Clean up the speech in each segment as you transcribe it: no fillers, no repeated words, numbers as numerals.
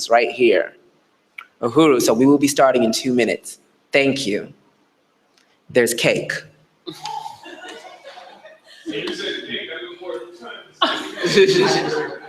right here. Uhuru, so we will be starting in 2 minutes. Thank you. There's cake. You said cake, that was more time.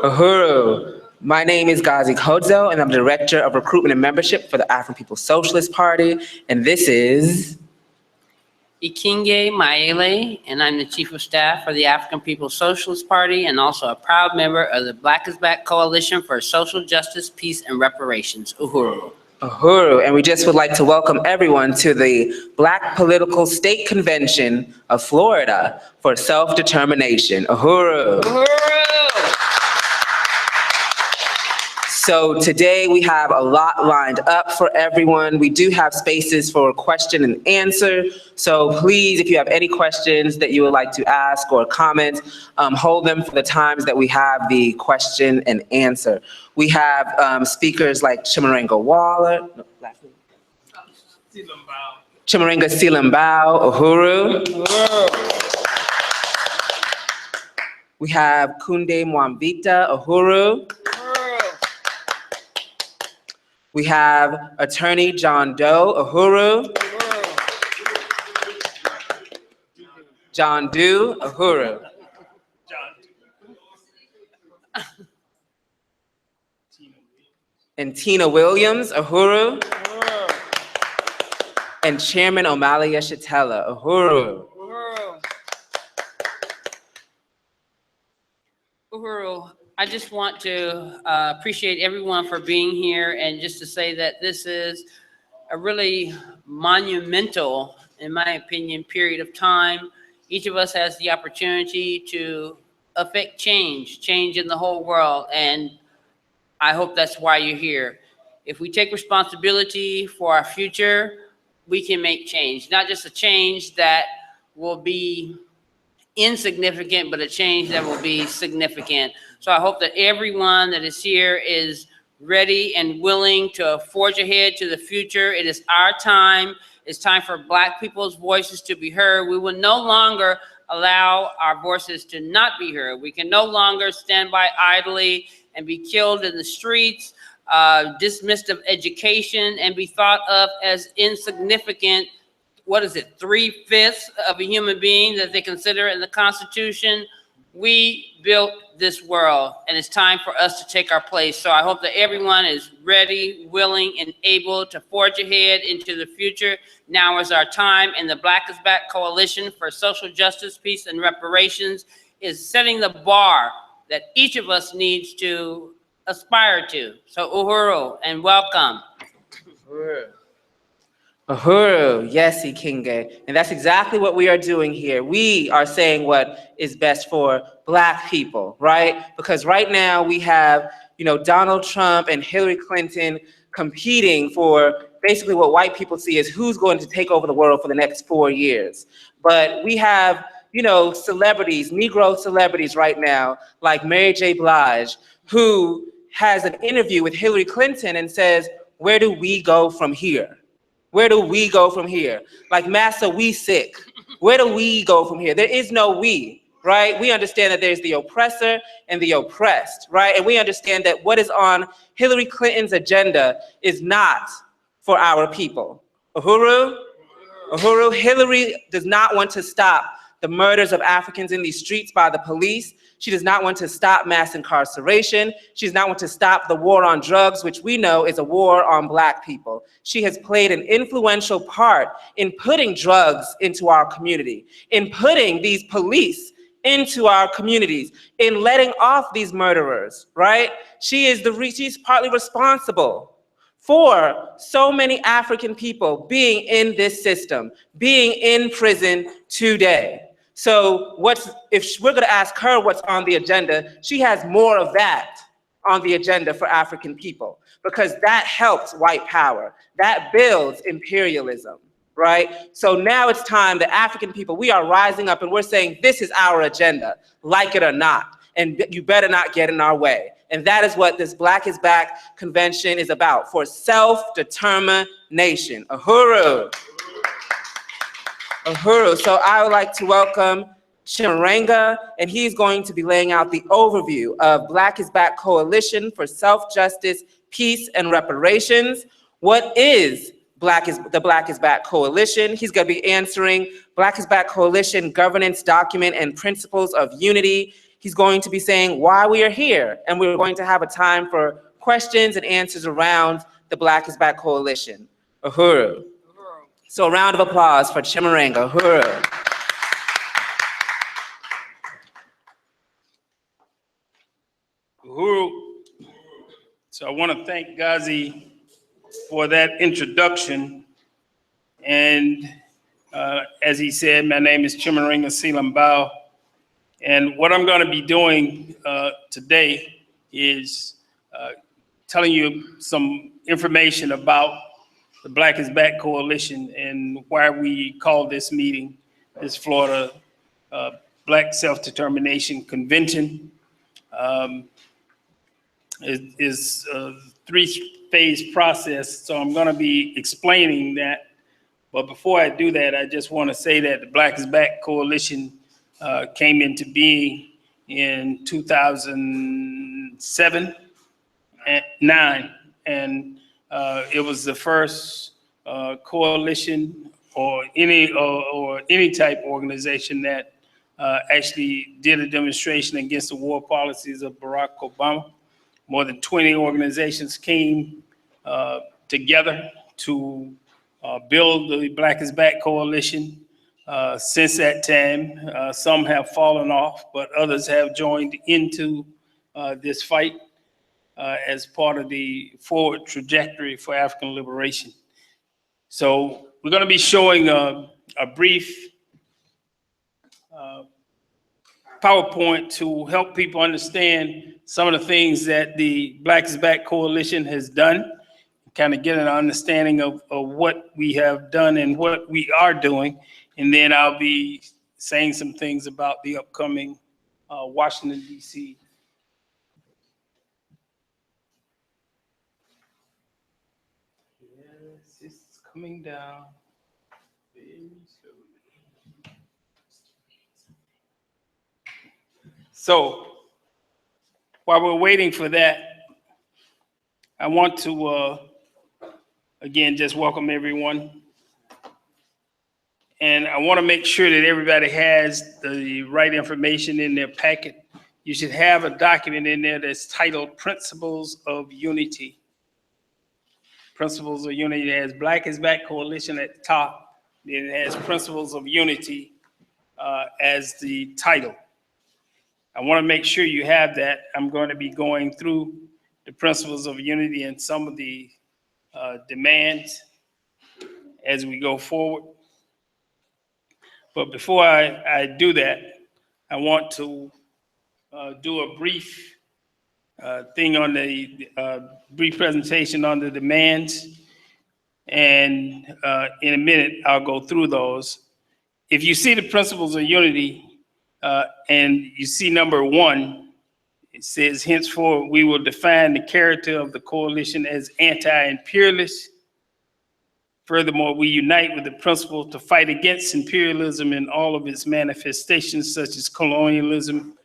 Uhuru. My name is Gazi Kodzo, and I'm Director of Recruitment and Membership for the African People's Socialist Party. And this is... Ekenge Maele, and I'm the Chief of Staff for the African People's Socialist Party and also a proud member of the Black is Back Coalition for Social Justice, Peace, and Reparations. Uhuru. Uhuru. And we just would like to welcome everyone to the Black Political State Convention of Florida for Self-Determination. Uhuru. Uhuru. So today we have a lot lined up for everyone. We do have spaces for question and answer. So please, if you have any questions that you would like to ask or comment, hold them for the times that we have the question and answer. We have speakers like Chimarenga Waller, Chimarenga Silambao, Uhuru. We have Kunde Mwambita, Uhuru. We have Attorney John Doe, Uhuru. John Doe, Uhuru. And Tina Williams, Uhuru. And Chairman Omali Yeshitela, Uhuru. Uhuru, I just want to appreciate everyone for being here and just to say that this is a really monumental, in my opinion, period of time. Each of us has the opportunity to affect change in the whole world, and I hope that's why you're here. If we take responsibility for our future, we can make change, not just a change that will be insignificant, but a change that will be significant. So I hope that everyone that is here is ready and willing to forge ahead to the future. It is our time. It's time for Black people's voices to be heard. We will no longer allow our voices to not be heard. We can no longer stand by idly and be killed in the streets, dismissed of education, and be thought of as insignificant. What is it, 3/5 of a human being that they consider in the Constitution? We built this world, and it's time for us to take our place. So I hope that everyone is ready, willing, and able to forge ahead into the future. Now is our time, and the Black is Back Coalition for Social Justice, Peace, and Reparations is setting the bar that each of us needs to aspire to. So uhuru, and welcome. Uhuru. Uhuru, yes, Ekenge. And that's exactly what we are doing here. We are saying what is best for Black people, right? Because right now we have, Donald Trump and Hillary Clinton competing for basically what white people see as who's going to take over the world for the next 4 years. But we have, celebrities, Negro celebrities right now, like Mary J. Blige, who has an interview with Hillary Clinton and says, where do we go from here? Where do we go from here? Like, Massa, we sick. Where do we go from here? There is no we, right? We understand that there's the oppressor and the oppressed, right? And we understand that what is on Hillary Clinton's agenda is not for our people. Uhuru, Hillary does not want to stop the murders of Africans in these streets by the police. She does not want to stop mass incarceration. She does not want to stop the war on drugs, which we know is a war on Black people. She has played an influential part in putting drugs into our community, in putting these police into our communities, in letting off these murderers, right? She's partly responsible for so many African people being in this system, being in prison today. So if we're gonna ask her what's on the agenda, she has more of that on the agenda for African people, because that helps white power, that builds imperialism, right? So now it's time that African people, we are rising up and we're saying, this is our agenda, like it or not, and you better not get in our way. And that is what this Black is Back convention is about, for self-determination. Uhuru. Uhuru. So I would like to welcome Chimarenga, and he's going to be laying out the overview of Black is Back Coalition for Self-Justice, Peace, and Reparations. What is the Black is Back Coalition? He's going to be answering Black is Back Coalition governance document and principles of unity. He's going to be saying why we are here, and we're going to have a time for questions and answers around the Black is Back Coalition. Uhuru. So a round of applause for Chimurenga. Uhuru. Uhuru. So I want to thank Gazi for that introduction. And as he said, my name is Chimurenga Silambao. And what I'm going to be doing today is telling you some information about the Black is Back Coalition and why we call this meeting, this Florida Black Self-Determination Convention. It is a three-phase process, so I'm going to be explaining that. But before I do that, I just want to say that the Black is Back Coalition came into being in 2007 and 9, and it was the first coalition or any type of organization that actually did a demonstration against the war policies of Barack Obama. More than 20 organizations came together to build the Black is Back Coalition. Since that time, some have fallen off, but others have joined into this fight as part of the forward trajectory for African liberation. So we're going to be showing a brief PowerPoint to help people understand some of the things that the Black is Back Coalition has done, kind of get an understanding of what we have done and what we are doing. And then I'll be saying some things about the upcoming Washington, D.C. Yes, it's coming down very slowly. So while we're waiting for that, I want to, again, just welcome everyone. And I want to make sure that everybody has the right information in their packet. You should have a document in there that's titled Principles of Unity. Principles of Unity. It has Black is Back Coalition at the top. Then it has Principles of Unity as the title. I want to make sure you have that. I'm going to be going through the Principles of Unity and some of the demands as we go forward. But before I do that, I want to do a brief thing on the brief presentation on the demands. And in a minute, I'll go through those. If you see the Principles of Unity and you see number 1, it says, henceforth, we will define the character of the coalition as anti-imperialist. Furthermore, we unite with the principle to fight against imperialism in all of its manifestations, such as colonialism,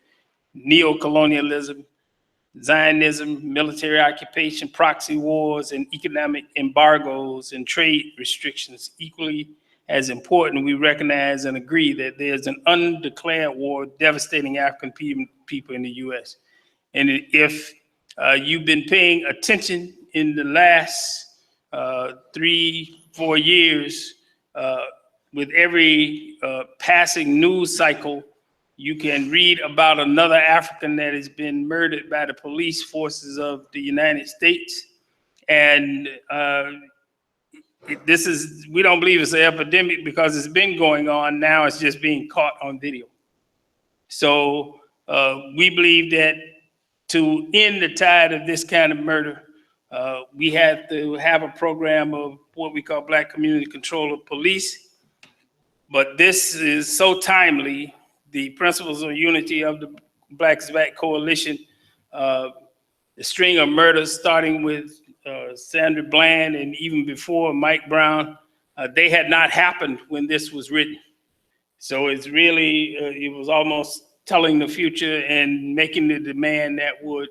neo-colonialism, Zionism, military occupation, proxy wars, and economic embargoes and trade restrictions. Equally as important, we recognize and agree that there's an undeclared war devastating African people in the U.S. And if you've been paying attention in the last 3-4 years, with every passing news cycle, you can read about another African that has been murdered by the police forces of the United States. And we don't believe it's an epidemic because it's been going on. Now it's just being caught on video. So we believe that to end the tide of this kind of murder, we have to have a program of what we call Black Community Control of Police. But this is so timely. The Principles of Unity of the Black is Back Coalition, the string of murders starting with Sandra Bland and even before Mike Brown, they had not happened when this was written. So it's really, it was almost telling the future and making the demand that would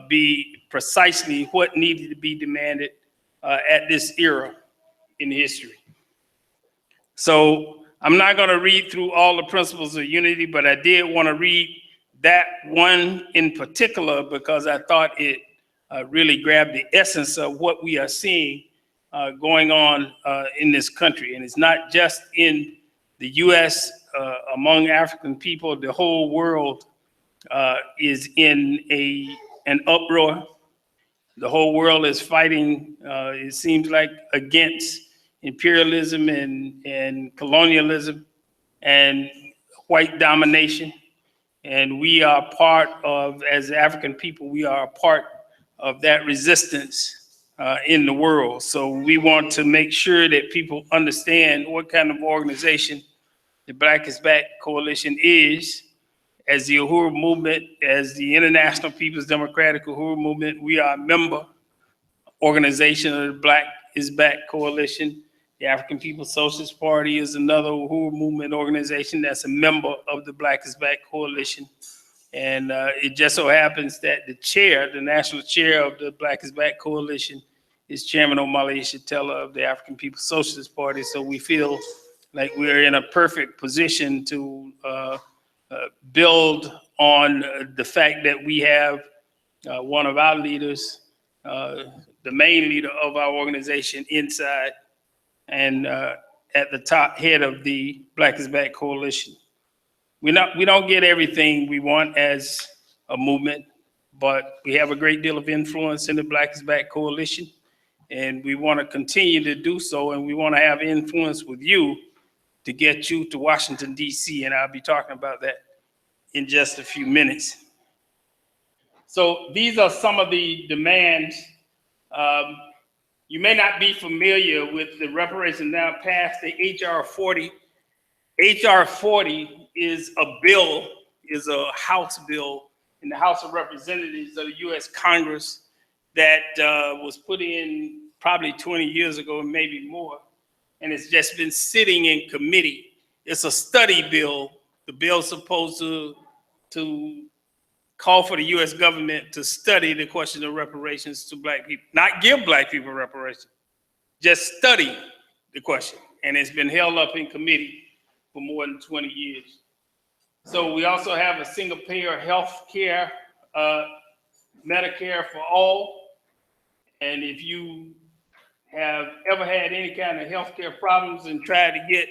be precisely what needed to be demanded at this era in history. So I'm not going to read through all the Principles of Unity, but I did want to read that one in particular because I thought it really grabbed the essence of what we are seeing going on in this country. And it's not just in the U.S., among African people, the whole world is in an uproar. The whole world is fighting, it seems like, against imperialism and colonialism and white domination. And we are part of, as African people, we are a part of that resistance in the world. So we want to make sure that people understand what kind of organization the Black is Back Coalition is. As the Uhuru Movement, as the International People's Democratic Uhuru Movement, we are a member organization of the Black is Back Coalition. The African People's Socialist Party is another Uhuru Movement organization that's a member of the Black is Back Coalition. And it just so happens that the chair, the national chair of the Black is Back Coalition is Chairman Omali Yeshitela of the African People's Socialist Party. So we feel like we're in a perfect position to build on the fact that we have one of our leaders, the main leader of our organization inside and at the top head of the Black is Back Coalition. We don't get everything we want as a movement, but we have a great deal of influence in the Black is Back Coalition, and we want to continue to do so, and we want to have influence with you to get you to Washington, D.C., and I'll be talking about that in just a few minutes. So these are some of the demands. You may not be familiar with the reparations now passed, the H.R. 40. H.R. 40 is a bill, is a House bill in the House of Representatives of the U.S. Congress that was put in probably 20 years ago, maybe more, and it's just been sitting in committee. It's a study bill. The bill's supposed to call for the U.S. government to study the question of reparations to Black people, not give Black people reparations, just study the question. And it's been held up in committee for more than 20 years. So we also have a single payer health care, Medicare for all. And if you have ever had any kind of healthcare problems and tried to get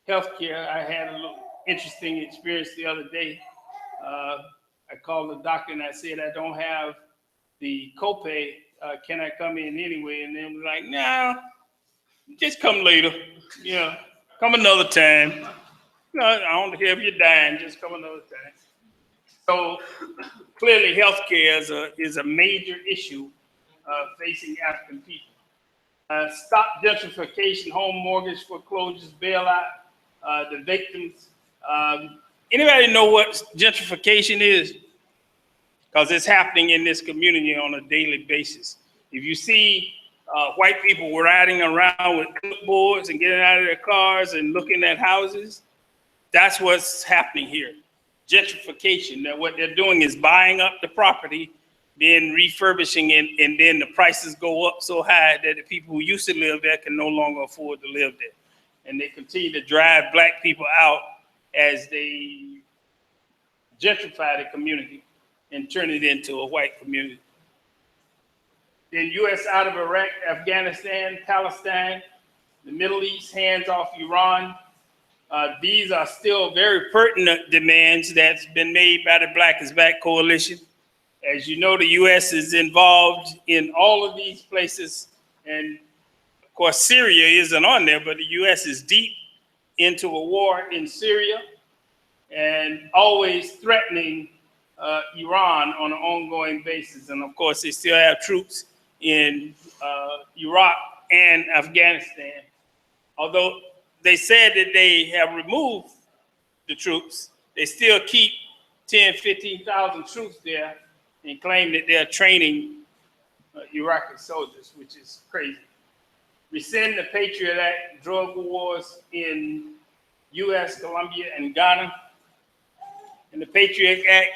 healthcare, I had a little interesting experience the other day. I called the doctor and I said, I don't have the copay. Can I come in anyway? And they were like, no, just come later. Come another time. I don't care if you're dying, just come another time. So clearly healthcare is a major issue facing African people. Stop gentrification, home mortgage foreclosures, bailout, the victims. Anybody know what gentrification is? Because it's happening in this community on a daily basis. If you see white people riding around with clipboards and getting out of their cars and looking at houses, that's what's happening here. Gentrification, that what they're doing is buying up the property, then refurbishing it, and then the prices go up so high that the people who used to live there can no longer afford to live there. And they continue to drive Black people out as they gentrify the community and turn it into a white community. Then U.S. out of Iraq, Afghanistan, Palestine, the Middle East, hands off Iran. These are still very pertinent demands that's been made by the Black is Back Coalition. As you know, the U.S. is involved in all of these places. And of course, Syria isn't on there, but the U.S. is deep into a war in Syria and always threatening Iran on an ongoing basis. And of course, they still have troops in Iraq and Afghanistan. Although they said that they have removed the troops, they still keep 10, 15,000 troops there and claim that they're training Iraqi soldiers, which is crazy. Rescind the Patriot Act, drug wars in US, Colombia, and Ghana. And the Patriot Act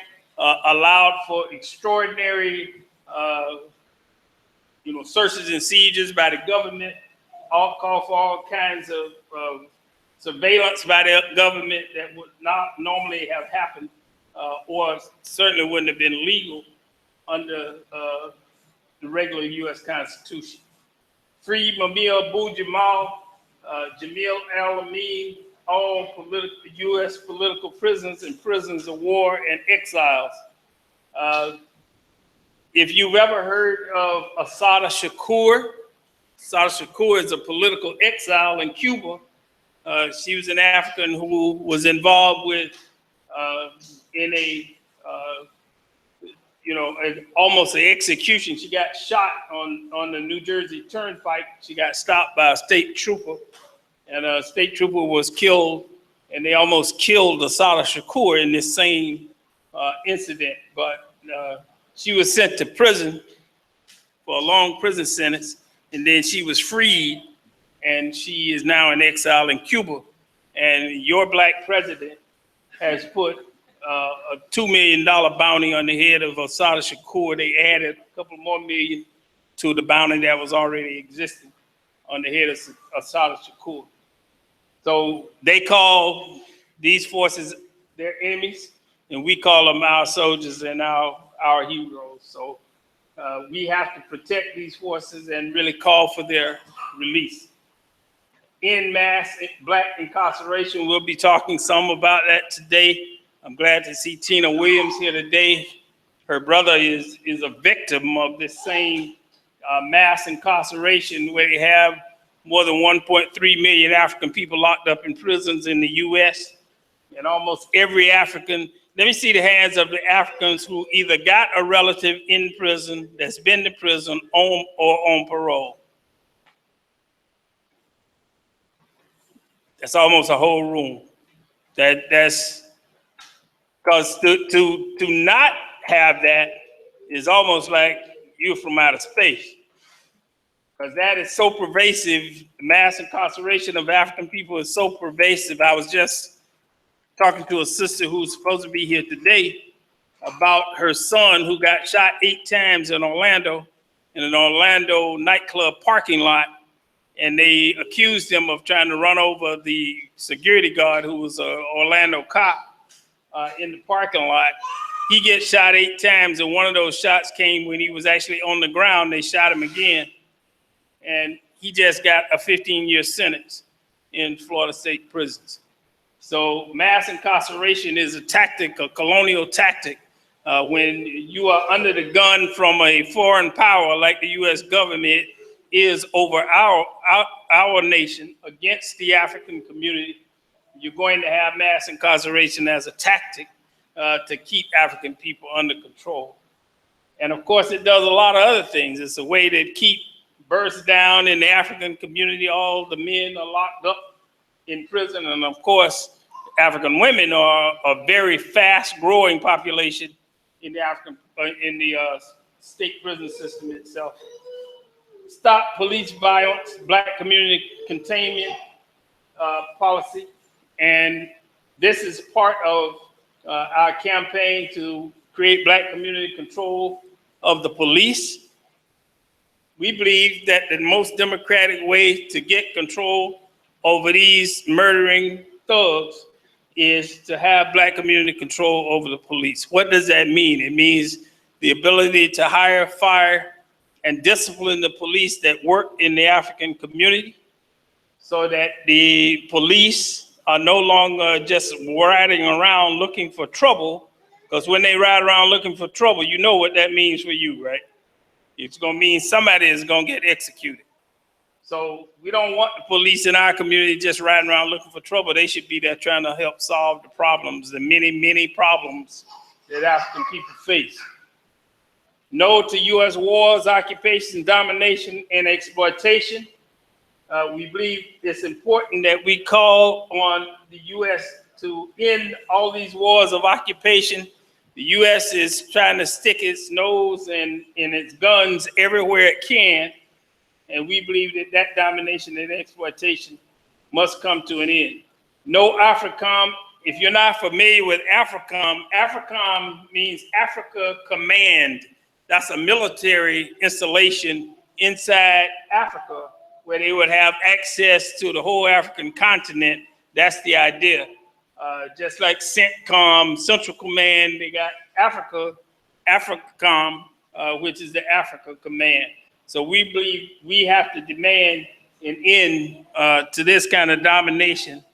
allowed for extraordinary searches and seizures by the government, call for all kinds of surveillance by the government that would not normally have happened or certainly wouldn't have been legal under the regular U.S. Constitution. Free Mumia Abu Jamal, Jamil al-Amin, all U.S. political prisoners and prisoners of war and exiles. If you've ever heard of Assata Shakur is a political exile in Cuba. She was an African who was involved with in a almost an execution. She got shot on the New Jersey Turnpike. She got stopped by a state trooper, and a state trooper was killed, and they almost killed Assata Shakur in this same incident. But she was sent to prison for a long prison sentence, and then she was freed, and she is now in exile in Cuba. And your black president has put a $2 million bounty on the head of Assata Shakur. They added a couple more million to the bounty that was already existing on the head of Assata Shakur. So they call these forces their enemies, and we call them our soldiers and our heroes. So we have to protect these forces and really call for their release. In mass black incarceration, we'll be talking some about that today. I'm glad to see Tina Williams here today. Her brother is a victim of this same mass incarceration, where they have more than 1.3 million African people locked up in prisons in the U.S. And almost every African, let me see the hands of the Africans who either got a relative in prison, that's been to prison, or on parole. That's almost a whole room. That's because to not have that is almost like you're from outer space, because that is so pervasive. Mass incarceration of African people is so pervasive. I was just talking to a sister who's supposed to be here today about her son who got shot 8 times in Orlando, in an Orlando nightclub parking lot. And they accused him of trying to run over the security guard who was an Orlando cop in the parking lot. He gets shot 8 times, and one of those shots came when he was actually on the ground. They shot him again. And he just got a 15-year sentence in Florida State prisons. So mass incarceration is a tactic, a colonial tactic. When you are under the gun from a foreign power like the U.S. government is over our nation against the African community, you're going to have mass incarceration as a tactic to keep African people under control. And of course, it does a lot of other things. It's a way to keep births down in the African community. All the men are locked up in prison. And of course, African women are a very fast growing population in the state prison system itself. Stop police violence, black community containment policy. And this is part of our campaign to create black community control of the police. We believe that the most democratic way to get control over these murdering thugs is to have black community control over the police. What does that mean? It means the ability to hire, fire, and discipline the police that work in the African community, so that the police are no longer just riding around looking for trouble, because when they ride around looking for trouble, you know what that means for you, right? It's gonna mean somebody is gonna get executed. So we don't want the police in our community just riding around looking for trouble. They should be there trying to help solve the problems, the many, many problems that African people face. No to U.S. wars, occupation, domination, and exploitation. We believe it's important that we call on the U.S. to end all these wars of occupation. The U.S. is trying to stick its nose and its guns everywhere it can. And we believe that that domination and exploitation must come to an end. No AFRICOM. If you're not familiar with AFRICOM, AFRICOM means Africa Command. That's a military installation inside Africa where they would have access to the whole African continent. That's the idea. Just like CENTCOM, Central Command, they got AFRICOM, which is the Africa Command. So we believe we have to demand an end to this kind of domination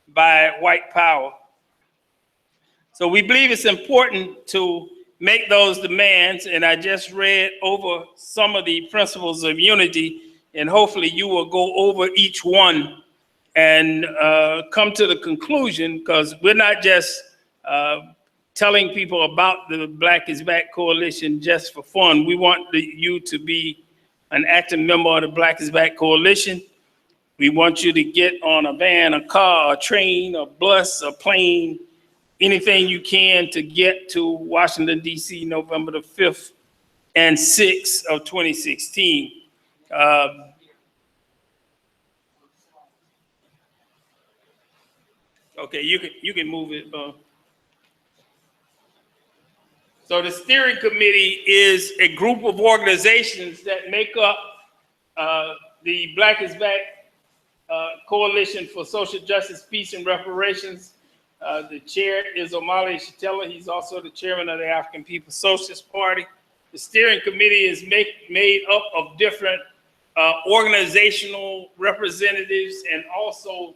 by white power. So we believe it's important to make those demands, and I just read over some of the principles of unity, and hopefully you will go over each one and come to the conclusion, because we're not just telling people about the Black is Back Coalition just for fun. We want you to be an active member of the Black is Back Coalition. We want you to get on a van, a car, a train, a bus, a plane, anything you can to get to Washington, D.C., November the 5th and 6th of 2016. Okay, you can move it. So the steering committee is a group of organizations that make up the Black is Back Coalition for Social Justice, Peace, and Reparations. The chair is Omali Yeshitela. He's also the chairman of the African People's Socialist Party. The steering committee is made up of different organizational representatives and also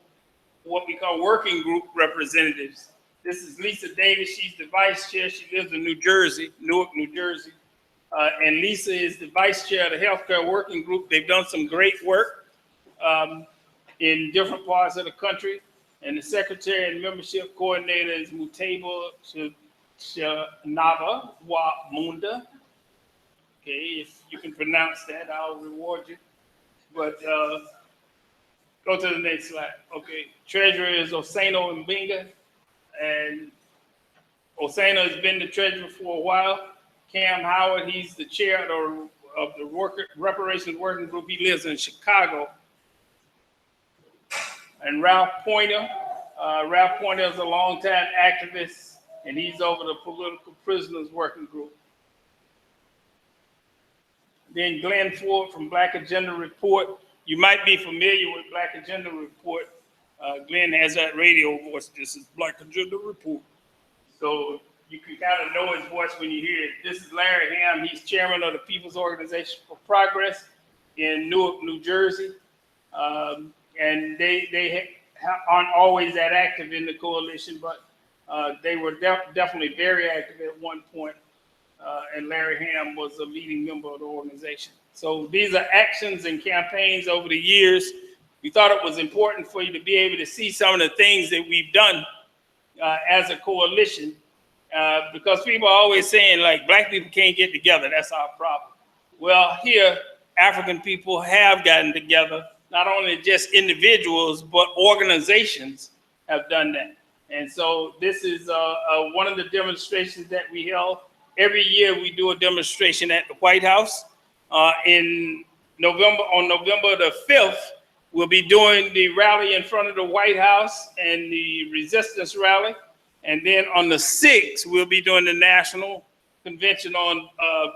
what we call working group representatives. This is Lisa Davis. She's the vice chair. She lives in New Jersey, Newark, New Jersey. And Lisa is the vice chair of the healthcare working group. They've done some great work in different parts of the country. And the secretary and membership coordinator is Muteba Shanava Munda. Okay, if you can pronounce that, I'll reward you. But go to the next slide. Okay, treasurer is Osano Mbinga. And Osano has been the treasurer for a while. Cam Howard, he's the chair of the Reparations Working Group. He lives in Chicago. And Ralph Pointer is a longtime activist, and he's over the Political Prisoners Working Group. Then Glenn Ford from Black Agenda Report. You might be familiar with Black Agenda Report. Glenn has that radio voice. This is Black Agenda Report. So you can kind of know his voice when you hear it. This is Larry Ham. He's chairman of the People's Organization for Progress in Newark, New Jersey. And they aren't always that active in the coalition, but they were definitely very active at one point. And Larry Ham was a leading member of the organization. So these are actions and campaigns over the years. We thought it was important for you to be able to see some of the things that we've done as a coalition, because people are always saying, like, Black people can't get together. That's our problem. Well, here, African people have gotten together. Not only just individuals, but organizations have done that. And so this is one of the demonstrations that we held. Every year we do a demonstration at the White House. On November the 5th, we'll be doing the rally in front of the White House and the resistance rally. And then on the 6th, we'll be doing the National Convention on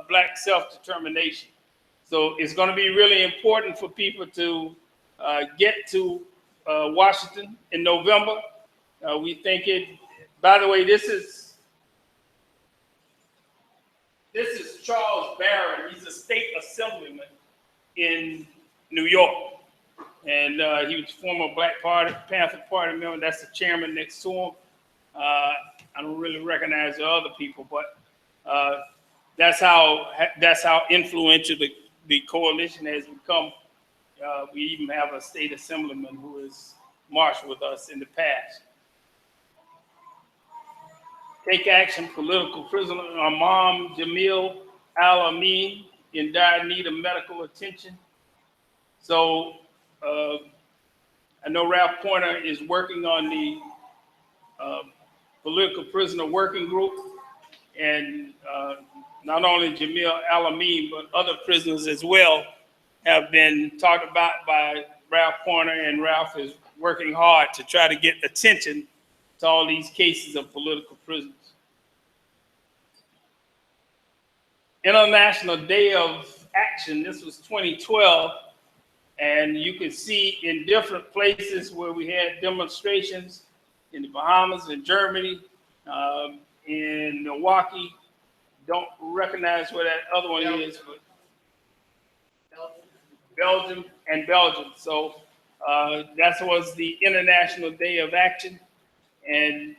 Black Self-Determination. So it's going to be really important for people to get to Washington in November. We think it, by the way, this is Charles Barron. He's a state assemblyman in New York. And he was former Black Panther Party member. That's the chairman next to him. I don't really recognize the other people, but that's how influential the coalition has become. We even have a state assemblyman who has marched with us in the past. Take action, political prisoner Imam Jamil Al-Amin in dire need of medical attention. So I know Ralph Pointer is working on the political prisoner working group, and not only Jamil Al-Amin, but other prisoners as well have been talked about by Ralph Pointer, and Ralph is working hard to try to get attention to all these cases of political prisoners. International Day of Action, this was 2012, and you can see in different places where we had demonstrations, in the Bahamas, in Germany, in Milwaukee. Don't recognize where that other one is, but Belgium and Belgium. So that was the International Day of Action. And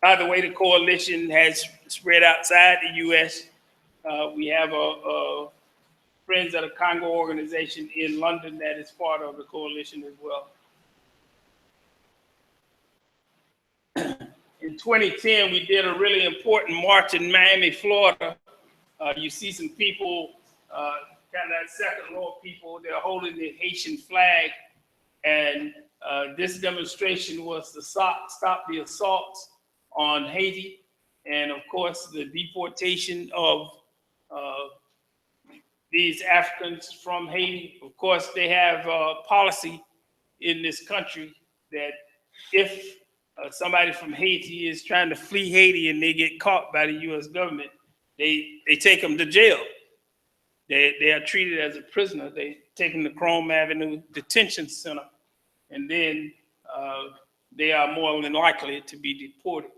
by the way, the coalition has spread outside the U.S. We have a Friends of the Congo organization in London that is part of the coalition as well. In 2010, we did a really important march in Miami, Florida. You see some people, kind of that second row of people, they're holding the Haitian flag. And this demonstration was to stop the assaults on Haiti. And of course, the deportation of these Africans from Haiti. Of course, they have a policy in this country that if somebody from Haiti is trying to flee Haiti and they get caught by the U.S. government, they take them to jail. They are treated as a prisoner. They take them to Chrome Avenue Detention Center, and then they are more than likely to be deported.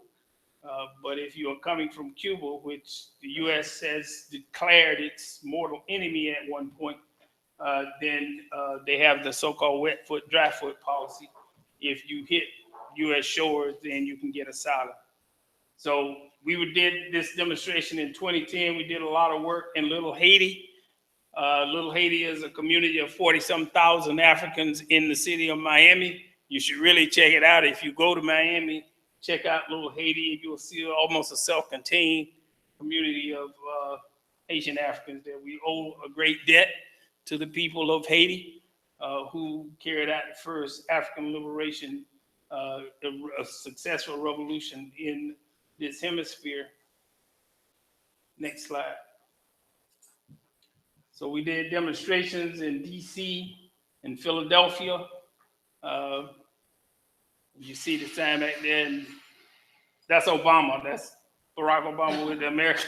But if you are coming from Cuba, which the U.S. has declared its mortal enemy at one point, then they have the so-called wet foot, dry foot policy. If you hit U.S. shores, then you can get asylum. So we did this demonstration in 2010. We did a lot of work in Little Haiti. Little Haiti is a community of 40-some thousand Africans in the city of Miami. You should really check it out. If you go to Miami, check out Little Haiti. You'll see almost a self-contained community of Haitian Africans that we owe a great debt to the people of Haiti who carried out the first African liberation, a successful revolution in this hemisphere. Next slide. So we did demonstrations in DC, in Philadelphia. You see the sign back there, and that's Obama. That's Barack Obama with the American,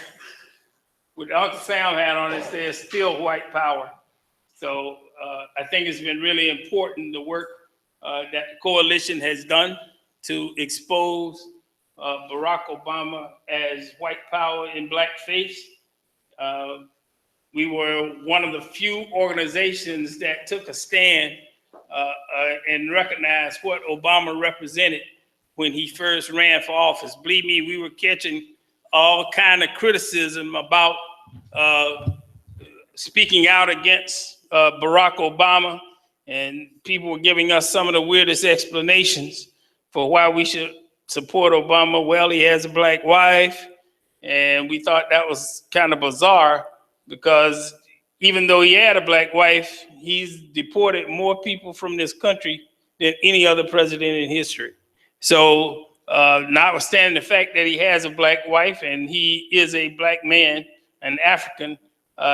with the Uncle Sam hat on. It says "Still White Power." So I think it's been really important the work that the coalition has done to expose Barack Obama as white power in blackface. We were one of the few organizations that took a stand and recognized what Obama represented when he first ran for office. Believe me, we were catching all kind of criticism about speaking out against Barack Obama, and people were giving us some of the weirdest explanations for why we should support Obama. Well, he has a black wife, and we thought that was kind of bizarre because even though he had a black wife, he's deported more people from this country than any other president in history. So notwithstanding the fact that he has a black wife and he is a black man, an African,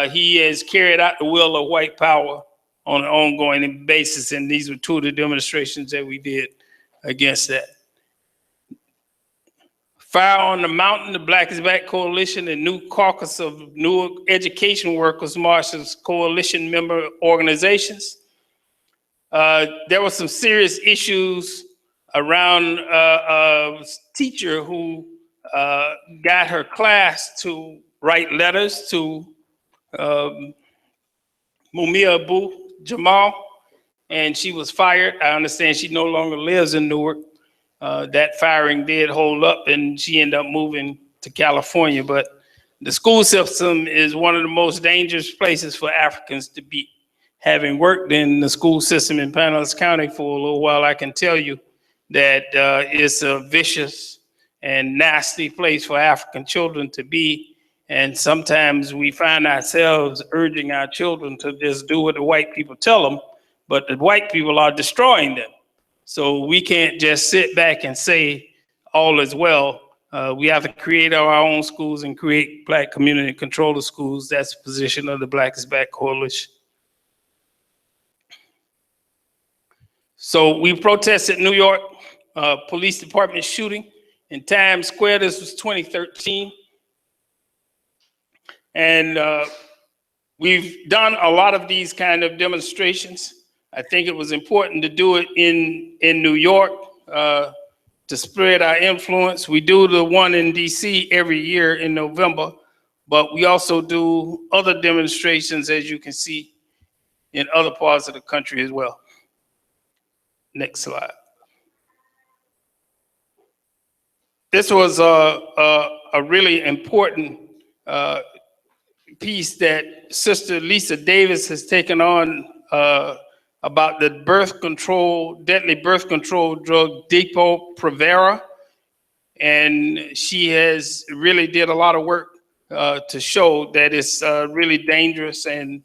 he has carried out the will of white power on an ongoing basis. And these were two of the demonstrations that we did against that. Fire on the Mountain, the Black is Back Coalition, and new caucus of Newark Education Workers Marshals Coalition member organizations. There were some serious issues around a teacher who got her class to write letters to Mumia Abu Jamal, and she was fired. I understand she no longer lives in Newark. That firing did hold up, and she ended up moving to California. But the school system is one of the most dangerous places for Africans to be. Having worked in the school system in Pinellas County for a little while, I can tell you that it's a vicious and nasty place for African children to be. And sometimes we find ourselves urging our children to just do what the white people tell them, but the white people are destroying them. So we can't just sit back and say all is well. We have to create our own schools and create Black community control of schools. That's the position of the Black is Back Coalition. So we protested New York Police Department shooting in Times Square. This was 2013. And we've done a lot of these kind of demonstrations. I think it was important to do it in New York to to spread our influence. We do the one in DC every year in November, but we also do other demonstrations, as you can see, in other parts of the country as well. Next slide. This was a really important piece that Sister Lisa Davis has taken on about the deadly birth control drug Depo-Provera. And she has really did a lot of work to show that it's really dangerous, and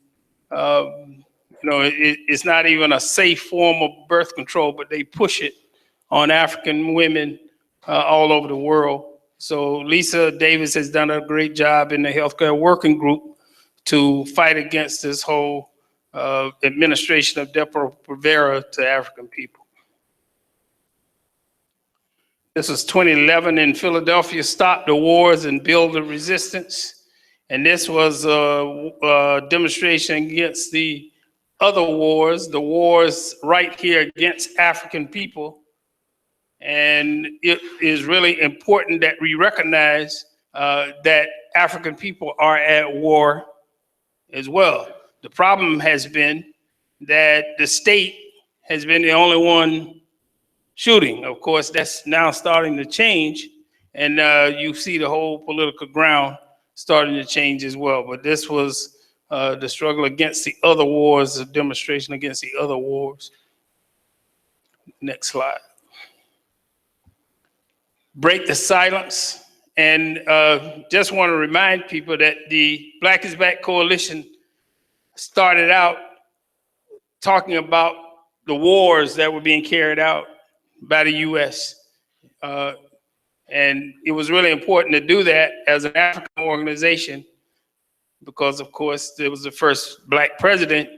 it's not even a safe form of birth control, but they push it on African women all over the world. So Lisa Davis has done a great job in the healthcare working group to fight against this whole administration of Depo-Provera to African people. This was 2011 in Philadelphia, Stop the Wars and Build the Resistance. And this was a demonstration against the other wars, the wars right here against African people. And it is really important that we recognize that African people are at war as well. The problem has been that the state has been the only one shooting. Of course, that's now starting to change, and you see the whole political ground starting to change as well. But this was the struggle against the other wars, the demonstration against the other wars. Next slide. Break the silence. And just want to remind people that the Black is Back Coalition started out talking about the wars that were being carried out by the U.S. And it was really important to do that as an African organization because, of course, there was the first Black president.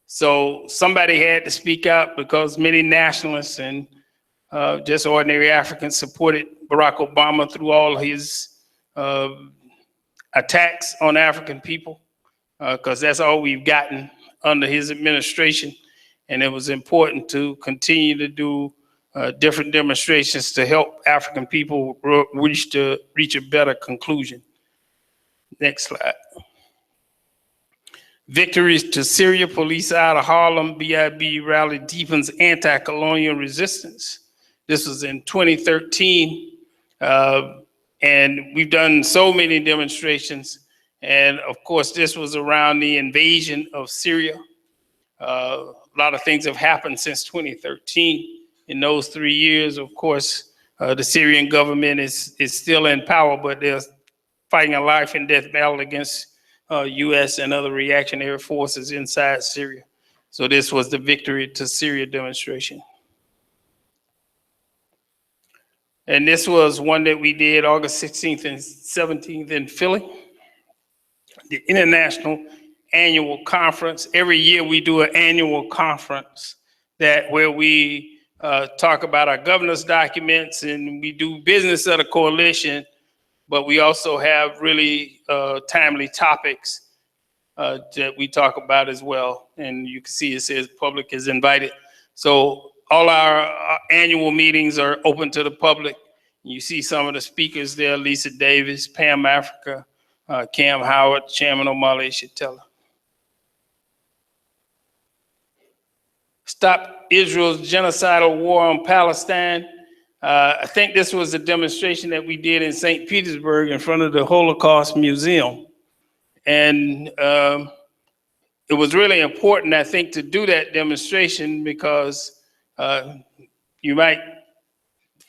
So somebody had to speak out because many nationalists and just ordinary Africans supported Barack Obama through all his attacks on African people, because that's all we've gotten under his administration. And it was important to continue to do different demonstrations to help African people reach a better conclusion. Next slide. Victories to Syria, police out of Harlem, BIB rally deepens anti-colonial resistance. This was in 2013. And we've done so many demonstrations. And of course, this was around the invasion of Syria. A lot of things have happened since 2013. In those 3 years, of course, the Syrian government is still in power, but they're fighting a life and death battle against U.S. and other reactionary forces inside Syria. So this was the Victory to Syria demonstration. And this was one that we did August 16th and 17th in Philly, the International Annual Conference. Every year we do an annual conference where we talk about our governor's documents and we do business of the coalition, but we also have really timely topics that we talk about as well. And you can see it says public is invited. So all our annual meetings are open to the public. You see some of the speakers there: Lisa Davis, Pam Africa, Cam Howard, Chairman Omali, Yeshitela. Stop Israel's genocidal war on Palestine. I think this was a demonstration that we did in St. Petersburg in front of the Holocaust Museum. And it was really important, I think, to do that demonstration because you might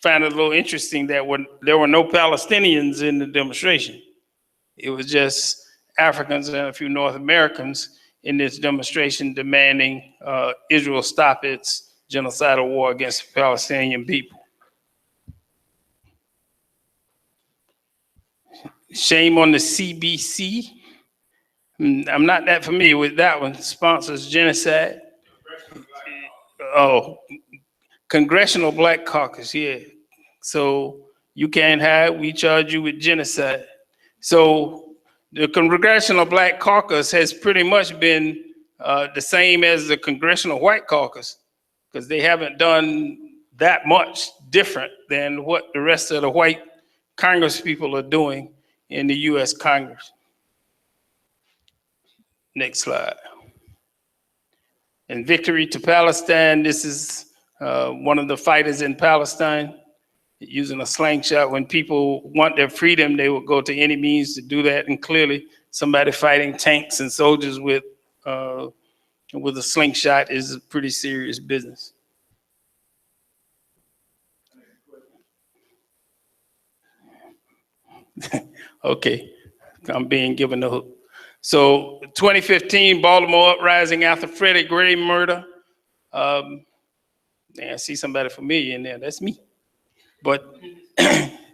find it a little interesting that there were no Palestinians in the demonstration. It was just Africans and a few North Americans in this demonstration demanding Israel stop its genocidal war against the Palestinian people. Shame on the CBC. I'm not that familiar with that one. Sponsors genocide. Oh, Congressional Black Caucus, yeah. So you can't hide, we charge you with genocide. So the Congressional Black Caucus has pretty much been the same as the Congressional White Caucus, because they haven't done that much different than what the rest of the white Congress people are doing in the U.S. Congress. Next slide. And victory to Palestine. This is one of the fighters in Palestine using a slingshot. When people want their freedom, they will go to any means to do that. And clearly, somebody fighting tanks and soldiers with a slingshot is pretty serious business. Okay, I'm being given the hook. So 2015, Baltimore uprising after Freddie Gray murder. I see somebody familiar in there, that's me. But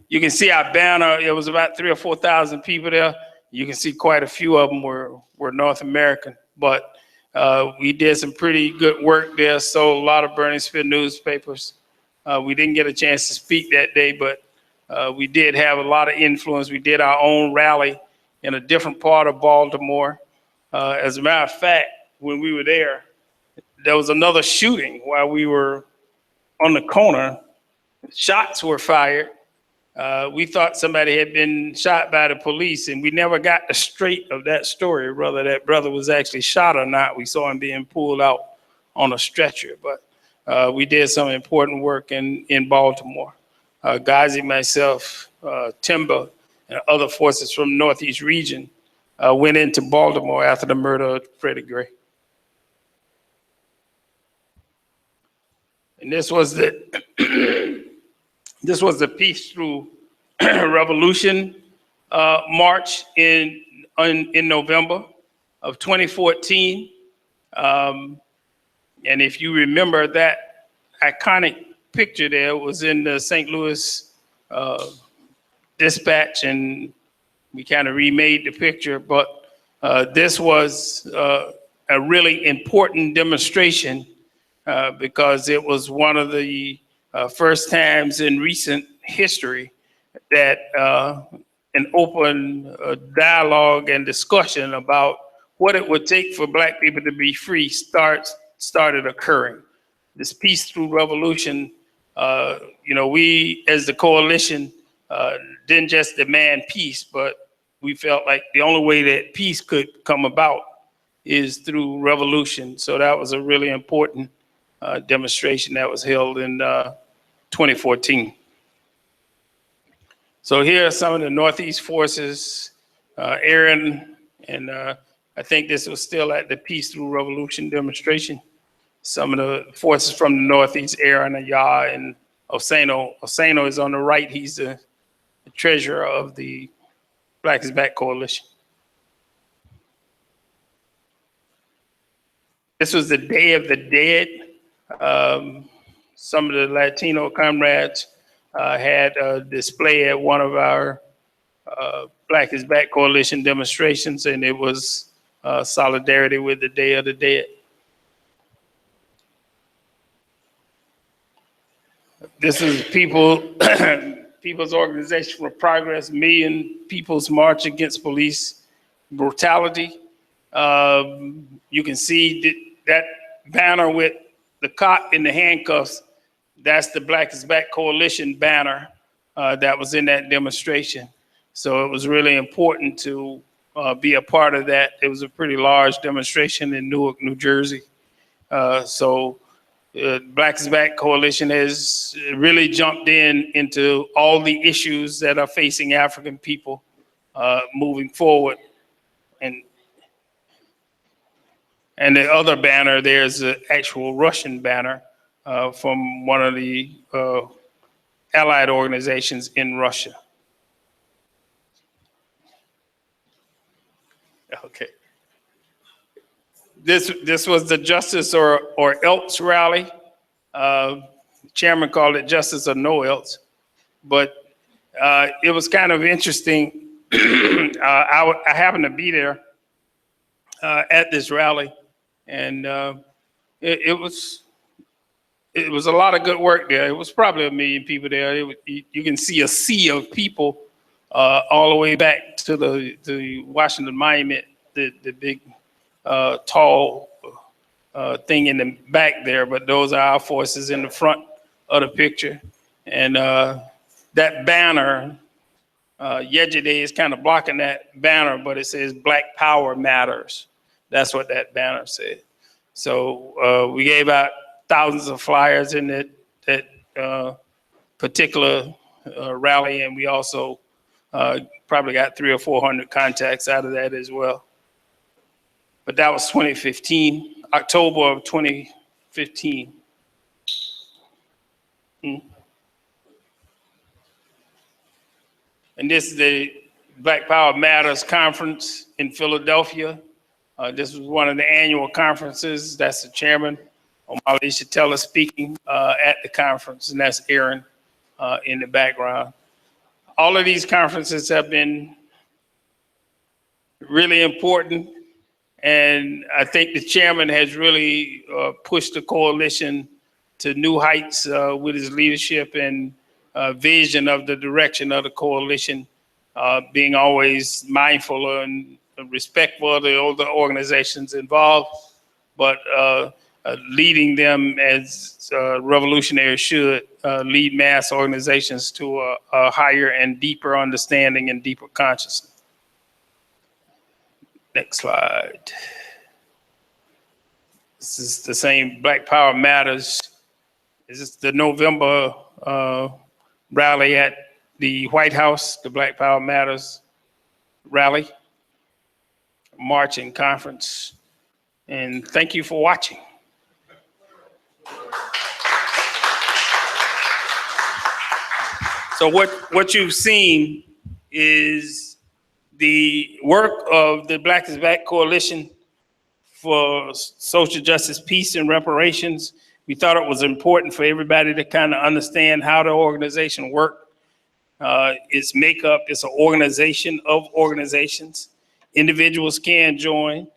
you can see our banner, it was about 3,000 or 4,000 people there. You can see quite a few of them were North American, but we did some pretty good work there, sold a lot of Burningsville newspapers. We didn't get a chance to speak that day, but we did have a lot of influence. We did our own rally in a different part of Baltimore. As a matter of fact, when we were there was another shooting while we were on the corner. Shots were fired. We thought somebody had been shot by the police, and we never got the straight of that story, whether that brother was actually shot or not. We saw him being pulled out on a stretcher, but we did some important work in Baltimore. Gazi, myself, Timber, and other forces from the Northeast region went into Baltimore after the murder of Freddie Gray. And this was the Peace Through Revolution march in November of 2014. And if you remember, that iconic picture there was in the St. Louis Dispatch, and we kind of remade the picture, but this was a really important demonstration because it was one of the first times in recent history that an open dialogue and discussion about what it would take for Black people to be free started occurring. This Peace Through Revolution, we as the coalition didn't just demand peace, but we felt like the only way that peace could come about is through revolution. So that was a really important demonstration that was held in 2014. So here are some of the Northeast forces, Aaron, and I think this was still at the Peace Through Revolution demonstration. Some of the forces from the Northeast, Aaron, Ayah, and Osano. Osano is on the right. He's the treasurer of the Black is Back Coalition. This was the Day of the Dead. Some of the Latino comrades had a display at one of our Black is Back Coalition demonstrations, and it was solidarity with the Day of the Dead. This is People's Organization for Progress, Million People's March Against Police Brutality. You can see that banner with the cop in the handcuffs. That's the Black is Back Coalition banner that was in that demonstration. So it was really important to be a part of that. It was a pretty large demonstration in Newark, New Jersey. Black is Back Coalition has really jumped into all the issues that are facing African people moving forward. And the other banner, there's an actual Russian banner from one of the allied organizations in Russia. Okay. This was the Justice or Else rally. The chairman called it Justice or No Else. But it was kind of interesting. I happened to be there at this rally, and it was a lot of good work there. It was probably 1 million people there. You can see a sea of people all the way back to the Washington Monument, the big tall thing in the back there, but those are our forces in the front of the picture. And that banner, Yejide is kind of blocking that banner, but it says Black Power Matters. That's what that banner said. So we gave out thousands of flyers in that particular rally, and we also probably got 300 or 400 contacts out of that as well. But that was 2015, October of 2015. And this is the Black Power Matters Conference in Philadelphia. This was one of the annual conferences. That's the chairman, Omali Yeshitela, speaking at the conference, and that's Aaron in the background. All of these conferences have been really important, and I think the chairman has really pushed the coalition to new heights with his leadership and vision of the direction of the coalition, being always mindful and respectful of the older organizations involved, but leading them as revolutionaries should lead mass organizations to a higher and deeper understanding and deeper consciousness. Next slide. This is the same Black Power Matters. This is the November rally at the White House, the Black Power Matters rally, march and conference. And thank you for watching. So what you've seen is the work of the Black is Back Coalition for Social Justice, Peace, and Reparations. We thought it was important for everybody to kind of understand how the organization worked. Its makeup is an organization of organizations. Individuals can join,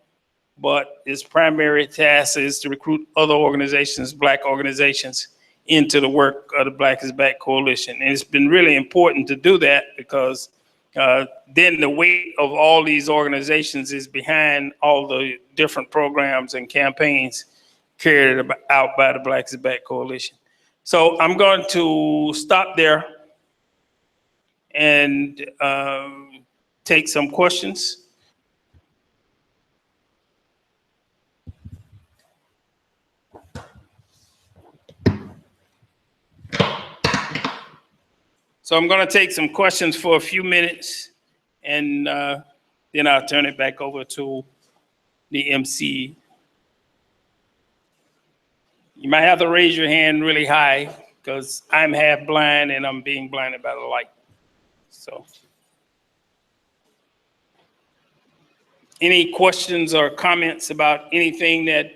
but its primary task is to recruit other organizations, Black organizations, into the work of the Black is Back Coalition. And it's been really important to do that because then the weight of all these organizations is behind all the different programs and campaigns carried out by the Black is Back Coalition. So I'm going to stop there and take some questions. So I'm going to take some questions for a few minutes, and then I'll turn it back over to the MC. You might have to raise your hand really high because I'm half blind and I'm being blinded by the light. So, any questions or comments about anything that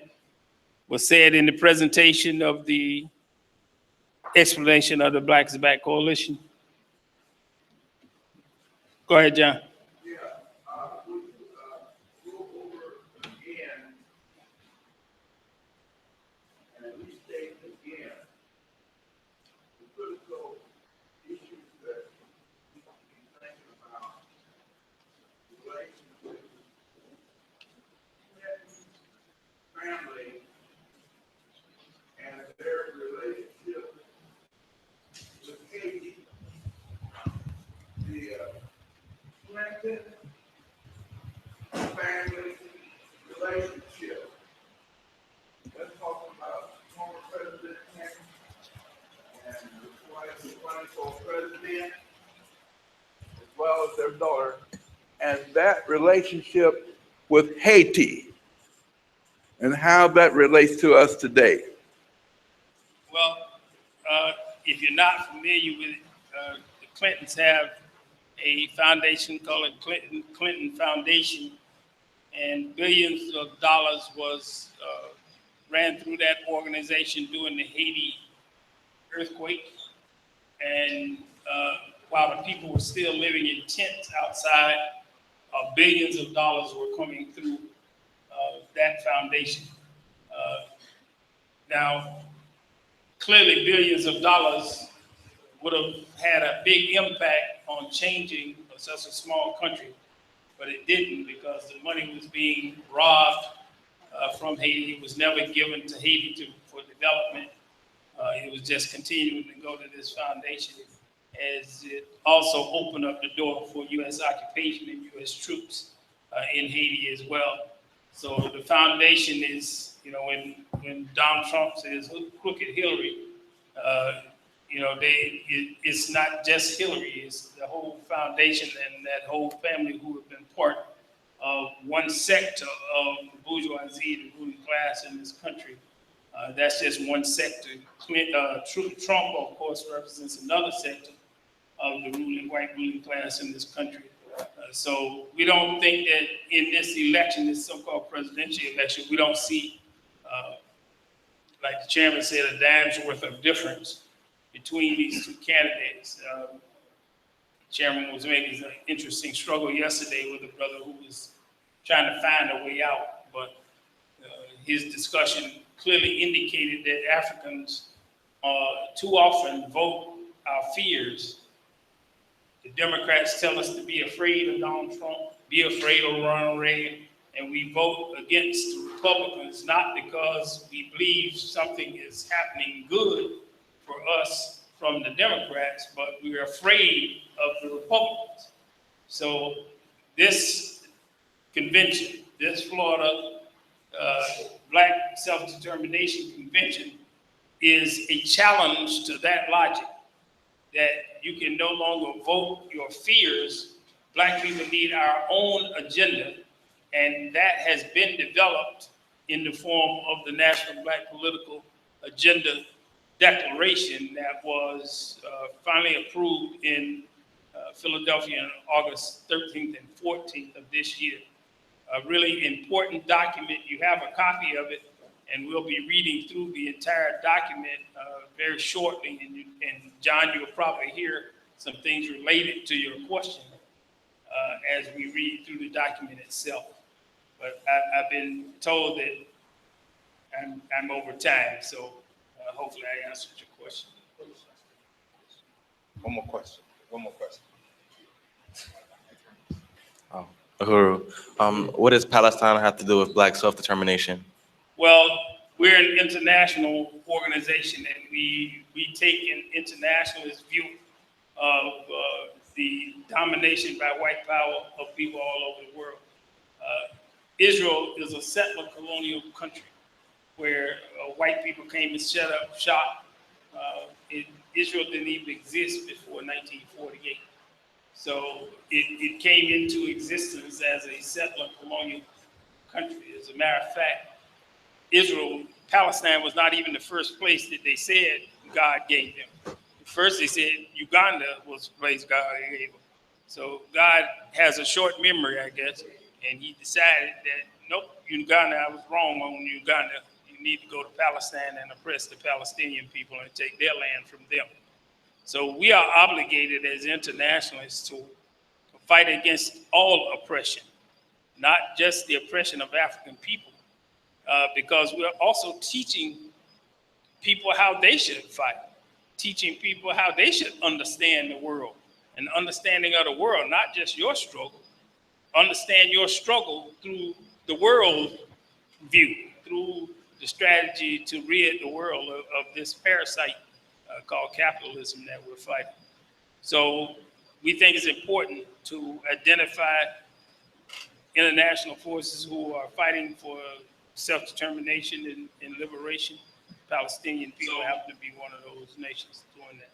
was said in the presentation of the explanation of the Black is Back Coalition? Go ahead, John. Yeah, would you go over again and restate again the critical issues that we should be thinking about relationship, family, and their relationship with Haiti? The Clinton family relationship. Let's talk about former President Kennedy and his wife running for president, as well as their daughter, and that relationship with Haiti and how that relates to us today. Well, if you're not familiar with it, the Clintons have a foundation called the Clinton Foundation, and billions of dollars was ran through that organization during the Haiti earthquake. And while the people were still living in tents outside, billions of dollars were coming through that foundation. Now, clearly billions of dollars would have had a big impact on changing such a small country, but it didn't because the money was being robbed from Haiti. It was never given to Haiti for development. It was just continuing to go to this foundation as it also opened up the door for U.S. occupation and U.S. troops in Haiti as well. So the foundation is, when Donald Trump says crooked Hillary, it's not just Hillary, it's the whole foundation and that whole family who have been part of one sector of the bourgeoisie, the ruling class in this country. That's just one sector. Trump, of course, represents another sector of the white ruling class in this country. So we don't think that in this election, this so-called presidential election, we don't see, like the chairman said, a dime's worth of difference between these two candidates. The chairman was making an interesting struggle yesterday with a brother who was trying to find a way out, but his discussion clearly indicated that Africans too often vote our fears. The Democrats tell us to be afraid of Donald Trump, be afraid of Ronald Reagan, and we vote against the Republicans not because we believe something is happening good for us from the Democrats, but we're afraid of the Republicans. So this convention, this Florida Black Self-Determination Convention is a challenge to that logic, that you can no longer vote your fears. Black people need our own agenda, and that has been developed in the form of the National Black Political Agenda Declaration that was finally approved in Philadelphia on August 13th and 14th of this year. A really important document. You have a copy of it, and we'll be reading through the entire document very shortly. And John, you'll probably hear some things related to your question as we read through the document itself. But I've been told that I'm over time, so hopefully I answered your question. One more question. Uhuru, what does Palestine have to do with Black self-determination? Well, we're an international organization, and we take an internationalist view of the domination by white power of people all over the world. Israel is a settler colonial country where white people came and set up shop. Israel didn't even exist before 1948. So it came into existence as a settler colonial country. As a matter of fact, Palestine was not even the first place that they said God gave them. First they said Uganda was the place God gave them. So God has a short memory, I guess, and he decided that, nope, Uganda, I was wrong on Uganda. You need to go to Palestine and oppress the Palestinian people and take their land from them. So we are obligated as internationalists to fight against all oppression, not just the oppression of African people, because we're also teaching people how they should fight, teaching people how they should understand the world, and understanding of the world, not just your struggle, understand your struggle through the world view, through the strategy to rid the world of this parasite called capitalism that we're fighting. So we think it's important to identify international forces who are fighting for self-determination and liberation. Palestinian people happen to be one of those nations doing that.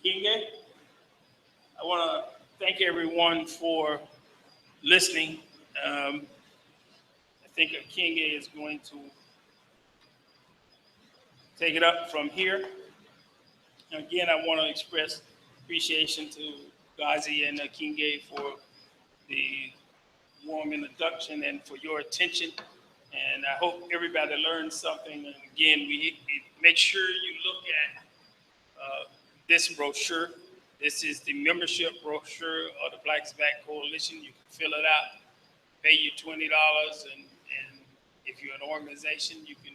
Ekenge, I want to thank everyone for listening. I think Ekenge is going to take it up from here. Again, I want to express appreciation to Gazi and Ekenge for the warm introduction and for your attention. And I hope everybody learned something. And again, we make sure you look at this brochure. This is the membership brochure of the Blacks Back Coalition. You can fill it out, pay you $20, and if you're an organization, you can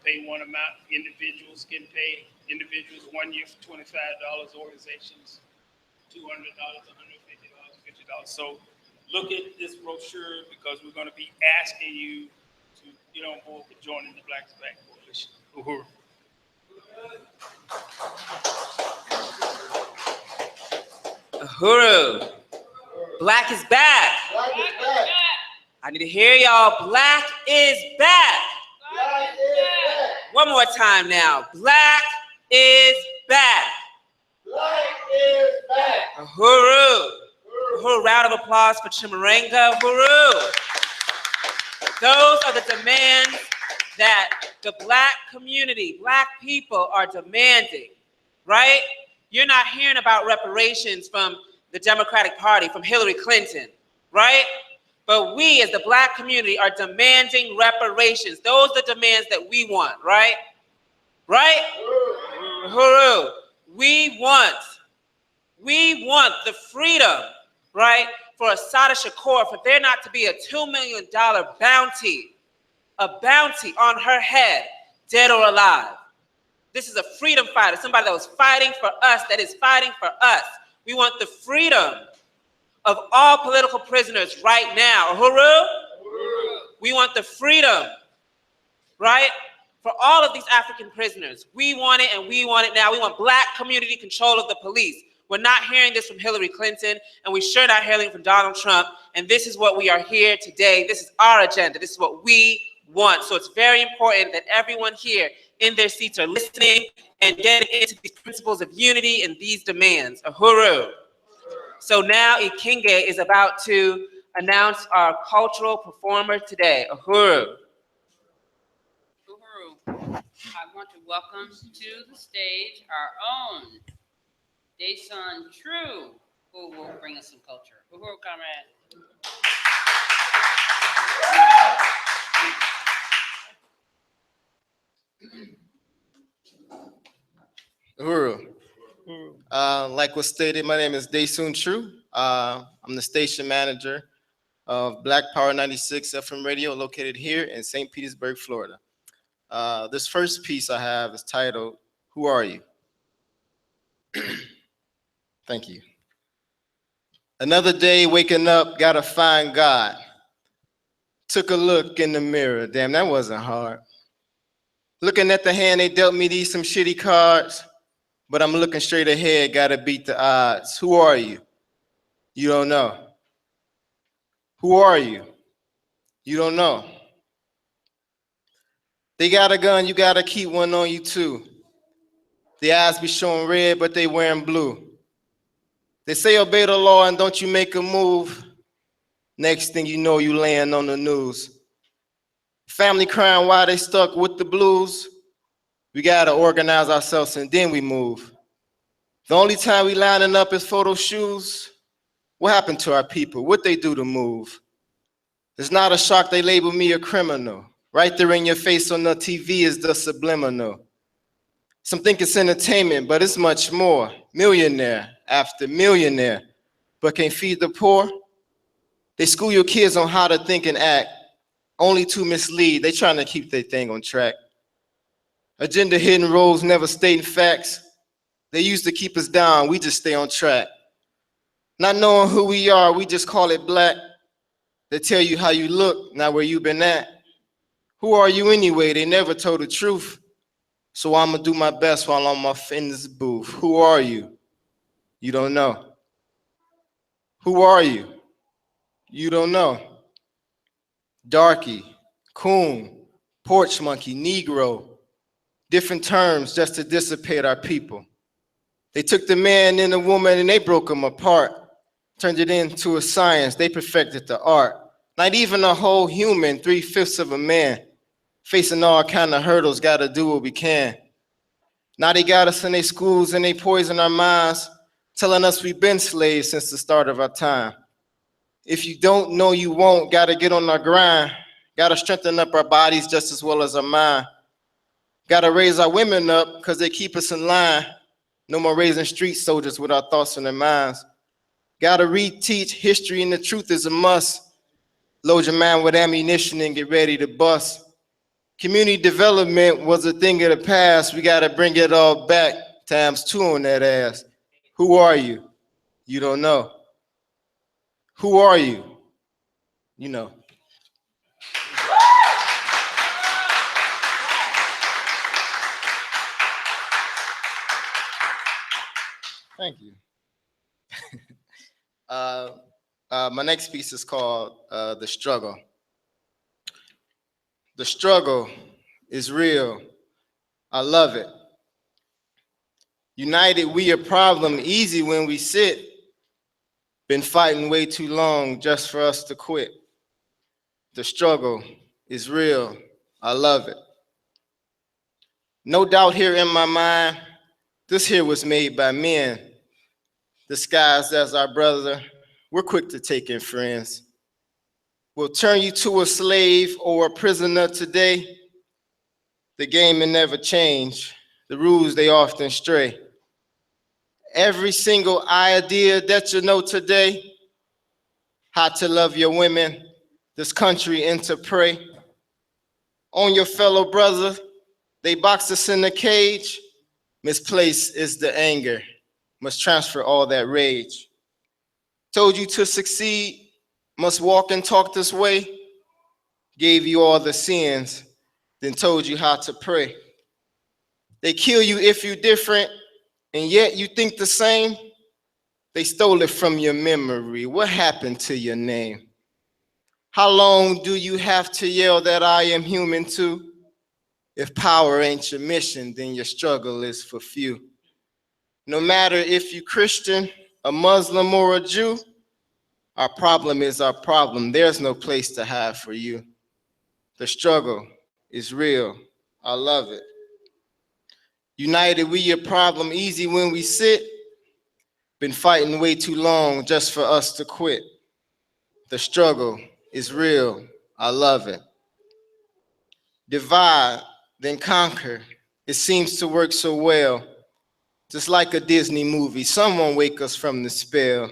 pay one amount. Individuals can pay. Individuals 1 year for $25. Organizations $200, $150, $50. So look at this brochure because we're going to be asking you to get on board with joining the Black is Back Coalition. Uhuru. Uhuru. Black is back. Black is back. I need to hear y'all. Black is back. Black is back. One more time now. Black is back. Black is back. Uhuru. Uhuru. Round of applause for Chimurenga. Uhuru. Those are the demands that the Black community, Black people are demanding, right? You're not hearing about reparations from the Democratic Party, from Hillary Clinton, right? But we as the Black community are demanding reparations. Those are the demands that we want, right? Right? Uhuru. We want the freedom, right, for Assata Shakur, for there not to be a $2 million bounty, a bounty on her head, dead or alive. This is a freedom fighter, somebody that was fighting for us, that is fighting for us. We want the freedom of all political prisoners right now. Uhuru? We want the freedom, right, for all of these African prisoners. We want it, and we want it now. We want Black community control of the police. We're not hearing this from Hillary Clinton, and we sure not hearing it from Donald Trump. And this is what we are here today. This is our agenda. This is what we want. So it's very important that everyone here in their seats are listening and getting into these principles of unity and these demands. Uhuru. So now Ekenge is about to announce our cultural performer today. Uhuru. Uhuru, I want to welcome to the stage our own Dason True, who will bring us some culture. Uhuru, comrade. Uhuru. Like was stated, my name is Dason True. I'm the station manager of Black Power 96 FM radio located here in St. Petersburg, Florida. This first piece I have is titled, Who Are You? Thank you. Another day waking up, gotta find God. Took a look in the mirror. Damn, that wasn't hard. Looking at the hand, they dealt me these some shitty cards, but I'm looking straight ahead, gotta beat the odds. Who are you? You don't know. Who are you? You don't know. They got a gun, you gotta keep one on you too. The eyes be showing red, but they wearing blue. They say obey the law and don't you make a move. Next thing you know, you laying on the news. Family crying why they stuck with the blues. We gotta organize ourselves and then we move. The only time we lining up is photo shoes. What happened to our people? What they do to move? It's not a shock they label me a criminal. Right there in your face on the TV is the subliminal. Some think it's entertainment, but it's much more. Millionaire after millionaire, but can't feed the poor. They school your kids on how to think and act, only to mislead. They trying to keep their thing on track. Agenda hidden roles, never stating facts. They used to keep us down, we just stay on track. Not knowing who we are, we just call it black. They tell you how you look, not where you been at. Who are you anyway? They never told the truth. So I'ma do my best while I'm off in this booth. Who are you? You don't know. Who are you? You don't know. Darky, coon, porch monkey, Negro. Different terms just to dissipate our people. They took the man and the woman and they broke them apart. Turned it into a science, they perfected the art. Not even a whole human, 3/5 of a man. Facing all kind of hurdles, gotta do what we can. Now they got us in their schools and they poison our minds, telling us we've been slaves since the start of our time. If you don't know, you won't. Gotta get on our grind. Gotta strengthen up our bodies just as well as our mind. Gotta raise our women up because they keep us in line. No more raising street soldiers with our thoughts on their minds. Gotta reteach history and the truth is a must. Load your mind with ammunition and get ready to bust. Community development was a thing of the past. We gotta bring it all back. ×2 on that ass. Who are you? You don't know. Who are you? You know. Thank you. My next piece is called The Struggle. The struggle is real. I love it. United, we a problem, easy when we sit. Been fighting way too long just for us to quit. The struggle is real. I love it. No doubt here in my mind, this here was made by men, disguised as our brother. We're quick to take in friends. We'll turn you to a slave or a prisoner today. The game may never change. The rules, they often stray. Every single idea that you know today, how to love your women, this country, and to pray on your fellow brother. They box us in the cage. Misplaced is the anger. Must transfer all that rage. Told you to succeed, must walk and talk this way. Gave you all the sins, then told you how to pray. They kill you if you different, and yet you think the same. They stole it from your memory. What happened to your name? How long do you have to yell that I am human too? If power ain't your mission, then your struggle is for few. No matter if you Christian, a Muslim, or a Jew, our problem is our problem. There's no place to hide for you. The struggle is real. I love it. United, we a problem, easy when we sit. Been fighting way too long just for us to quit. The struggle is real. I love it. Divide, then conquer. It seems to work so well. Just like a Disney movie, someone wake us from the spell.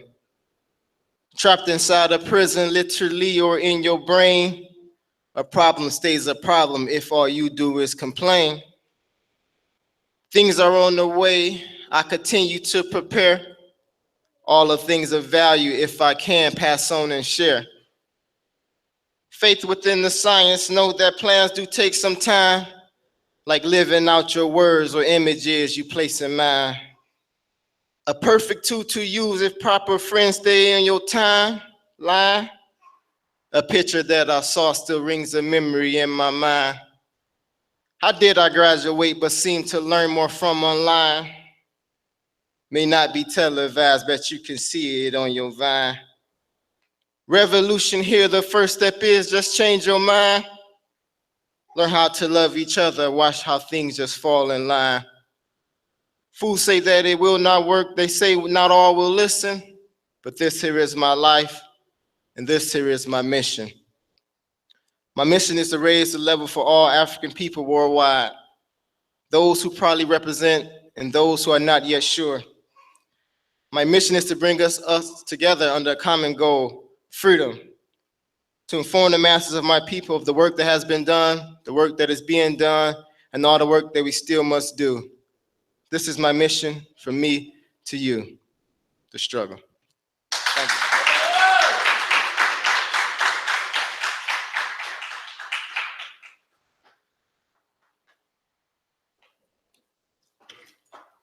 Trapped inside a prison, literally or in your brain. A problem stays a problem if all you do is complain. Things are on the way. I continue to prepare. All the things of value, if I can, pass on and share. Faith within the science, know that plans do take some time, like living out your words or images you place in mind. A perfect tool to use if proper friends stay in your timeline. A picture that I saw still rings a memory in my mind. How did I graduate but seem to learn more from online? May not be televised, but you can see it on your Vine. Revolution here, the first step is just change your mind. Learn how to love each other, watch how things just fall in line. Fools say that it will not work, they say not all will listen, but this here is my life, and this here is my mission. My mission is to raise the level for all African people worldwide, those who probably represent and those who are not yet sure. My mission is to bring us together under a common goal, freedom, to inform the masses of my people of the work that has been done, the work that is being done, and all the work that we still must do. This is my mission from me to you, the struggle. Thank you.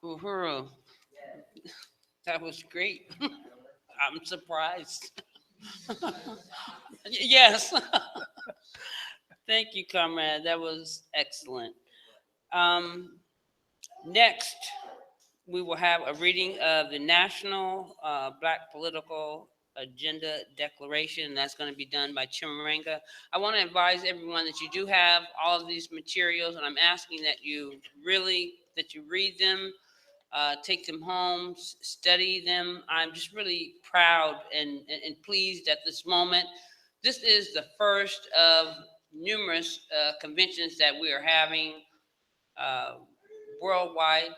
Uhuru, that was great. I'm surprised. Yes. Thank you, comrade. That was excellent. Next, we will have a reading of the National Black Political Agenda Declaration, and that's going to be done by Chimaranga. I want to advise everyone that you do have all of these materials, and I'm asking that you read them, take them home, study them. I'm just really proud and pleased at this moment. This is the first of numerous conventions that we are having worldwide.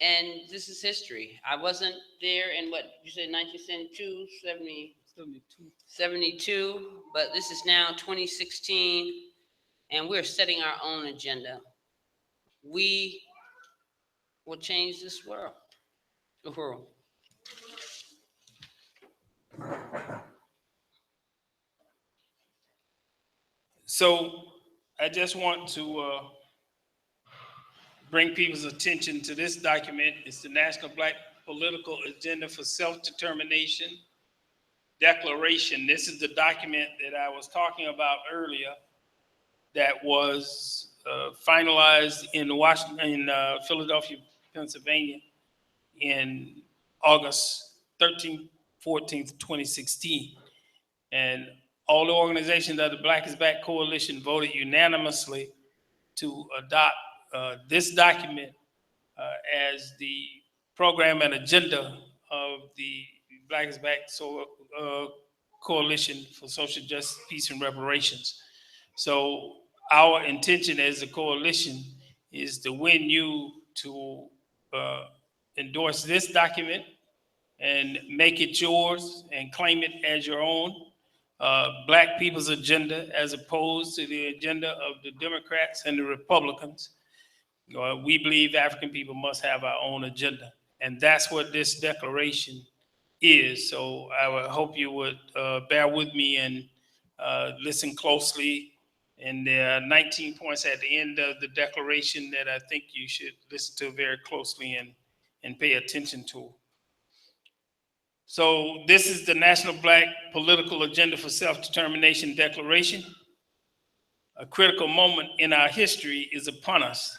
And this is history. I wasn't there in what you said, 1972, 72, but this is now 2016, and we're setting our own agenda. We will change this world. Uhuru. So I just want to bring people's attention to this document. It's the National Black Political Agenda for Self-Determination Declaration. This is the document that I was talking about earlier that was finalized in Philadelphia, Pennsylvania in August 13th, 14th, 2016. And all the organizations of the Black is Back Coalition voted unanimously to adopt this document as the program and agenda of the Black is Back Coalition for Social Justice, Peace, and Reparations. So our intention as a coalition is to win you to endorse this document and make it yours and claim it as your own. Black people's agenda as opposed to the agenda of the Democrats and the Republicans. We believe African people must have our own agenda. And that's what this declaration is. So I would hope you would bear with me and listen closely. And there are 19 points at the end of the declaration that I think you should listen to very closely and pay attention to. So this is the National Black Political Agenda for Self-Determination Declaration. A critical moment in our history is upon us.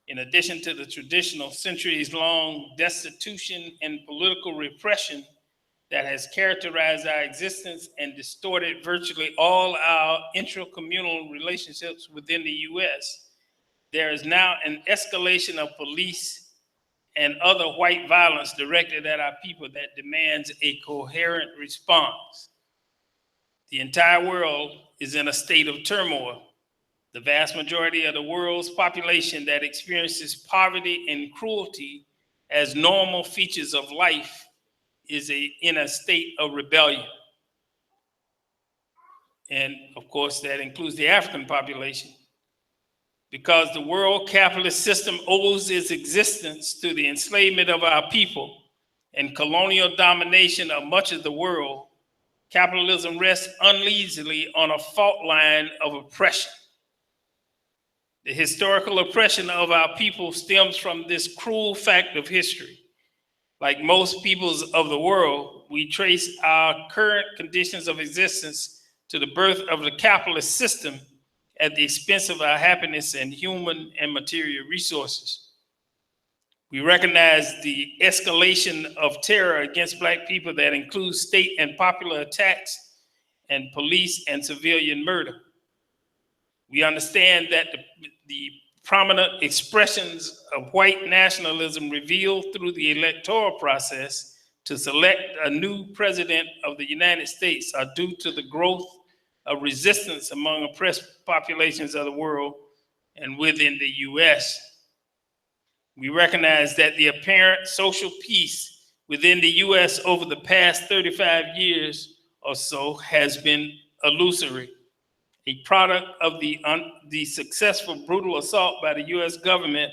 In addition to the traditional centuries-long destitution and political repression that has characterized our existence and distorted virtually all our intra-communal relationships within the U.S., there is now an escalation of police and other white violence directed at our people that demands a coherent response. The entire world is in a state of turmoil. The vast majority of the world's population that experiences poverty and cruelty as normal features of life is in a state of rebellion. And of course, that includes the African population. Because the world capitalist system owes its existence to the enslavement of our people and colonial domination of much of the world, capitalism rests uneasily on a fault line of oppression. The historical oppression of our people stems from this cruel fact of history. Like most peoples of the world, we trace our current conditions of existence to the birth of the capitalist system at the expense of our happiness and human and material resources. We recognize the escalation of terror against Black people that includes state and popular attacks and police and civilian murder. We understand that the prominent expressions of white nationalism revealed through the electoral process to select a new president of the United States are due to the growth of resistance among oppressed populations of the world and within the US. We recognize that the apparent social peace within the US over the past 35 years or so has been illusory, a product of the successful brutal assault by the US government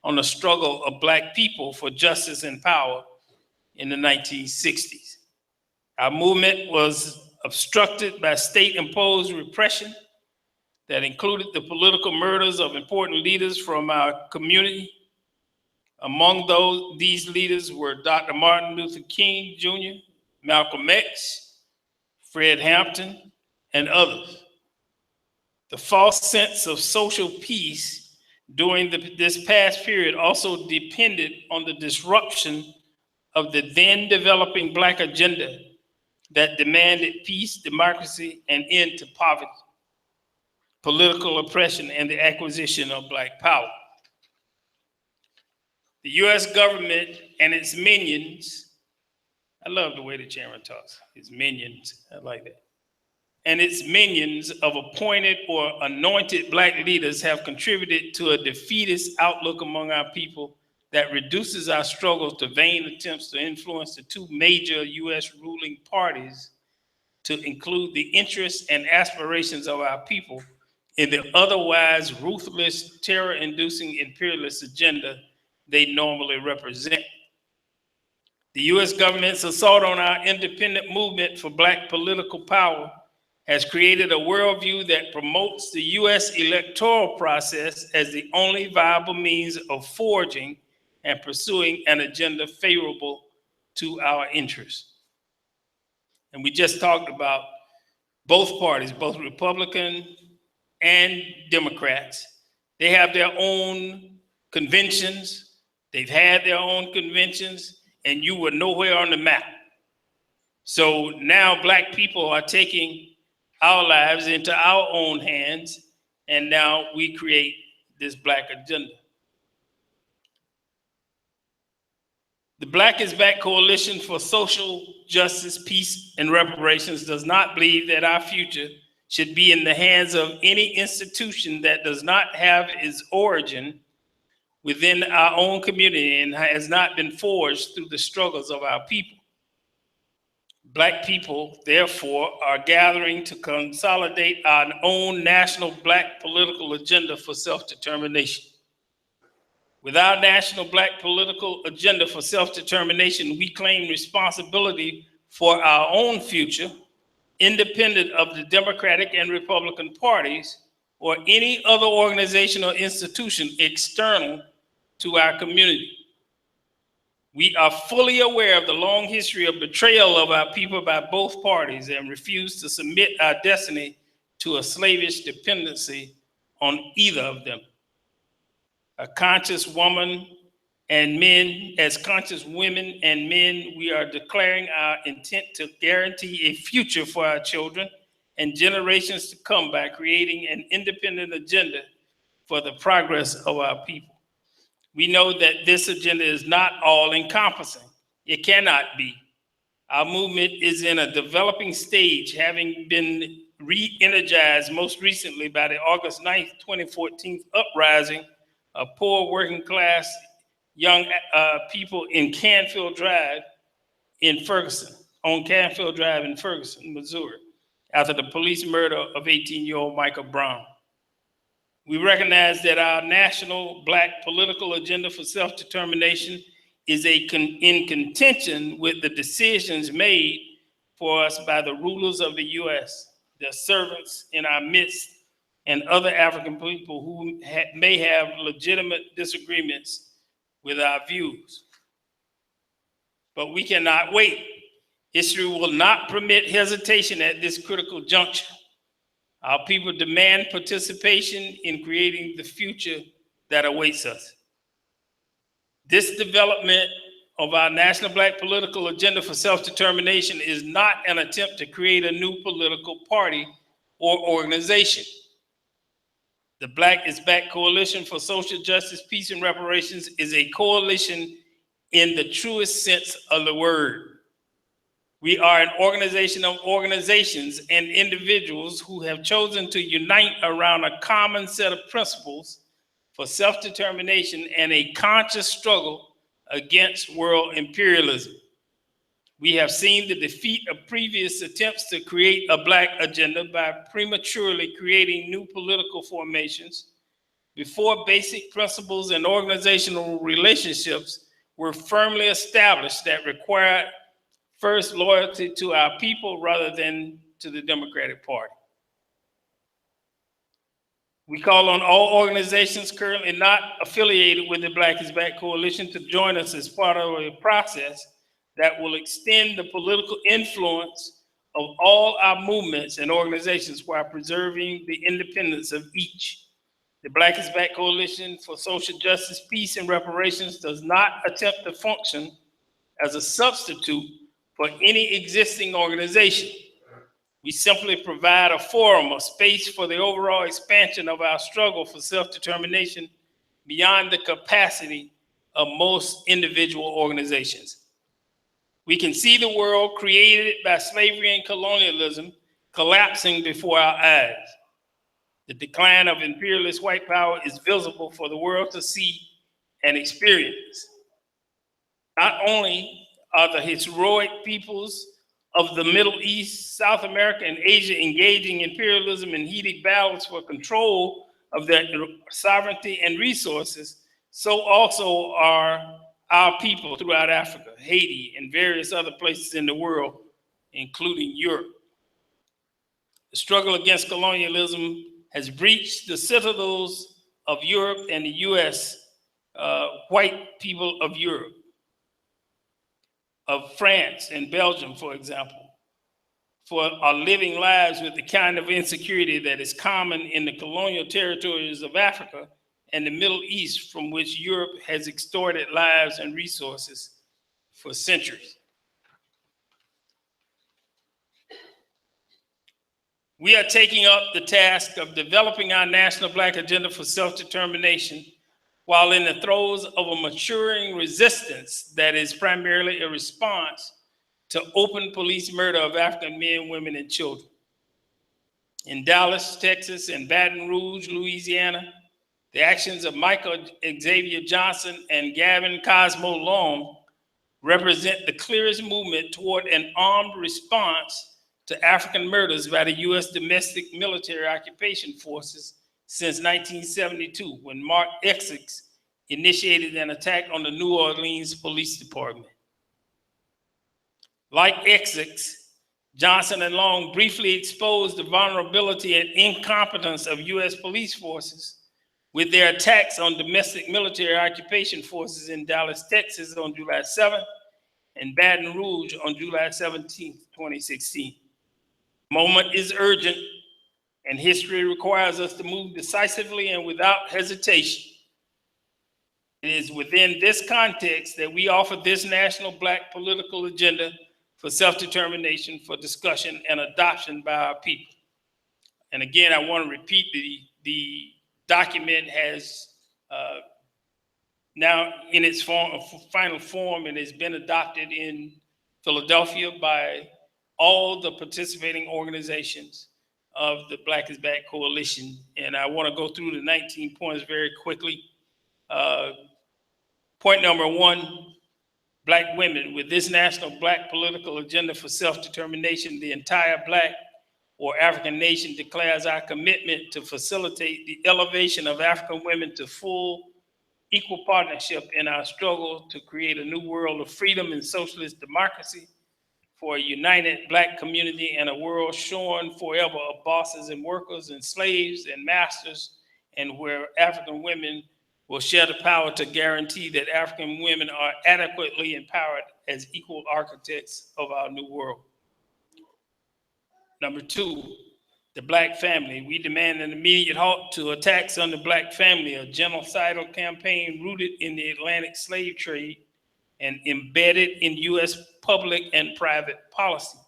on the struggle of Black people for justice and power in the 1960s. Our movement was obstructed by state-imposed repression that included the political murders of important leaders from our community. Among these leaders were Dr. Martin Luther King Jr., Malcolm X, Fred Hampton, and others. The false sense of social peace during this past period also depended on the disruption of the then developing Black agenda that demanded peace, democracy, and end to poverty, political oppression, and the acquisition of Black power. The US government and its minions, I love the way the chairman talks, his minions, I like that. And its minions of appointed or anointed Black leaders have contributed to a defeatist outlook among our people that reduces our struggles to vain attempts to influence the two major US ruling parties to include the interests and aspirations of our people in the otherwise ruthless, terror-inducing imperialist agenda they normally represent. The US government's assault on our independent movement for Black political power has created a worldview that promotes the U.S. electoral process as the only viable means of forging and pursuing an agenda favorable to our interests. And we just talked about both parties, both Republican and Democrats. They have their own conventions. They've had their own conventions, and you were nowhere on the map. So now Black people are taking our lives into our own hands, and now we create this Black agenda. The Black is Back Coalition for Social Justice, Peace, and Reparations does not believe that our future should be in the hands of any institution that does not have its origin within our own community and has not been forged through the struggles of our people. Black people, therefore, are gathering to consolidate our own national Black political agenda for self-determination. With our national Black political agenda for self-determination, we claim responsibility for our own future, independent of the Democratic and Republican parties or any other organization or institution external to our community. We are fully aware of the long history of betrayal of our people by both parties and refuse to submit our destiny to a slavish dependency on either of them. As conscious women and men, we are declaring our intent to guarantee a future for our children and generations to come by creating an independent agenda for the progress of our people. We know that this agenda is not all-encompassing. It cannot be. Our movement is in a developing stage, having been re-energized most recently by the August 9th, 2014 uprising of poor working class young people in Canfield Drive in Ferguson, Missouri, after the police murder of 18-year-old Michael Brown. We recognize that our national Black political agenda for self-determination is in contention with the decisions made for us by the rulers of the U.S., their servants in our midst, and other African people who may have legitimate disagreements with our views. But we cannot wait. History will not permit hesitation at this critical juncture. Our people demand participation in creating the future that awaits us. This development of our national Black political agenda for self-determination is not an attempt to create a new political party or organization. The Black is Back Coalition for Social Justice, Peace, and Reparations is a coalition in the truest sense of the word. We are an organization of organizations and individuals who have chosen to unite around a common set of principles for self-determination and a conscious struggle against world imperialism. We have seen the defeat of previous attempts to create a Black agenda by prematurely creating new political formations before basic principles and organizational relationships were firmly established that required first loyalty to our people rather than to the Democratic Party. We call on all organizations currently not affiliated with the Black is Back Coalition to join us as part of a process that will extend the political influence of all our movements and organizations while preserving the independence of each. The Black is Back Coalition for Social Justice, Peace, and Reparations does not attempt to function as a substitute for any existing organization. We simply provide a forum, a space for the overall expansion of our struggle for self-determination beyond the capacity of most individual organizations. We can see the world created by slavery and colonialism collapsing before our eyes. The decline of imperialist white power is visible for the world to see and experience. Not only are the heroic peoples of the Middle East, South America, and Asia engaging imperialism in heated battles for control of their sovereignty and resources, so also are our people throughout Africa, Haiti, and various other places in the world, including Europe. The struggle against colonialism has breached the citadels of Europe and the US, white people of Europe, of France and Belgium, for example, are living lives with the kind of insecurity that is common in the colonial territories of Africa and the Middle East, from which Europe has extorted lives and resources for centuries. We are taking up the task of developing our national Black agenda for self-determination while in the throes of a maturing resistance that is primarily a response to open police murder of African men, women, and children. In Dallas, Texas, and Baton Rouge, Louisiana, the actions of Michael Xavier Johnson and Gavin Cosmo Long represent the clearest movement toward an armed response to African murders by the U.S. domestic military occupation forces since 1972, when Mark Essex initiated an attack on the New Orleans Police Department. Like Essex, Johnson and Long briefly exposed the vulnerability and incompetence of U.S. police forces with their attacks on domestic military occupation forces in Dallas, Texas on July 7th and Baton Rouge on July 17th, 2016. The moment is urgent, and history requires us to move decisively and without hesitation. It is within this context that we offer this national Black political agenda for self-determination, for discussion and adoption by our people. And again, I want to repeat, the document has now in its final form, and has been adopted in Philadelphia by all the participating organizations of the Black is Back Coalition. And I want to go through the 19 points very quickly. Point number one, Black women. With this national Black political agenda for self-determination, the entire Black or African nation declares our commitment to facilitate the elevation of African women to full equal partnership in our struggle to create a new world of freedom and socialist democracy, for a united Black community and a world shorn forever of bosses and workers and slaves and masters, and where African women will share the power to guarantee that African women are adequately empowered as equal architects of our new world. Number two, the Black family. We demand an immediate halt to attacks on the Black family, a genocidal campaign rooted in the Atlantic slave trade and embedded in U.S. public and private policy.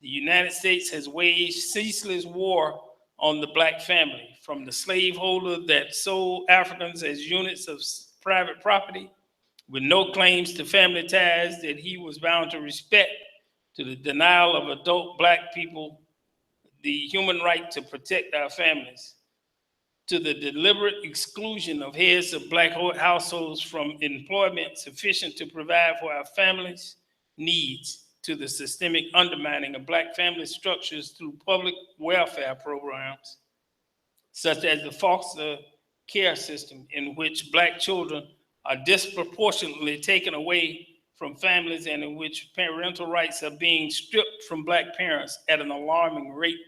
The United States has waged ceaseless war on the Black family, from the slaveholder that sold Africans as units of private property with no claims to family ties that he was bound to respect, to the denial of adult Black people the human right to protect our families, to the deliberate exclusion of heads of Black households from employment sufficient to provide for our families' needs, to the systemic undermining of Black family structures through public welfare programs, such as the foster care system, in which Black children are disproportionately taken away from families and in which parental rights are being stripped from Black parents at an alarming rate,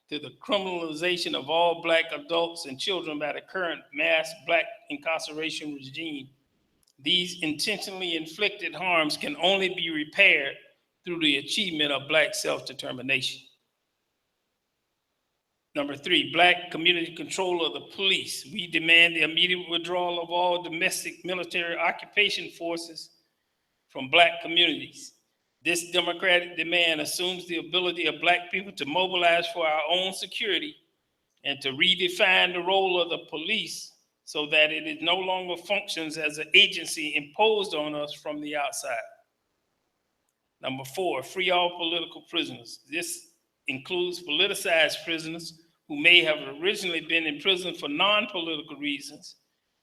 to the criminalization of all Black adults and children by the current mass Black incarceration regime. These intentionally inflicted harms can only be repaired through the achievement of Black self-determination. Number three, Black community control of the police. We demand the immediate withdrawal of all domestic military occupation forces from Black communities. This democratic demand assumes the ability of Black people to mobilize for our own security and to redefine the role of the police so that it no longer functions as an agency imposed on us from the outside. Number four, free all political prisoners. This includes politicized prisoners who may have originally been in prison for non-political reasons,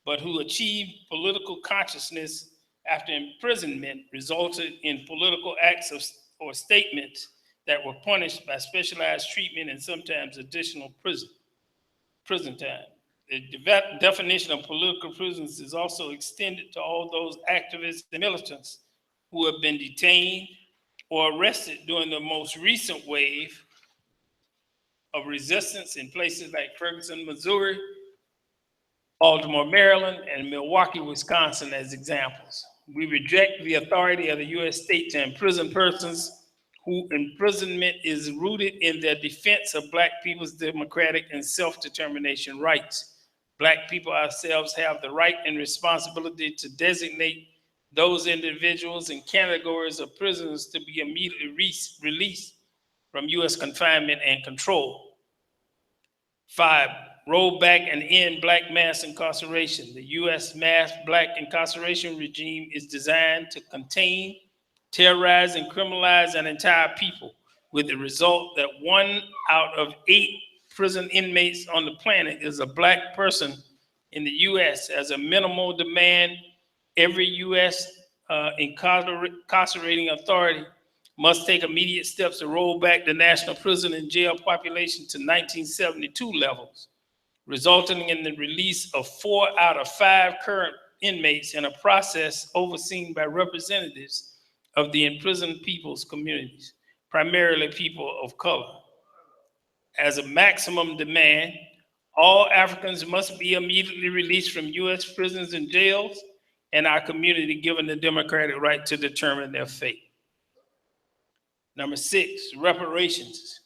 but who achieved political consciousness after imprisonment resulted in political acts or statements that were punished by specialized treatment and sometimes additional prison time. The definition of political prisoners is also extended to all those activists and militants who have been detained or arrested during the most recent wave of resistance in places like Ferguson, Missouri, Baltimore, Maryland, and Milwaukee, Wisconsin as examples. We reject the authority of the U.S. state to imprison persons whose imprisonment is rooted in their defense of Black people's democratic and self-determination rights. Black people ourselves have the right and responsibility to designate those individuals and categories of prisoners to be immediately released from U.S. confinement and control. 5, roll back and end Black mass incarceration. The U.S. mass Black incarceration regime is designed to contain, terrorize, and criminalize an entire people, with the result that 1 out of 8 prison inmates on the planet is a Black person in the U.S. As a minimal demand, every U.S. Incarcerating authority must take immediate steps to roll back the national prison and jail population to 1972 levels, resulting in the release of 4 out of 5 current inmates in a process overseen by representatives of the imprisoned people's communities, primarily people of color. As a maximum demand, all Africans must be immediately released from U.S. prisons and jails, and our community given the democratic right to determine their fate. Number 6, reparations.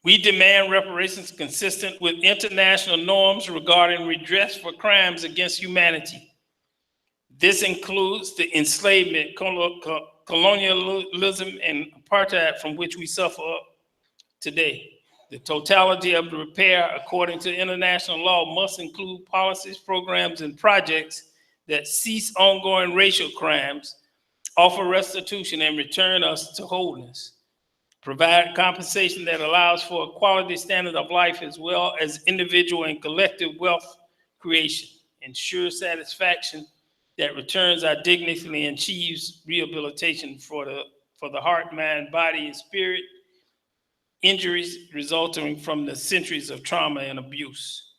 We demand reparations consistent with international norms regarding redress for crimes against humanity. This includes the enslavement, colonialism, and apartheid from which we suffer today. The totality of the repair, according to international law, must include policies, programs, and projects that cease ongoing racial crimes, offer restitution, and return us to wholeness. Provide compensation that allows for a quality standard of life as well as individual and collective wealth creation. Ensure satisfaction that returns our dignity and achieves rehabilitation for the heart, mind, body, and spirit, injuries resulting from the centuries of trauma and abuse.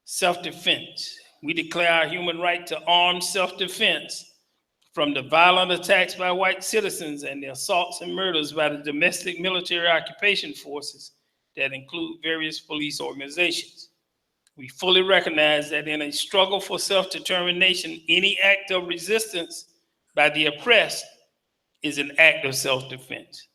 Self-defense. We declare our human right to armed self-defense from the violent attacks by white citizens and the assaults and murders by the domestic military occupation forces that include various police organizations. We fully recognize that in a struggle for self-determination, any act of resistance by the oppressed is an act of self-defense.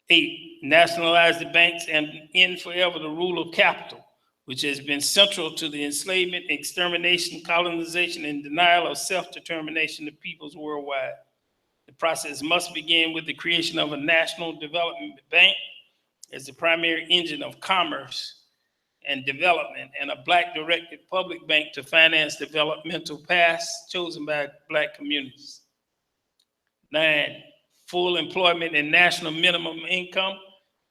8, nationalize the banks and end forever the rule of capital, which has been central to the enslavement, extermination, colonization, and denial of self-determination of peoples worldwide. The process must begin with the creation of a national development bank as the primary engine of commerce and development, and a Black-directed public bank to finance developmental paths chosen by Black communities. 9, full employment and national minimum income.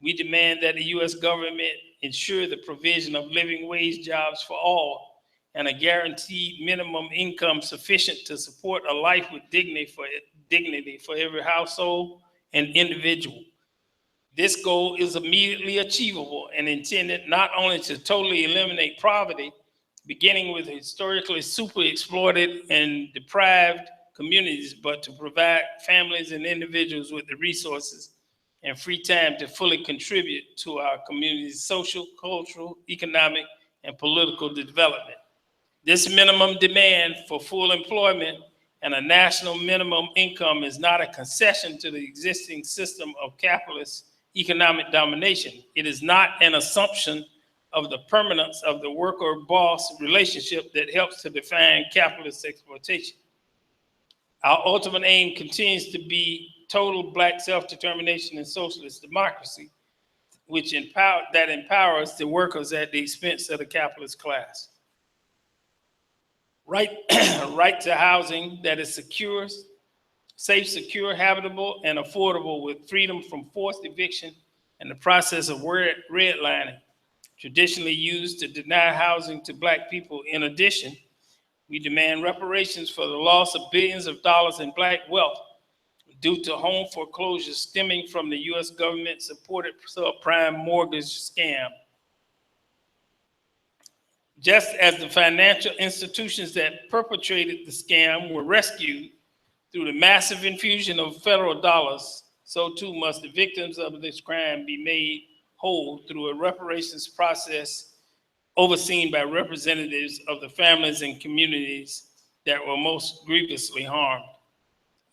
We demand that the U.S. government ensure the provision of living wage jobs for all and a guaranteed minimum income sufficient to support a life with dignity for every household and individual. This goal is immediately achievable and intended not only to totally eliminate poverty, beginning with historically super exploited and deprived communities, but to provide families and individuals with the resources and free time to fully contribute to our community's social, cultural, economic, and political development. This minimum demand for full employment and a national minimum income is not a concession to the existing system of capitalist economic domination. It is not an assumption of the permanence of the worker-boss relationship that helps to define capitalist exploitation. Our ultimate aim continues to be total Black self-determination and socialist democracy, which empowers the workers at the expense of the capitalist class. Right to housing that is secure, safe, secure, habitable, and affordable, with freedom from forced eviction and the process of redlining, traditionally used to deny housing to Black people. In addition, we demand reparations for the loss of billions of dollars in Black wealth due to home foreclosures stemming from the U.S. government-supported subprime mortgage scam. Just as the financial institutions that perpetrated the scam were rescued through the massive infusion of federal dollars, so too must the victims of this crime be made whole through a reparations process overseen by representatives of the families and communities that were most grievously harmed.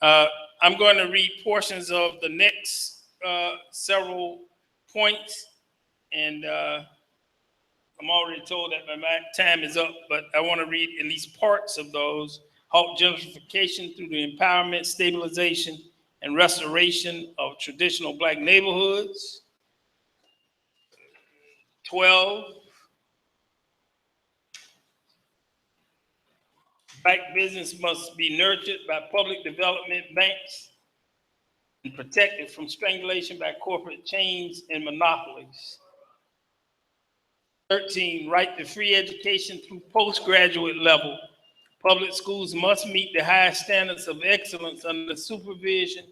I'm going to read portions of the next several points, and I'm already told that my time is up, but I want to read at least parts of those. Halt gentrification through the empowerment, stabilization, and restoration of traditional Black neighborhoods. 12, Black business must be nurtured by public development banks and protected from strangulation by corporate chains and monopolies. 13, right to free education through postgraduate level. Public schools must meet the highest standards of excellence under the supervision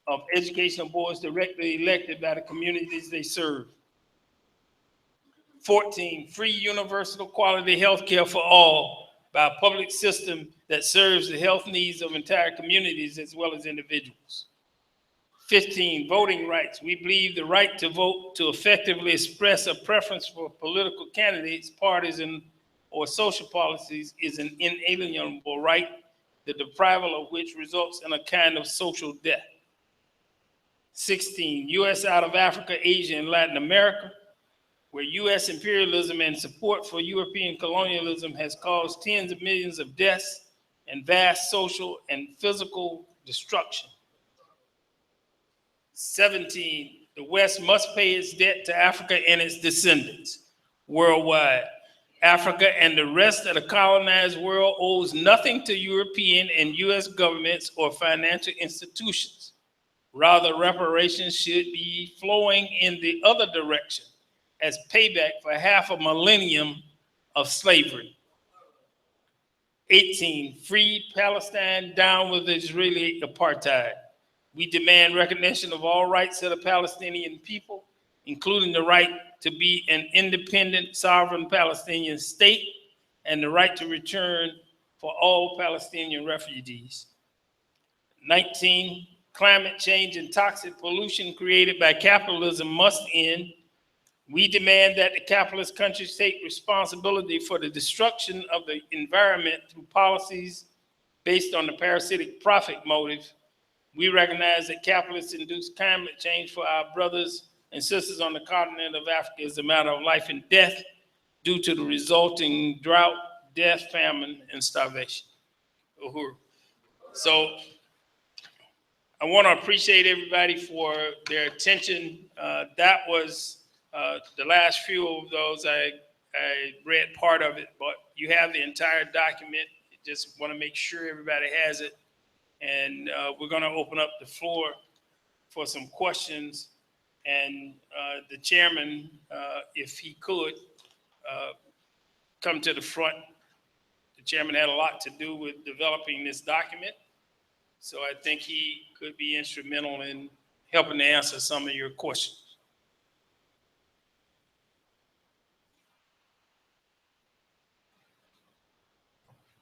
of educational boards directly elected by the communities they serve. 14, free universal quality health care for all by a public system that serves the health needs of entire communities as well as individuals. 15, voting rights. We believe the right to vote to effectively express a preference for political candidates, parties, or social policies is an inalienable right, the deprival of which results in a kind of social death. 16, U.S. out of Africa, Asia, and Latin America, where U.S. imperialism and support for European colonialism has caused tens of millions of deaths and vast social and physical destruction. 17, the West must pay its debt to Africa and its descendants worldwide. Africa and the rest of the colonized world owes nothing to European and U.S. governments or financial institutions. Rather, reparations should be flowing in the other direction as payback for half a millennium of slavery. 18, free Palestine, down with Israeli apartheid. We demand recognition of all rights of the Palestinian people, including the right to be an independent, sovereign Palestinian state and the right to return for all Palestinian refugees. 19, climate change and toxic pollution created by capitalism must end. We demand that the capitalist countries take responsibility for the destruction of the environment through policies based on the parasitic profit motive. We recognize that capitalists induce climate change for our brothers and sisters on the continent of Africa is a matter of life and death due to the resulting drought, death, famine, and starvation. Uhuru. So I want to appreciate everybody for their attention. That was the last few of those. I read part of it, but you have the entire document. Just want to make sure everybody has it. And we're going to open up the floor for some questions. And the chairman, if he could, come to the front. The chairman had a lot to do with developing this document. So I think he could be instrumental in helping to answer some of your questions.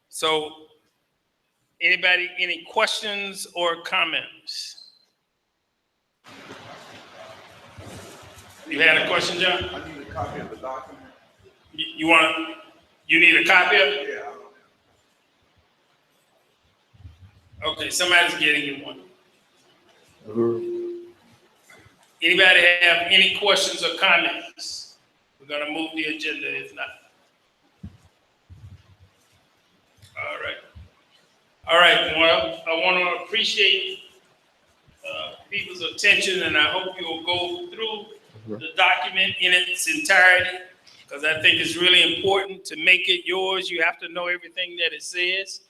So anybody, any questions or comments? You had a question, John? I need a copy of the document. You need a copy of it? Yeah. Okay, somebody's getting you one. Anybody have any questions or comments? We're gonna move the agenda if not. All right, well, I want to appreciate people's attention, and I hope you'll go through the document in its entirety, because I think it's really important to make it yours. You have to know everything that it says.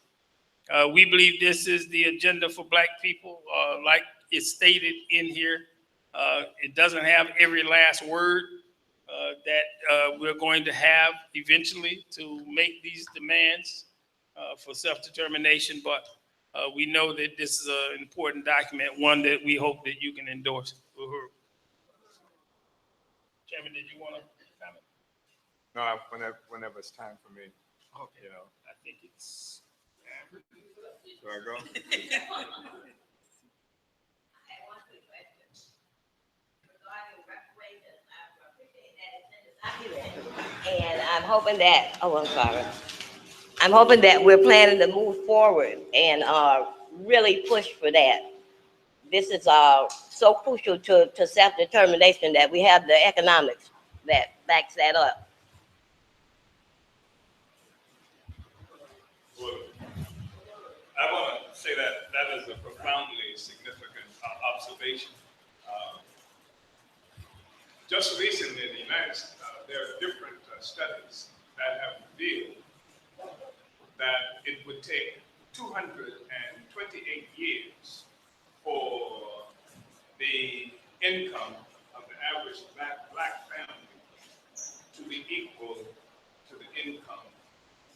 We believe this is the agenda for Black people, like it's stated in here. It doesn't have every last word that we're going to have eventually to make these demands for self-determination, but we know that this is an important document, one that we hope that you can endorse. Chairman, did you want to comment? No, whenever it's time for me, Okay. you know. I think it's. Do I go? Regarding And I'm hoping that, oh, I'm sorry. I'm hoping that we're planning to move forward and really push for that. This is so crucial to self-determination that we have the economics that backs that up. Well, I want to say that that is a profoundly significant observation. Just recently in the United States, there are different studies that have revealed that it would take 228 years for the income of the average black family to be equal to the income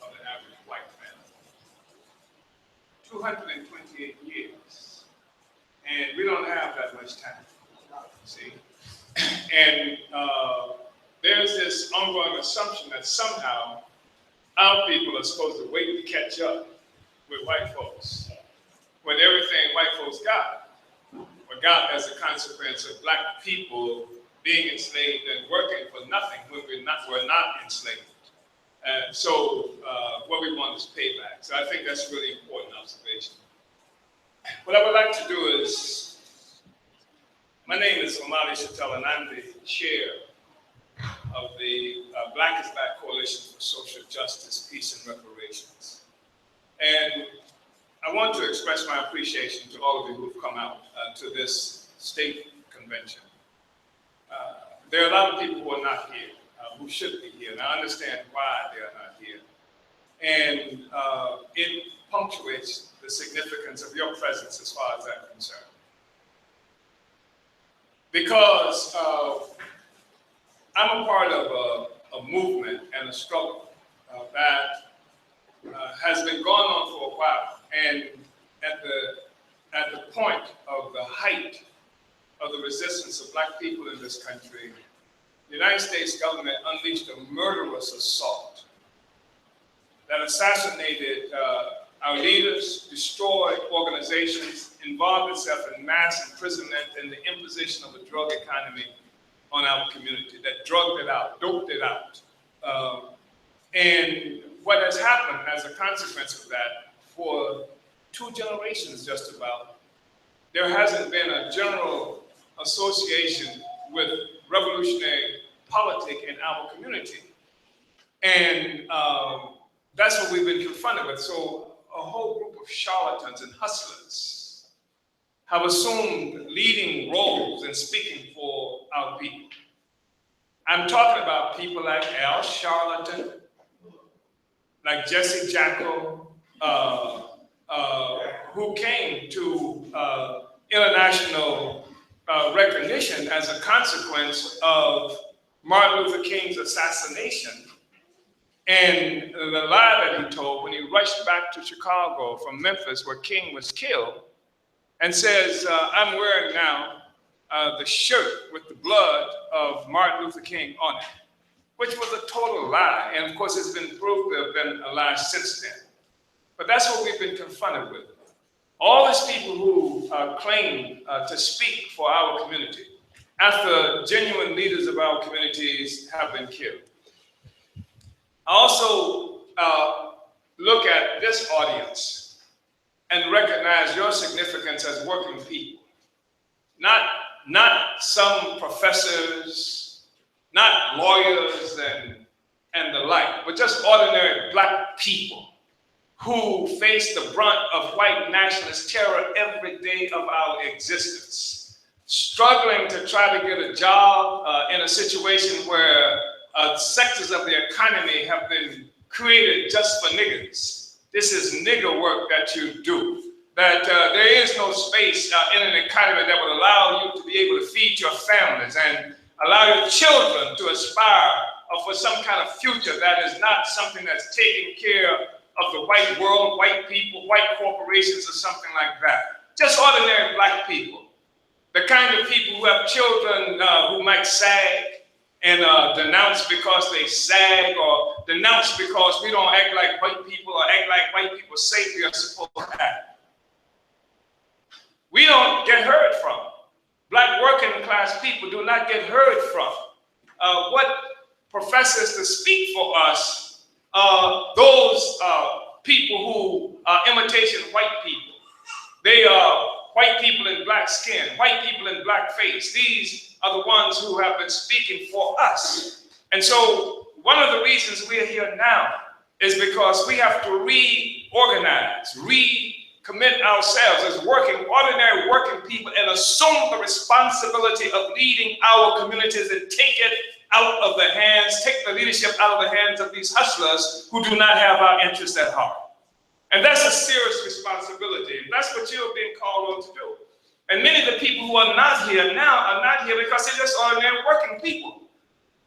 of the average white family. 228 years. And we don't have that much time, see? And there's this ongoing assumption that somehow our people are supposed to wait to catch up with white folks when everything white folks got as a consequence of black people being enslaved and working for nothing when we're not enslaved. And so what we want is payback. So I think that's a really important observation. What I would like to do is, my name is Omali, Yeshitela, and I'm the chair of the Black is Back Coalition for Social Justice, Peace, and Reparations. And I want to express my appreciation to all of you who've come out to this state convention. There are a lot of people who are not here, who should be here, and I understand why they are not here. And it punctuates the significance of your presence as far as I'm concerned. Because I'm a part of a movement and a struggle that has been going on for a while. And at the point of the height of the resistance of black people in this country, the United States government unleashed a murderous assault that assassinated our leaders, destroyed organizations, involved itself in mass imprisonment and the imposition of a drug economy on our community that drugged it out, doped it out. And what has happened as a consequence of that, for 2 generations just about, there hasn't been a general association with revolutionary politics in our community. And that's what we've been confronted with. So a whole group of charlatans and hustlers have assumed leading roles in speaking for our people. I'm talking about people like Al Sharpton, like Jesse Jacko, who came to international recognition as a consequence of Martin Luther King's assassination and the lie that he told when he rushed back to Chicago from Memphis where King was killed and says, I'm wearing now the shirt with the blood of Martin Luther King on it, which was a total lie. And of course, it's been proved to have been a lie since then. But that's what we've been confronted with. All these people who claim to speak for our community after genuine leaders of our communities have been killed. I also look at this audience and recognize your significance as working people. Not some professors, not lawyers and the like, but just ordinary black people who face the brunt of white nationalist terror every day of our existence, struggling to try to get a job in a situation where sectors of the economy have been created just for niggers. This is nigger work that you do. That there is no space in an economy that would allow you to be able to feed your families and allow your children to aspire for some kind of future that is not something that's taking care of the white world, white people, white corporations, or something like that. Just ordinary black people. The kind of people who have children who might sag and denounce because they sag, or denounce because we don't act like white people or act like white people say we are supposed to act. We don't get heard from. Black working class people do not get heard from. What professes to speak for us, those people who are imitation white people. They are white people in black skin, white people in black face. These are the ones who have been speaking for us. And so one of the reasons we are here now is because we have to reorganize, recommit ourselves as ordinary working people and assume the responsibility of leading our communities and take it out of the hands, take the leadership out of the hands of these hustlers who do not have our interests at heart. And that's a serious responsibility. That's what you're being called on to do. And many of the people who are not here now are not here because they're just ordinary working people.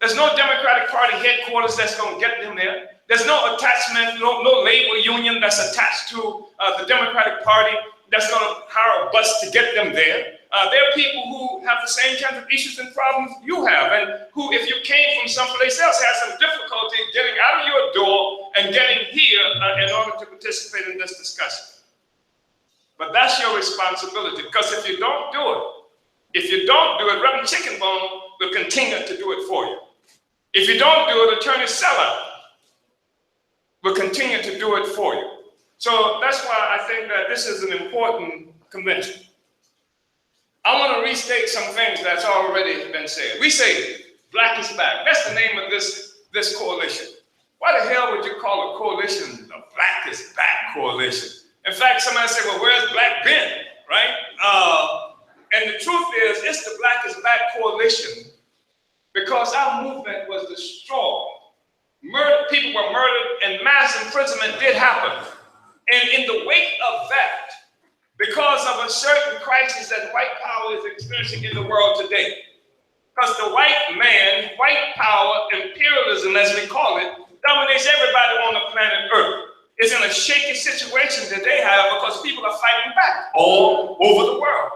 There's no Democratic Party headquarters that's going to get them there. There's no attachment, no labor union that's attached to the Democratic Party that's going to hire a bus to get them there. There are people who have the same kinds of issues and problems you have, and who, if you came from someplace else, had some difficulty getting out of your door and getting here in order to participate in this discussion. But that's your responsibility, because if you don't do it, Reverend Chicken Bone will continue to do it for you. If you don't do it, Attorney Seller will continue to do it for you. So that's why I think that this is an important convention. I want to restate some things that's already been said. We say Black is Back. That's the name of this coalition. Why the hell would you call a coalition a Black is Back coalition? In fact, somebody said, well, where's Black been, right? And the truth is, it's the Black is Back coalition because our movement was destroyed. People were murdered and mass imprisonment did happen. And in the wake of that, because of a certain crisis that white power is experiencing in the world today, because the white man, white power, imperialism as we call it, dominates everybody on the planet Earth. It's in a shaky situation that they have because people are fighting back all over the world.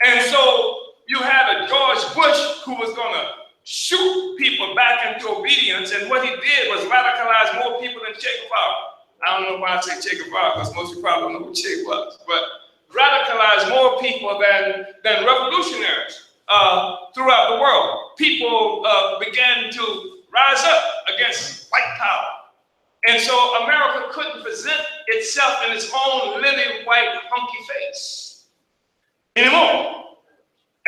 And so you had a George Bush who was going to shoot people back into obedience, and what he did was radicalize more people than Che Guevara. I don't know why I say Che Guevara, because most people probably don't know who Che was, but radicalize more people than revolutionaries throughout the world. People began to rise up against white power. And so America couldn't present itself in its own lily white hunky face anymore.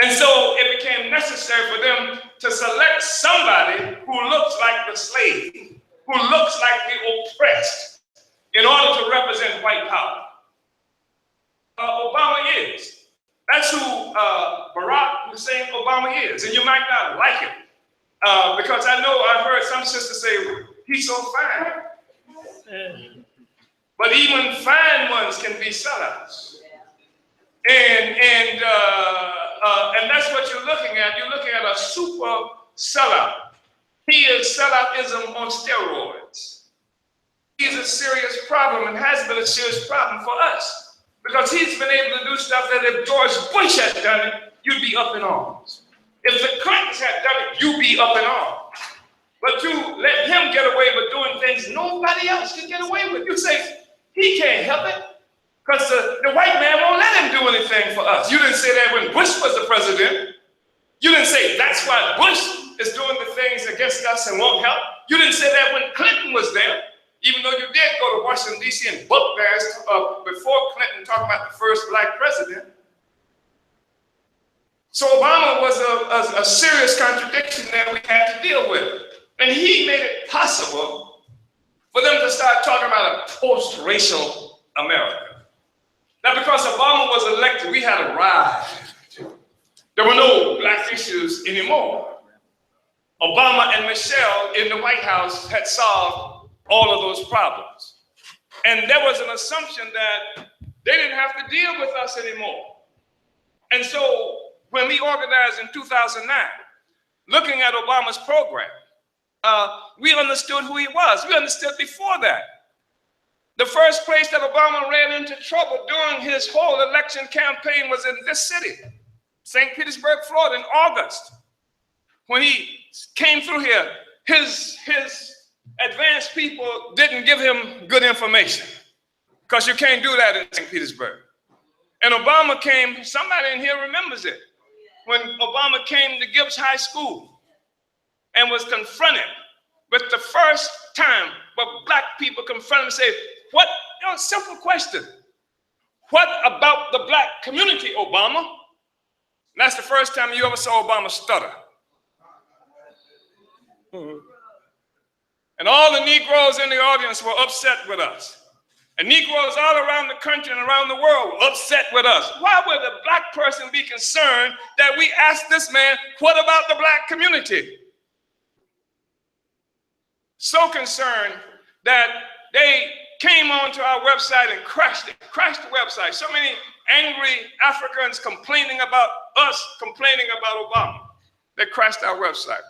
And so it became necessary for them to select somebody who looks like the slave, who looks like the oppressed, in order to represent white power. Obama is. That's who Barack Hussein Obama is. And you might not like it because I know I've heard some sisters say, he's so fine. But even fine ones can be sellouts. And that's what you're looking at. You're looking at a super sellout. He is selloutism on steroids. He's a serious problem and has been a serious problem for us because he's been able to do stuff that if George Bush had done it, you'd be up in arms. If the Clintons had done it, you'd be up in arms. But to let him get away with doing things nobody else can get away with, you say, he can't help it. Because the white man won't let him do anything for us. You didn't say that when Bush was the president. You didn't say that's why Bush is doing the things against us and won't help. You didn't say that when Clinton was there, even though you did go to Washington, D.C. and book bears before Clinton talking about the first black president. So Obama was a serious contradiction that we had to deal with. And he made it possible for them to start talking about a post-racial America. Now, because Obama was elected, we had arrived. There were no black issues anymore. Obama and Michelle in the White House had solved all of those problems. And there was an assumption that they didn't have to deal with us anymore. And so when we organized in 2009, looking at Obama's program, we understood who he was. We understood before that. The first place that Obama ran into trouble during his whole election campaign was in this city, St. Petersburg, Florida, in August. When he came through here, his advanced people didn't give him good information because you can't do that in St. Petersburg. And Obama came, somebody in here remembers it, when Obama came to Gibbs High School and was confronted with the first time where black people confront and say, what, simple question. What about the black community, Obama? And that's the first time you ever saw Obama stutter. And all the Negroes in the audience were upset with us. And Negroes all around the country and around the world were upset with us. Why would a black person be concerned that we asked this man, what about the black community? So concerned that they came onto our website and crashed the website. So many angry Africans complaining about us, complaining about Obama. They crashed our website.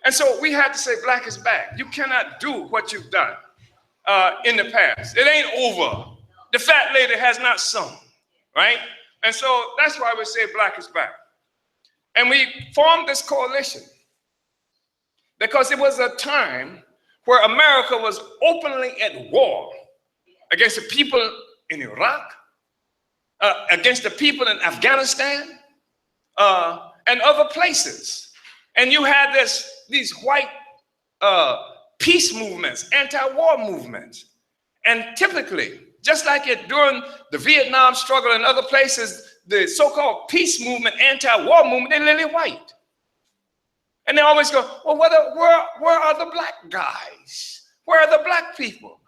And so we had to say, black is back. You cannot do what you've done in the past. It ain't over. The fat lady has not sung, right? And so that's why we say black is back. And we formed this coalition because it was a time where America was openly at war against the people in Iraq, against the people in Afghanistan, and other places. And you had these white peace movements, anti-war movements. And typically, just like it during the Vietnam struggle and other places, the so-called peace movement, anti-war movement, they're lily white. And they always go, well, where are the black guys? Where are the black people?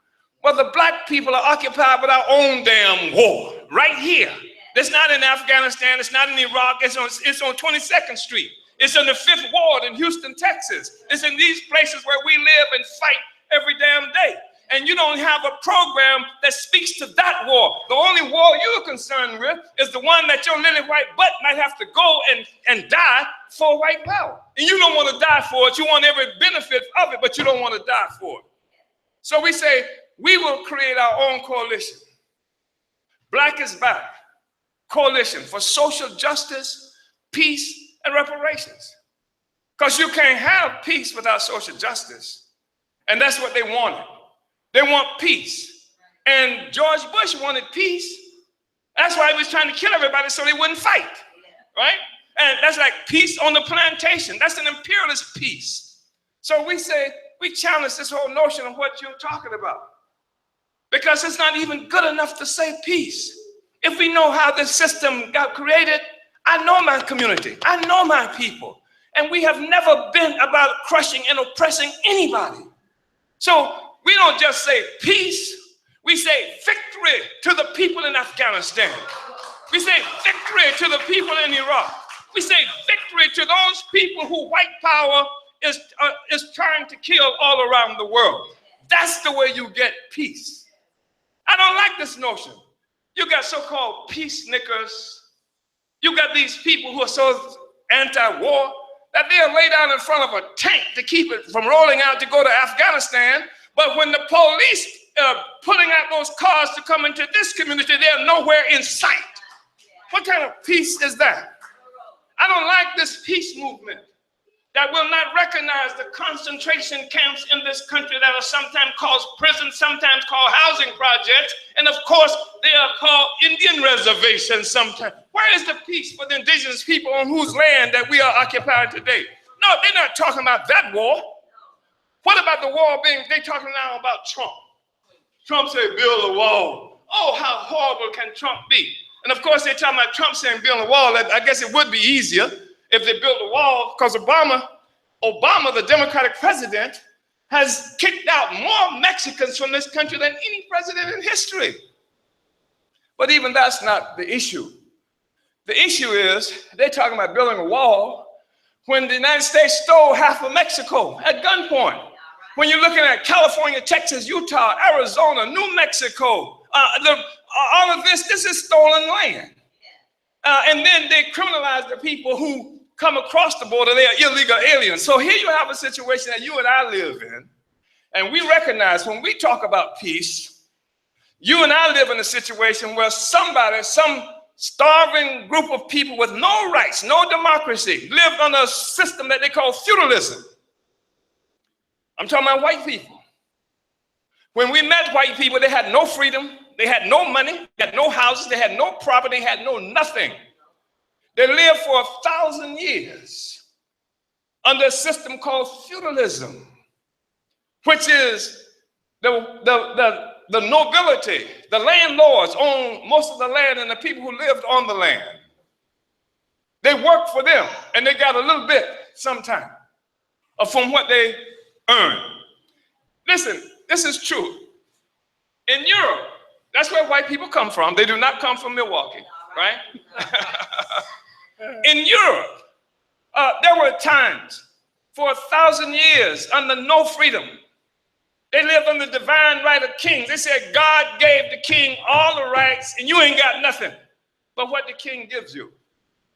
Well, the black people are occupied with our own damn war right here. It's not in Afghanistan, it's not in Iraq, it's on 22nd Street. It's in the 5th Ward in Houston, Texas. It's in these places where we live and fight every damn day. And you don't have a program that speaks to that war. The only war you're concerned with is the one that your lily white butt might have to go and die for white power. And you don't want to die for it. You want every benefit of it, but you don't want to die for it. So we say, we will create our own coalition. Black is Back. Coalition for social justice, peace, and reparations. Because you can't have peace without social justice. And that's what they wanted. They want peace. And George Bush wanted peace. That's why he was trying to kill everybody so they wouldn't fight, right? And that's like peace on the plantation. That's an imperialist peace. So we say, we challenge this whole notion of what you're talking about. Because it's not even good enough to say peace. If we know how this system got created, I know my community, I know my people, and we have never been about crushing and oppressing anybody. So we don't just say peace, we say victory to the people in Afghanistan. We say victory to the people in Iraq. We say victory to those people who white power is trying to kill all around the world. That's the way you get peace. I don't like this notion. You got so-called peacemakers. You got these people who are so anti-war that they'll lay down in front of a tank to keep it from rolling out to go to Afghanistan. But when the police are putting out those cars to come into this community, they're nowhere in sight. What kind of peace is that? I don't like this peace movement that will not recognize the concentration camps in this country that are sometimes called prisons, sometimes called housing projects, and of course, they are called Indian reservations sometimes. Where is the peace for the indigenous people on whose land that we are occupying today? No, they're not talking about that war. What about the war they're talking now about Trump. Trump said, build a wall. Oh, how horrible can Trump be? And of course, they're talking about Trump saying build a wall. I guess it would be easier if they built a wall, because Obama, the Democratic president, has kicked out more Mexicans from this country than any president in history. But even that's not the issue. The issue is they're talking about building a wall when the United States stole half of Mexico at gunpoint. When you're looking at California, Texas, Utah, Arizona, New Mexico, all of this is stolen land. And then they criminalize the people who come across the border. They are illegal aliens. So here you have a situation that you and I live in. And we recognize when we talk about peace, you and I live in a situation where some starving group of people with no rights, no democracy, lived under a system that they call feudalism. I'm talking about white people. When we met white people, they had no freedom, they had no money, they had no houses, they had no property, they had no nothing. They lived for 1,000 years under a system called feudalism. which is the nobility, the landlords own most of the land, and the people who lived on the land. They work for them, and they got a little bit sometime from what they earn. Listen, this is true. In Europe, that's where white people come from. They do not come from Milwaukee, right? In Europe, there were times for 1,000 years under no freedom. They lived under the divine right of kings. They said God gave the king all the rights and you ain't got nothing but what the king gives you.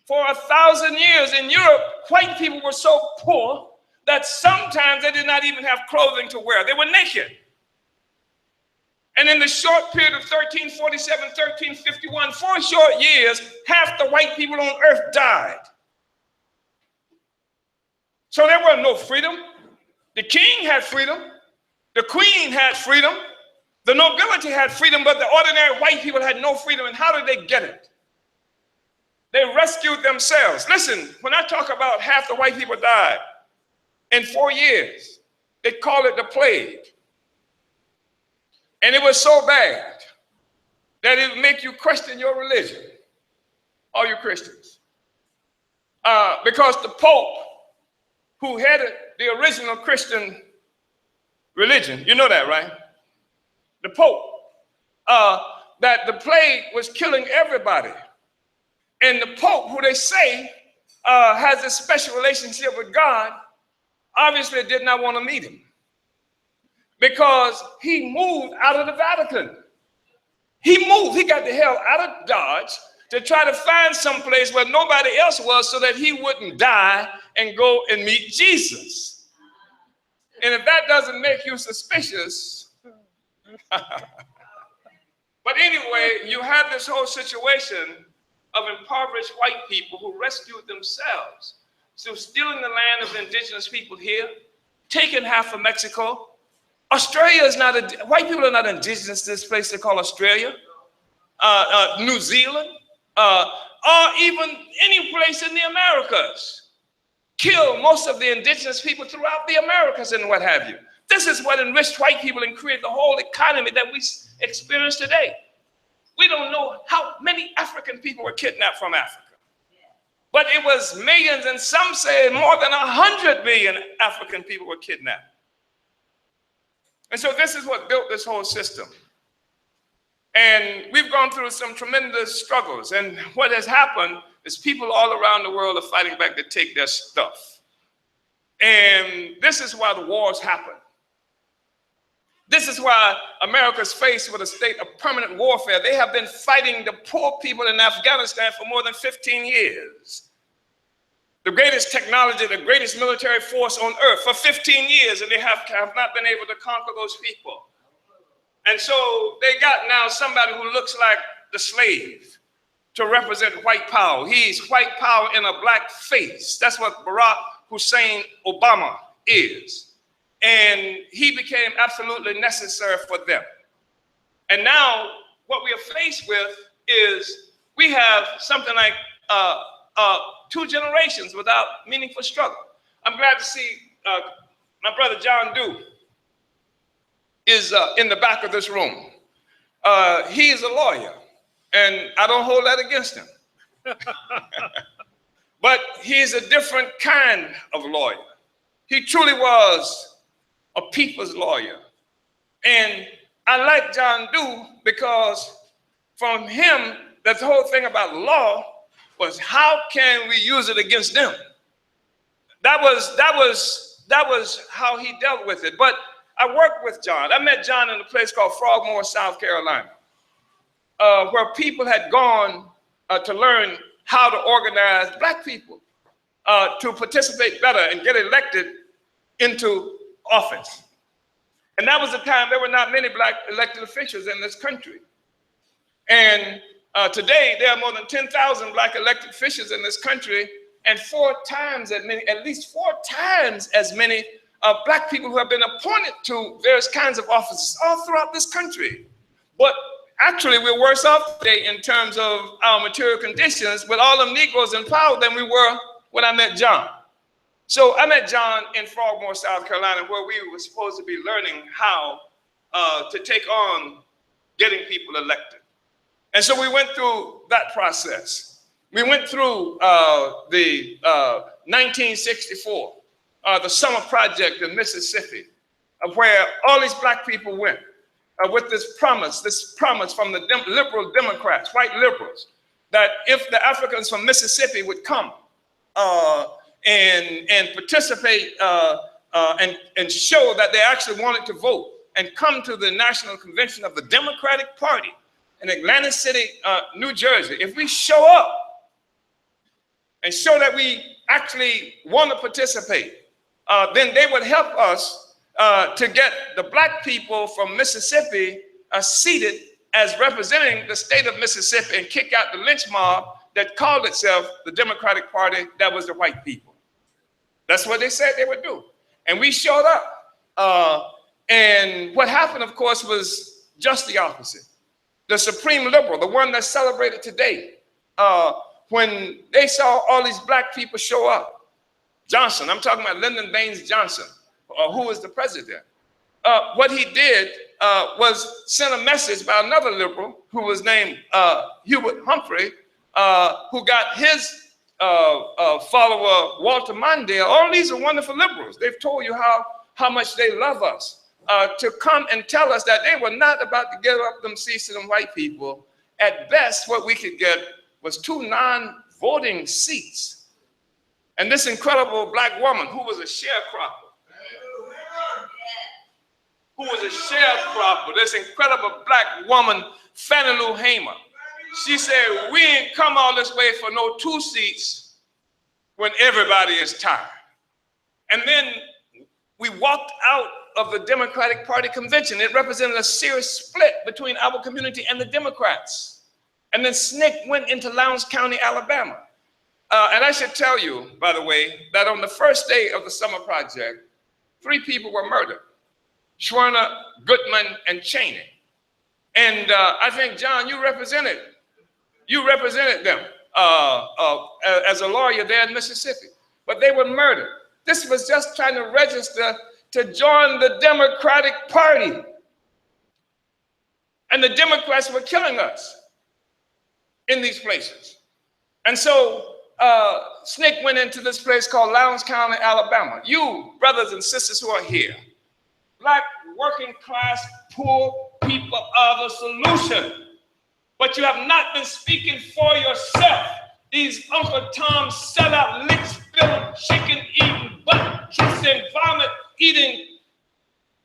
For 1,000 years in Europe, white people were so poor that sometimes they did not even have clothing to wear. They were naked. And in the short period of 1347, 1351, 4 short years, half the white people on earth died. So there was no freedom. The king had freedom. The queen had freedom. The nobility had freedom, but the ordinary white people had no freedom. And how did they get it? They rescued themselves. Listen, when I talk about half the white people died in 4 years, they call it the plague. And it was so bad that it would make you question your religion, all you Christians. Because the Pope, who headed the original Christian religion, you know that, right? The Pope, that the plague was killing everybody. And the Pope, who they say has a special relationship with God, obviously did not want to meet him because he moved out of the Vatican. He moved, he got the hell out of Dodge to try to find some place where nobody else was so that he wouldn't die and go and meet Jesus. And if that doesn't make you suspicious, but anyway, you have this whole situation of impoverished white people who rescued themselves. So stealing the land of the indigenous people here, taking half of Mexico. Australia is not, white people are not indigenous to this place they call Australia, New Zealand, or even any place in the Americas. Kill most of the indigenous people throughout the Americas and what have you. This is what enriched white people and created the whole economy that we experience today. We don't know how many African people were kidnapped from Africa. But it was millions, and some say more than 100 million African people were kidnapped. And so this is what built this whole system. And we've gone through some tremendous struggles. And what has happened is people all around the world are fighting back to take their stuff. And this is why the wars happen. This is why America's faced with a state of permanent warfare. They have been fighting the poor people in Afghanistan for more than 15 years. The greatest technology, the greatest military force on earth for 15 years, and they have not been able to conquer those people. And so they got now somebody who looks like the slave to represent white power. He's white power in a black face. That's what Barack Hussein Obama is. And he became absolutely necessary for them. And now what we are faced with is we have something like 2 generations without meaningful struggle. I'm glad to see my brother John Dew is in the back of this room. He is a lawyer, and I don't hold that against him. But he's a different kind of lawyer. He truly was a people's lawyer. And I like John Dew because from him, the whole thing about law was how can we use it against them? That was how he dealt with it. But I worked with John. I met John in a place called Frogmore, South Carolina, where people had gone to learn how to organize black people to participate better and get elected into office. And that was the time there were not many black elected officials in this country. And today there are more than 10,000 black elected officials in this country, and 4 times as many, at least 4 times as many black people who have been appointed to various kinds of offices all throughout this country. But actually we're worse off today in terms of our material conditions with all them Negroes in power than we were when I met John. So I met John in Frogmore, South Carolina, where we were supposed to be learning how to take on getting people elected. And so we went through that process. We went through the 1964, the summer project in Mississippi, where all these black people went with this promise from the liberal Democrats, white liberals, that if the Africans from Mississippi would come and participate and show that they actually wanted to vote and come to the National Convention of the Democratic Party in Atlantic City, New Jersey, if we show up and show that we actually want to participate, then they would help us to get the black people from Mississippi seated as representing the state of Mississippi and kick out the lynch mob that called itself the Democratic Party, that was the white people. That's what they said they would do. And we showed up. And what happened, of course, was just the opposite. The supreme liberal, the one that's celebrated today, when they saw all these black people show up, Johnson, I'm talking about Lyndon Baines Johnson, who was the president. What he did was send a message by another liberal who was named Hubert Humphrey, who got his follower, Walter Mondale. All these are wonderful liberals. They've told you how much they love us, to come and tell us that they were not about to give up them seats to them white people. At best, what we could get was 2 non-voting seats. And this incredible black woman who was a sharecropper, this incredible black woman, Fannie Lou Hamer, she said, we ain't come all this way for no 2 seats when everybody is tired. And then we walked out of the Democratic Party convention. It represented a serious split between our community and the Democrats. And then SNCC went into Lowndes County, Alabama. And I should tell you, by the way, that on the first day of the summer project, 3 people were murdered: Schwerner, Goodman, and Cheney. And I think, John, you represented them as a lawyer there in Mississippi. But they were murdered. This was just trying to register to join the Democratic Party. And the Democrats were killing us in these places. And so SNCC went into this place called Lowndes County, Alabama. You, brothers and sisters who are here, black, working class, poor people are the solution. But you have not been speaking for yourself. These Uncle Tom sellout, lick-spilling, chicken-eating, butt-kissing, vomit-eating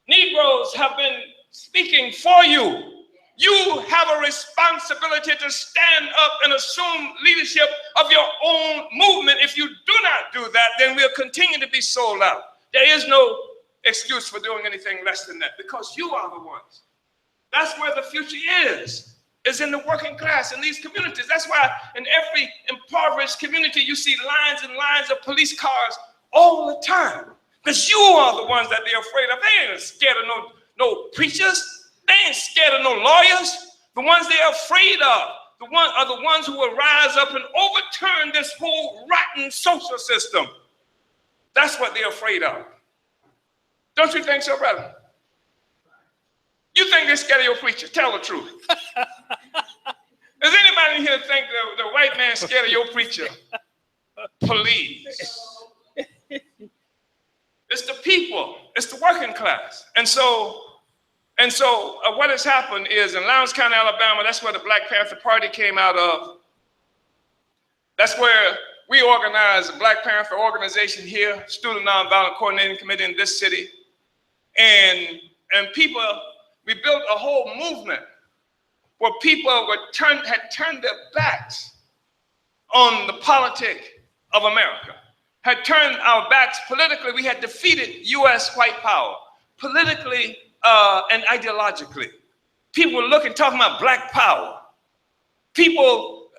Negroes have been speaking for you. You have a responsibility to stand up and assume leadership of your own movement. If you do not do that, then we'll continue to be sold out. There is no excuse for doing anything less than that, because you are the ones. That's where the future is in the working class, in these communities. That's why in every impoverished community, you see lines and lines of police cars all the time, because you are the ones that they're afraid of. They ain't scared of no preachers. They ain't scared of no lawyers. The ones they're afraid of are the ones who will rise up and overturn this whole rotten social system. That's what they're afraid of. Don't you think so, brother? You think they're scared of your preacher? Tell the truth. Does anybody here think the white man's scared of your preacher? Please. It's the people. It's the working class. And so what has happened is in Lowndes County, Alabama, that's where the Black Panther Party came out of. That's where we organized a Black Panther organization here, Student Nonviolent Coordinating Committee in this city. And people, we built a whole movement where people had turned their backs on the politic of America, had turned our backs politically. We had defeated U.S. white power, politically and ideologically. People were looking, talking about black power. People,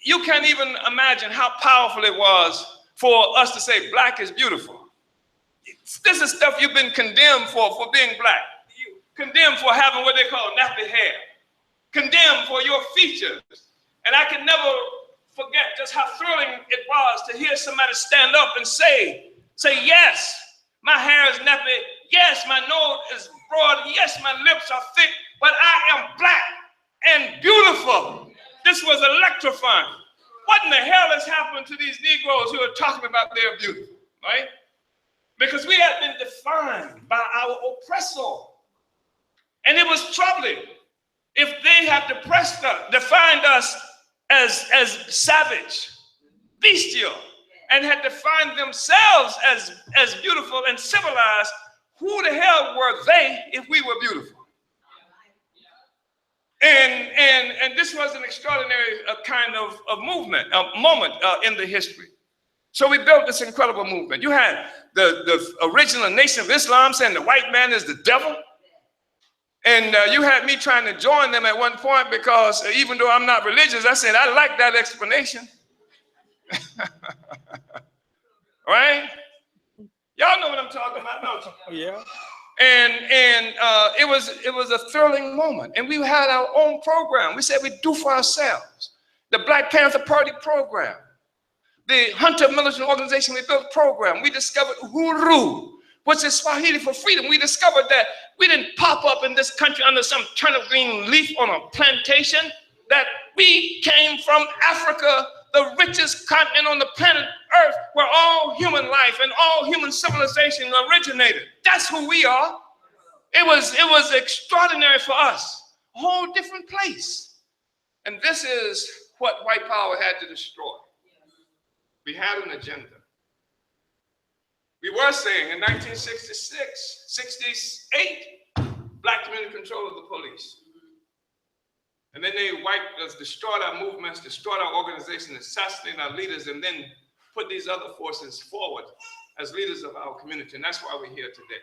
you can't even imagine how powerful it was for us to say black is beautiful. This is stuff you've been condemned for being black. Condemned for having what they call nappy hair. Condemned for your features. And I can never forget just how thrilling it was to hear somebody stand up and say Say, yes, my hair is nappy. Yes, my nose is broad. Yes, my lips are thick, but I am black and beautiful. This was electrifying. What in the hell has happened to these Negroes who are talking about their beauty, right? Because we had been defined by our oppressor. And it was troubling if they had defined us as savage, bestial, and had defined themselves as beautiful and civilized. Who the hell were they if we were beautiful? And this was an extraordinary kind of movement, a moment in the history. So we built this incredible movement. You had the original Nation of Islam saying the white man is the devil. And you had me trying to join them at one point because even though I'm not religious, I said, I like that explanation. Right? Y'all know what I'm talking about, don't you? Yeah. And it was a thrilling moment. And we had our own program. We said we'd do for ourselves. The Black Panther Party program. The Hunter Militant Organization, we built a program. We discovered Uhuru, which is Swahili for freedom. We discovered that we didn't pop up in this country under some turnip green leaf on a plantation, that we came from Africa, the richest continent on the planet Earth, where all human life and all human civilization originated. That's who we are. It was extraordinary for us, a whole different place. And this is what white power had to destroy. We had an agenda. We were saying in 1966, 68, black community control of the police. And then they wiped us, destroyed our movements, destroyed our organization, assassinated our leaders, and then put these other forces forward as leaders of our community. And that's why we're here today.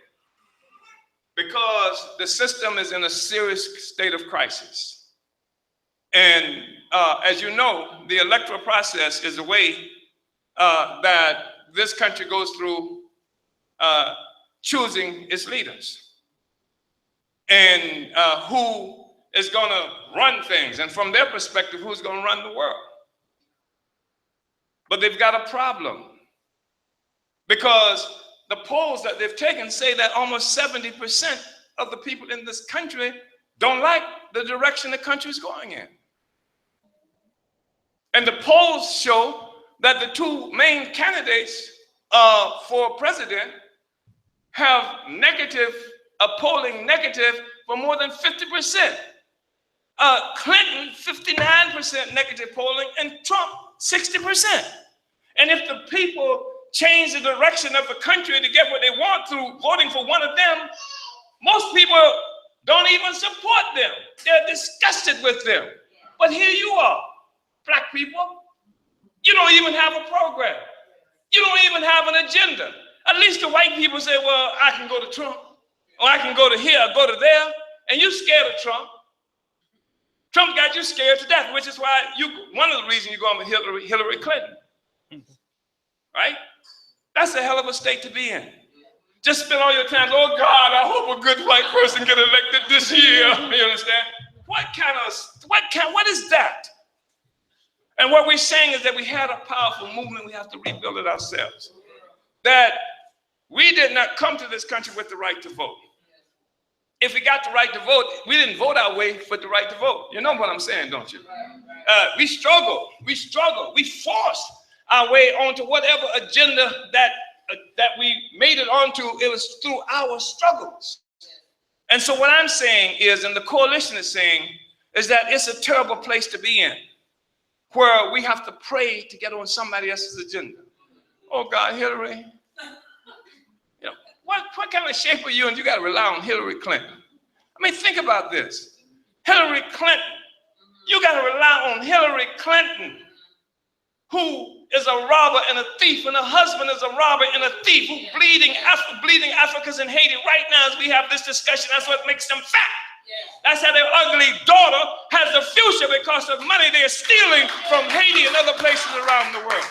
Because the system is in a serious state of crisis. And as you know, the electoral process is a way that this country goes through choosing its leaders and who is going to run things, and from their perspective, who's going to run the world. But they've got a problem because the polls that they've taken say that almost 70% of the people in this country don't like the direction the country is going in. And the polls show that the two main candidates for president have polling negative for more than 50%. Clinton, 59% negative polling, and Trump, 60%. And if the people change the direction of the country to get what they want through voting for one of them, most people don't even support them. They're disgusted with them. But here you are, black people. You don't even have a program. You don't even have an agenda. At least the white people say, well, I can go to Trump, or I can go to here, or go to there, and you're scared of Trump. Trump got you scared to death, which is why one of the reasons you're going with Hillary Clinton. Right? That's a hell of a state to be in. Just spend all your time, oh God, I hope a good white person get elected this year. You understand? What is that? And what we're saying is that we had a powerful movement, we have to rebuild it ourselves. That we did not come to this country with the right to vote. If we got the right to vote, we didn't vote our way for the right to vote. You know what I'm saying, don't you? We struggled, we forced our way onto whatever agenda that we made it onto. It was through our struggles. And so what I'm saying is, and the coalition is saying, is that it's a terrible place to be in, where we have to pray to get on somebody else's agenda. Oh God, Hillary, you know, what kind of shape are you and you got to rely on Hillary Clinton? I mean, think about this. Hillary Clinton, you got to rely on Hillary Clinton, who is a robber and a thief, and her husband is a robber and a thief, who bleeding Africans in Haiti right now as we have this discussion. That's what makes them fat. That's how their ugly daughter has a future, because of money they're stealing from Haiti and other places around the world.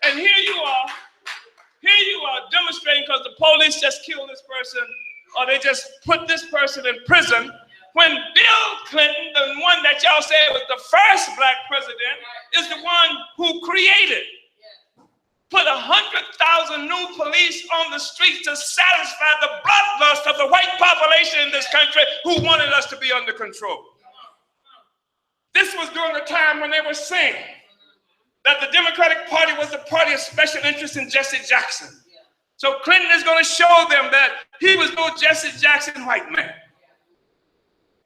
And here you are demonstrating because the police just killed this person, or they just put this person in prison, when Bill Clinton, the one that y'all said was the first black president, is the one who created put 100,000 new police on the streets to satisfy the bloodlust of the white population in this country who wanted us to be under control. This was during a time when they were saying that the Democratic Party was the party of special interest in Jesse Jackson. So Clinton is going to show them that he was no Jesse Jackson white man.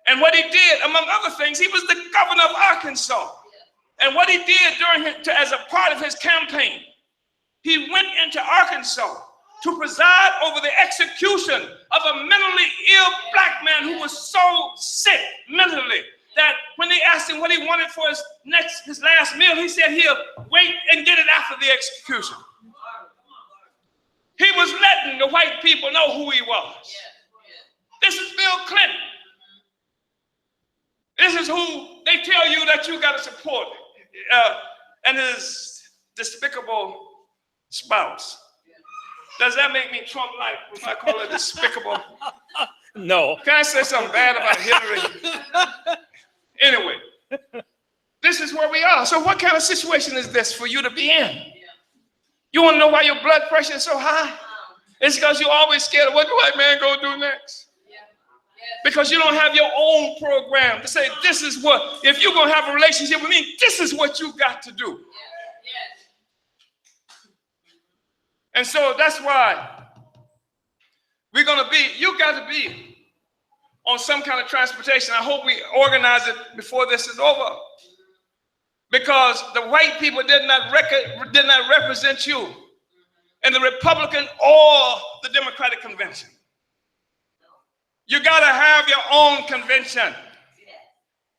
And what he did, among other things, he was the governor of Arkansas. And what he did as a part of his campaign, he went into Arkansas to preside over the execution of a mentally ill black man who was so sick mentally that when they asked him what he wanted for his last meal, he said he'll wait and get it after the execution. He was letting the white people know who he was. This is Bill Clinton. This is who they tell you that you got to support, and his despicable spouse. Does that make me Trump-like if I call it despicable? No. Can I say something bad about Hillary? Anyway, this is where we are. So what kind of situation is this for you to be in? You want to know why your blood pressure is so high? It's because you're always scared of what the white man going to do next. Because you don't have your own program to say, this is what, if you're going to have a relationship with me, this is what you got to do. And so that's why we're going to be, you got to be on some kind of transportation. I hope we organize it before this is over. Because the white people did not represent you in the Republican or the Democratic convention. You got to have your own convention.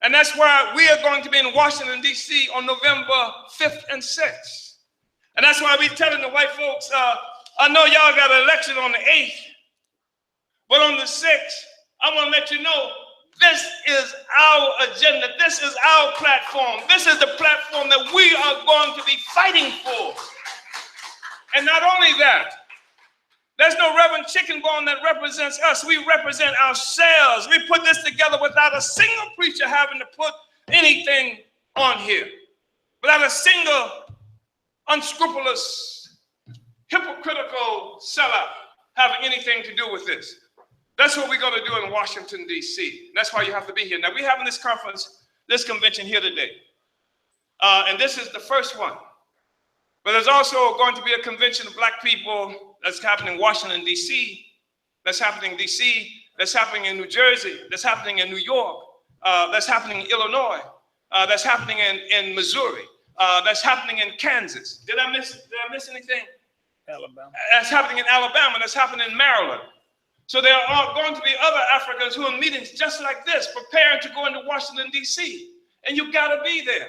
And that's why we are going to be in Washington, D.C. on November 5th and 6th. And that's why we're telling the white folks, I know y'all got an election on the 8th, but on the 6th, I want to let you know, this is our agenda. This is our platform. This is the platform that we are going to be fighting for. And not only that, there's no Reverend Chicken Bone that represents us. We represent ourselves. We put this together without a single preacher having to put anything on here. Without a single unscrupulous, hypocritical sellout having anything to do with this. That's what we're going to do in Washington, D.C. That's why you have to be here. Now, we're having this conference, this convention here today. And this is the first one. But there's also going to be a convention of black people that's happening in Washington, D.C., that's happening in D.C., that's happening in New Jersey, that's happening in New York, that's happening in Illinois, that's happening in Missouri, that's happening in Kansas. Did I miss anything? Alabama. That's happening in Alabama, that's happening in Maryland. So there are going to be other Africans who are meetings just like this, preparing to go into Washington, D.C. And you got to be there.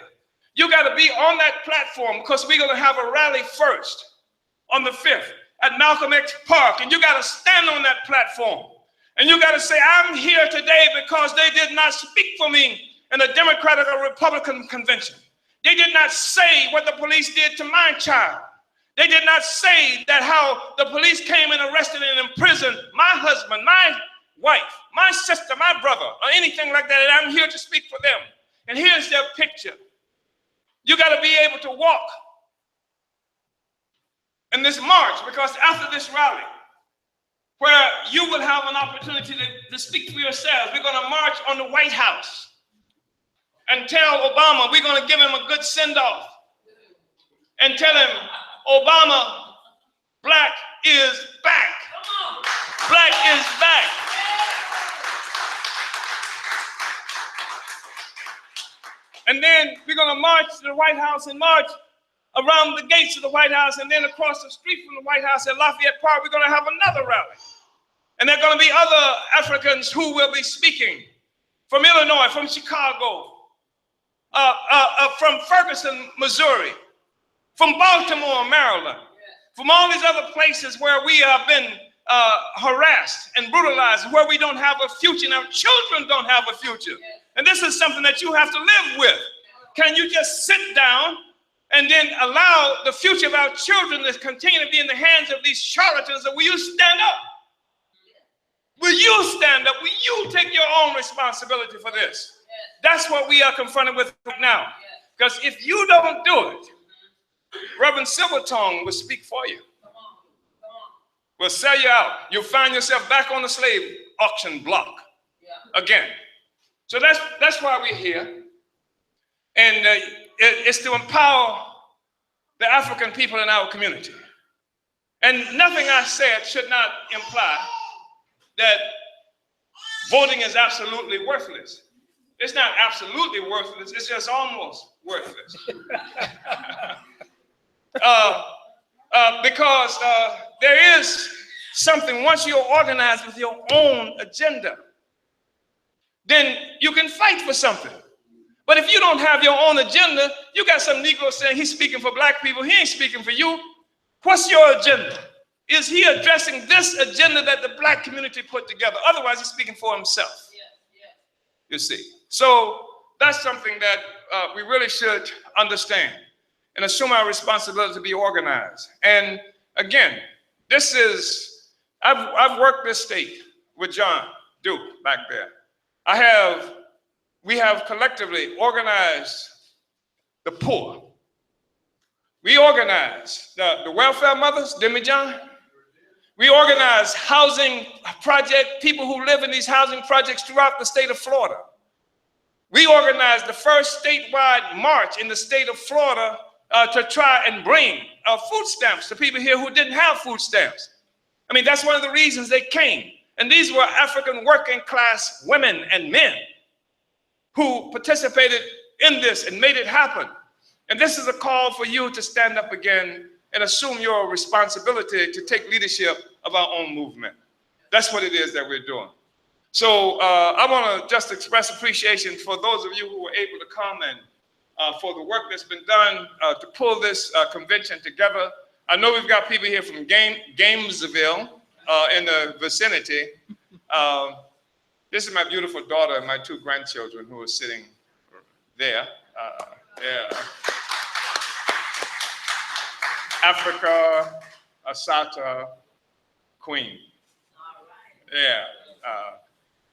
You got to be on that platform because we're going to have a rally first on the 5th at Malcolm X Park. And you got to stand on that platform. And you got to say, I'm here today because they did not speak for me in a Democratic or Republican convention. They did not say what the police did to my child. They did not say that how the police came and arrested and imprisoned my husband, my wife, my sister, my brother, or anything like that. And I'm here to speak for them. And here's their picture. You got to be able to walk in this march, because after this rally, where you will have an opportunity to speak for yourselves, we're going to march on the White House and tell Obama we're going to give him a good send-off and tell him, Obama, black is back. Black is back. And then we're going to march to the White House and march around the gates of the White House, and then across the street from the White House at Lafayette Park, we're going to have another rally. And there are going to be other Africans who will be speaking from Illinois, from Chicago, from Ferguson, Missouri, from Baltimore, Maryland, from all these other places where we have been harassed and brutalized, where we don't have a future, and our children don't have a future. And this is something that you have to live with. Can you just sit down and then allow the future of our children to continue to be in the hands of these charlatans? Or will you stand up? Will you stand up? Will you take your own responsibility for this? That's what we are confronted with now. Because if you don't do it, Reverend Silvertongue will speak for you. Will sell you out. You'll find yourself back on the slave auction block again. So that's why we're here. And it's to empower the African people in our community. And nothing I said should not imply that voting is absolutely worthless. It's not absolutely worthless, it's just almost worthless. Because there is something, once you're organized with your own agenda, then you can fight for something. But if you don't have your own agenda, you got some Negro saying he's speaking for black people, he ain't speaking for you. What's your agenda? Is he addressing this agenda that the black community put together? Otherwise, he's speaking for himself. You see. So that's something that we really should understand and assume our responsibility to be organized. And again, this is, I've worked this state with John Duke back there. We have collectively organized the poor. We organize the welfare mothers, didn't we, John? We organize housing project, people who live in these housing projects throughout the state of Florida. We organized the first statewide march in the state of Florida to try and bring food stamps to people here who didn't have food stamps. I mean, that's one of the reasons they came. And these were African working class women and men who participated in this and made it happen. And this is a call for you to stand up again and assume your responsibility to take leadership of our own movement. That's what it is that we're doing. So I want to just express appreciation for those of you who were able to come and for the work that's been done to pull this convention together. I know we've got people here from Gamesville in the vicinity. This is my beautiful daughter and my two grandchildren who are sitting there. Yeah. Africa, Asata, Queen. Yeah.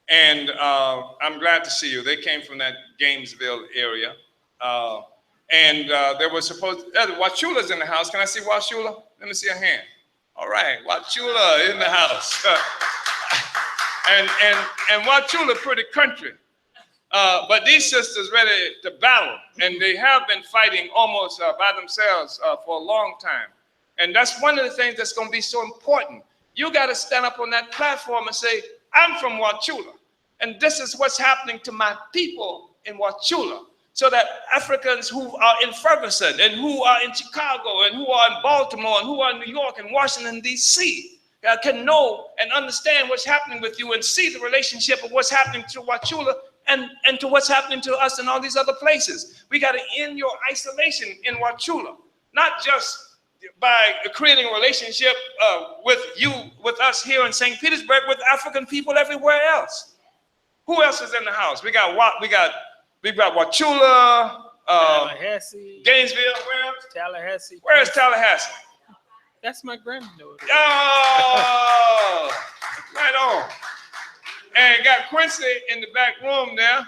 And I'm glad to see you. They came from that Gainesville area. And there was supposed, Wachula's in the house. Can I see Wachula? Let me see a hand. All right, Wachula in the house. and Wachula pretty country. But these sisters ready to battle, and they have been fighting almost by themselves for a long time. And that's one of the things that's going to be so important. You got to stand up on that platform and say, I'm from Wachula, and this is what's happening to my people in Wachula, so that Africans who are in Ferguson and who are in Chicago and who are in Baltimore and who are in New York and Washington, D.C. Can know and understand what's happening with you and see the relationship of what's happening to Wachula and to what's happening to us in all these other places. We got to end your isolation in Wachula, not just by creating a relationship with us here in St. Petersburg, with African people everywhere else. Who else is in the house? We got Wachula, Tallahassee, Gainesville, where else? Tallahassee. Where is Tallahassee? That's my granddaughter. Oh, right on. And got Quincy in the back room there.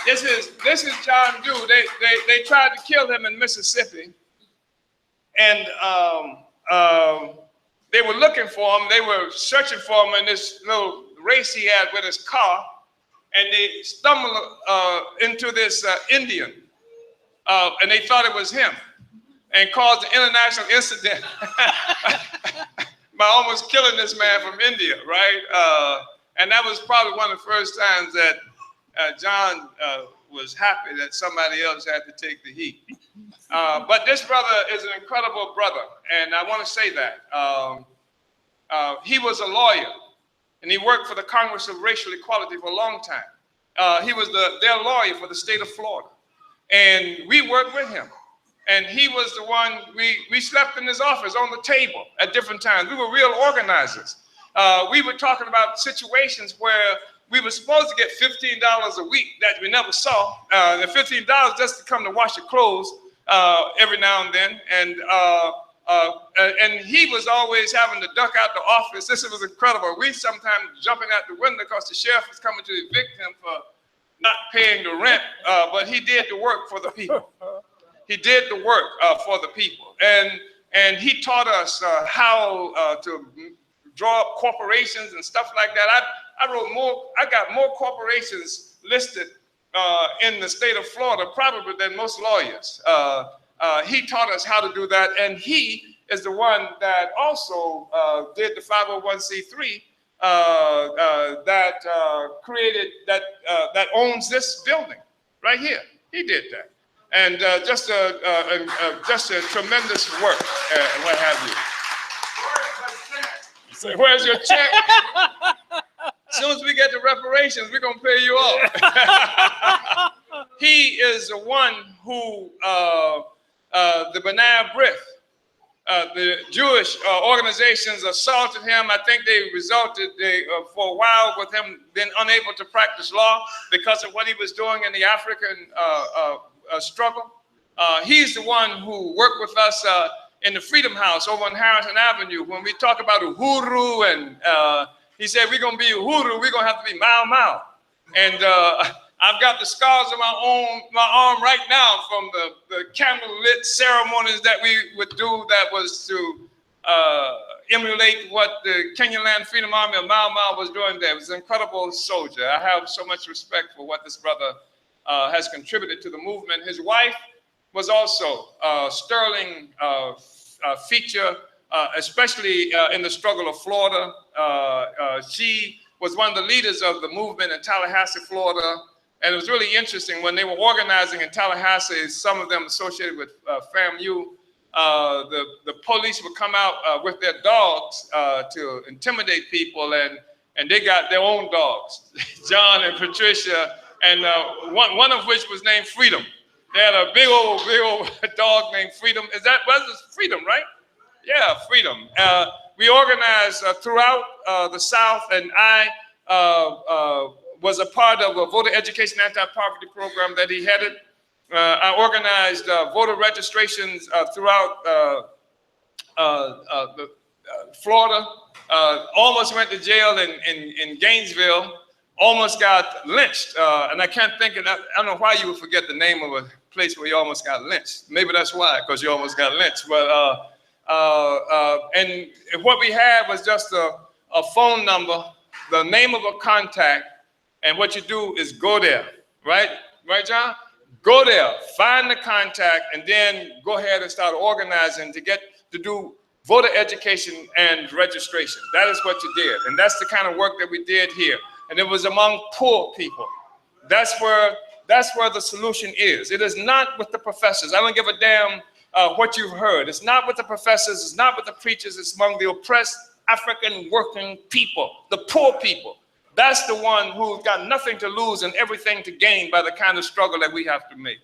This is John Dew. They tried to kill him in Mississippi, and they were looking for him. They were searching for him in this little race he had with his car, and they stumbled into this Indian, and they thought it was him, and caused an international incident by almost killing this man from India, right? And that was probably one of the first times that John was happy that somebody else had to take the heat. But this brother is an incredible brother, and I want to say that. He was a lawyer, and he worked for the Congress of Racial Equality for a long time. He was their lawyer for the state of Florida, and we worked with him. And he was the one, we slept in his office on the table at different times. We were real organizers. We were talking about situations where we were supposed to get $15 a week that we never saw. The $15 just to come to wash your clothes every now and then. And he was always having to duck out the office. This was incredible. We sometimes jumping out the window because the sheriff was coming to evict him not paying the rent, but he did the work for the people. He did the work for the people. And he taught us how to draw up corporations and stuff like that. I got more corporations listed in the state of Florida probably than most lawyers. He taught us how to do that, and he is the one that also did the 501c3 that created, that owns this building right here. He did that. And just a tremendous work and what have you. So where's your check? As soon as we get to reparations, we're going to pay you off. He is the one who, the B'nai B'rith, the Jewish organizations assaulted him. I think they resulted for a while with him being unable to practice law because of what he was doing in the African struggle. He's the one who worked with us in the Freedom House over on Harrison Avenue when we talk about Uhuru, and he said, we're going to be Uhuru, we're going to have to be Mau Mau. And I've got the scars on my arm right now from the candlelit ceremonies that we would do that was to emulate what the Kenyan Land Freedom Army of Mau Mau was doing there. It was an incredible soldier. I have so much respect for what this brother has contributed to the movement. His wife was also a sterling feature, especially in the struggle of Florida. She was one of the leaders of the movement in Tallahassee, Florida. And it was really interesting when they were organizing in Tallahassee, some of them associated with FAMU, the police would come out with their dogs to intimidate people, and they got their own dogs, John and Patricia, and one of which was named Freedom. They had a big old dog named Freedom. Was Freedom, right? Yeah, Freedom. We organized throughout the South, and I was a part of a voter education anti-poverty program that he headed. I organized voter registrations throughout Florida. Almost went to jail in Gainesville. Almost got lynched. And I can't think of that. I don't know why you would forget the name of a place where you almost got lynched. Maybe that's why, because you almost got lynched. But and what we had was just a phone number, the name of a contact, and what you do is go there, right? Right, John? Go there, find the contact, and then go ahead and start organizing to do voter education and registration. That is what you did, and that's the kind of work that we did here. And it was among poor people. That's where the solution is. It is not with the professors. I don't give a damn what you've heard. It's not with the professors. It's not with the preachers. It's among the oppressed African working people, the poor people. That's the one who's got nothing to lose and everything to gain by the kind of struggle that we have to make.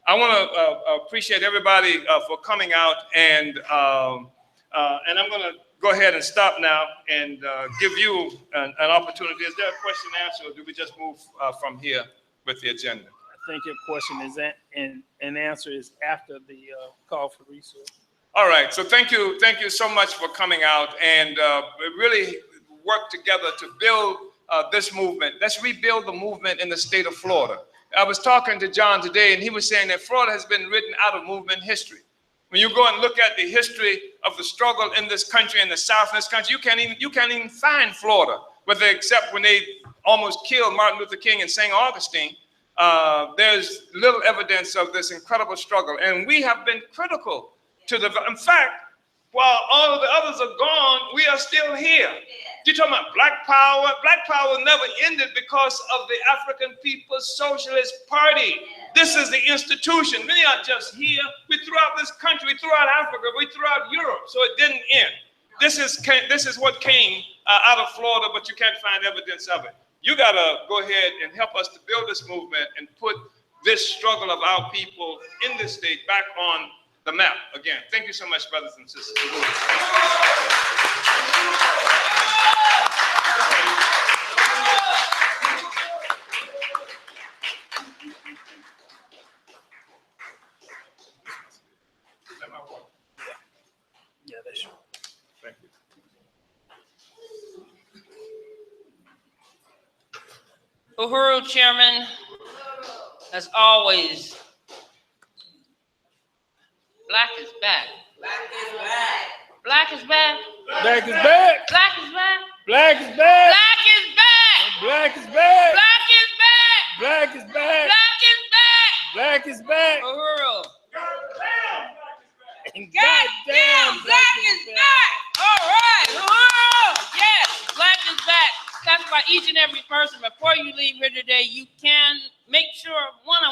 I want to appreciate everybody for coming out, and I'm going to go ahead and stop now and give you an opportunity. Is there a question and answer, or do we just move from here with the agenda? I think your question is and answer is after the call for resource. All right, so thank you so much for coming out, and really work together to build this movement. Let's rebuild the movement in the state of Florida. I was talking to John today, and he was saying that Florida has been written out of movement history. When you go and look at the history of the struggle in this country, in the South in this country, you can't even find Florida, except when they almost killed Martin Luther King and St. Augustine. There's little evidence of this incredible struggle, and we have been critical to in fact, while all of the others are gone, we are still here. You're talking about Black Power. Black Power never ended because of the African People's Socialist Party. This is the institution. Many are just here. We throughout this country, we throughout Africa, we throughout Europe, so it didn't end. This is what came out of Florida, but you can't find evidence of it. You got to go ahead and help us to build this movement and put this struggle of our people in this state back on the map again. Thank you so much, brothers and sisters. Yeah, that's right. Thank you. Uhuru Chairman as always, Black is back. Black is back. Black is back. Black is back. Black is back. Black is back. Black is back. Black is back. Black is back. Black is back. Black is back. Black is back. Uhuru. And Goddamn, Black is back. All right. Uhuru. Yes, Black is back. That's why each and every person, before you leave here today, you can make sure, one thing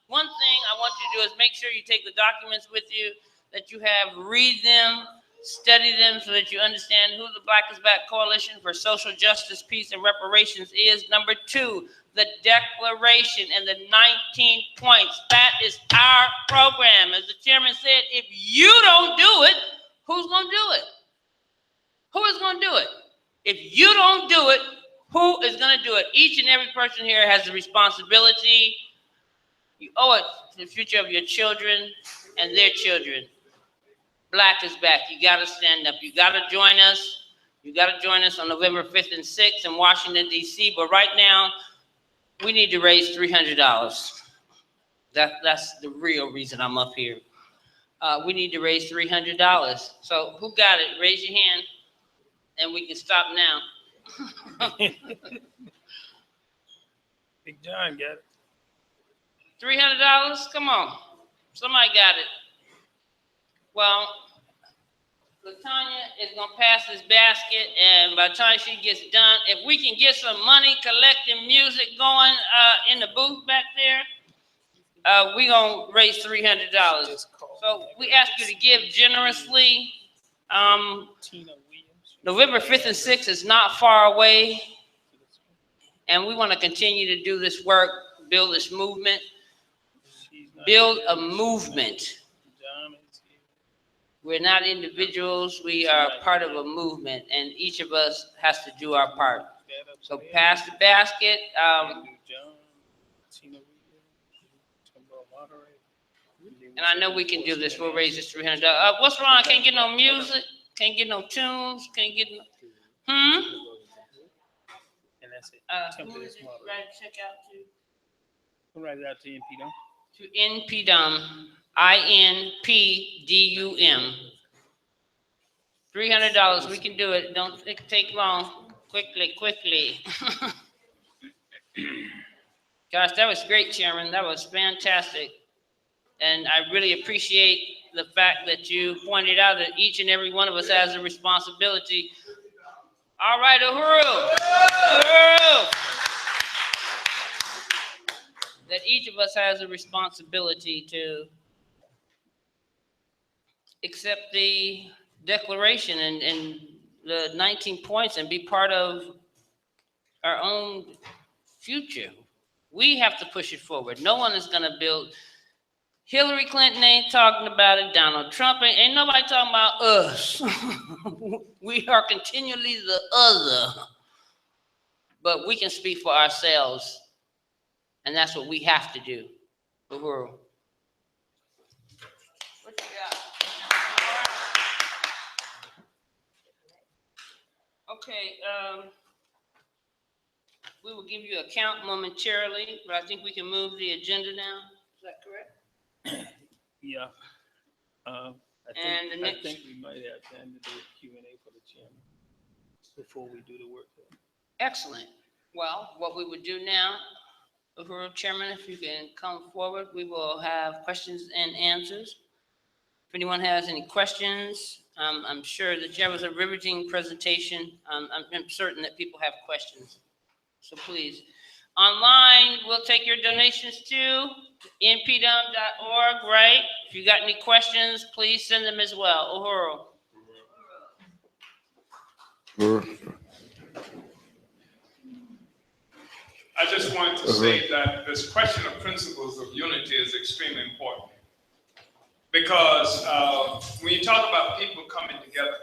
I want you to do is make sure you take the documents with you that you have, read them, study them so that you understand who the Black is Back Coalition for Social Justice, Peace, and Reparations is. Number 2, the Declaration and the 19 points. That is our program. As the chairman said, if you don't do it, who's going to do it? Who is going to do it? If you don't do it, who is going to do it? Each and every person here has a responsibility. You owe it to the future of your children and their children. Black is back. You got to stand up. You got to join us. You got to join us on November 5th and 6th in Washington, D.C. But right now, we need to raise $300. That's the real reason I'm up here. We need to raise $300. So who got it? Raise your hand, and we can stop now. Big John got it. $300? Come on. Somebody got it. Well, Latanya is going to pass this basket, and by the time she gets done, if we can get some money collecting music going in the booth back there, we're going to raise $300. So we ask you to give generously. November 5th and 6th is not far away, and we want to continue to do this work, build this movement, build a movement. We're not individuals, we are part of a movement, and each of us has to do our part. So pass the basket. And I know we can do this. We'll raise this $300. What's wrong? I can't get no music, can't get no tunes, can't get no. And that's it. Who is it right to check out to? Who write it out to NPDUM? To NPDUM, INPDUM. $300. We can do it. Don't take long. Quickly. Gosh, that was great, Chairman. That was fantastic. And I really appreciate the fact that you pointed out that each and every one of us has a responsibility. All right, Uhuru. That each of us has a responsibility to accept the declaration and the 19 points and be part of our own future. We have to push it forward. No one is going to build. Hillary Clinton ain't talking about it. Donald Trump ain't nobody talking about us. We are continually the other. But we can speak for ourselves. And that's what we have to do. Uhuru. What you got? Okay, we will give you a count momentarily, but I think we can move the agenda now. Is that correct? Yeah. I think we might have time to do a Q&A for the chairman before we do the work. Excellent. Well, what we would do now, Uhuru, Chairman, if you can come forward, we will have questions and answers. If anyone has any questions, I'm sure that there was a riveting presentation. I'm certain that people have questions. So please. Online, we'll take your donations to npdum.org, right? If you got any questions, please send them as well. Uhuru. I just wanted to say that this question of principles of unity is extremely important. Because when you talk about people coming together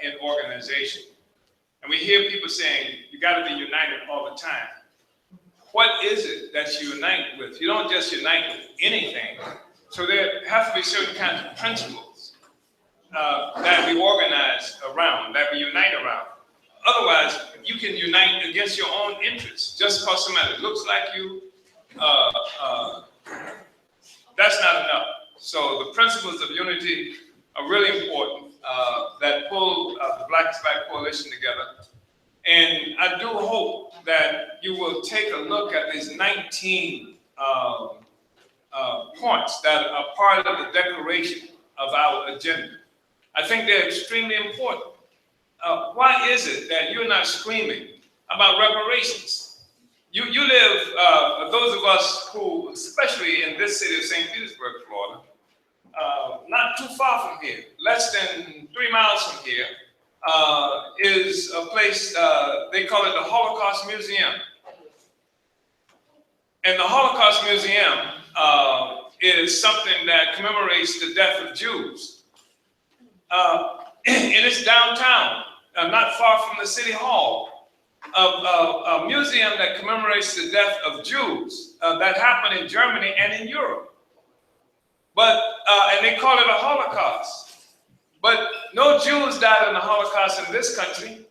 in organization, and we hear people saying, you got to be united all the time. What is it that you unite with? You don't just unite with anything. So there have to be certain kinds of principles that we organize around, that we unite around. Otherwise, you can unite against your own interests. Just because somebody looks like you, So the principles of unity are really important that pull the Black is Back Coalition together. And I do hope that you will take a look at these 19 points that are part of the declaration of our agenda. I think they're extremely important. Why is it that you're not screaming about reparations? You live, those of us who, especially in this city of St. Petersburg, Florida, not too far from here, less than 3 miles from here, is a place, they call it the Holocaust Museum. And the Holocaust Museum is something that commemorates the death of Jews. And it's downtown, not far from the city hall, a museum that commemorates the death of Jews that happened in Germany and in Europe. But, and they call it a Holocaust. But no Jews died in the Holocaust in this country.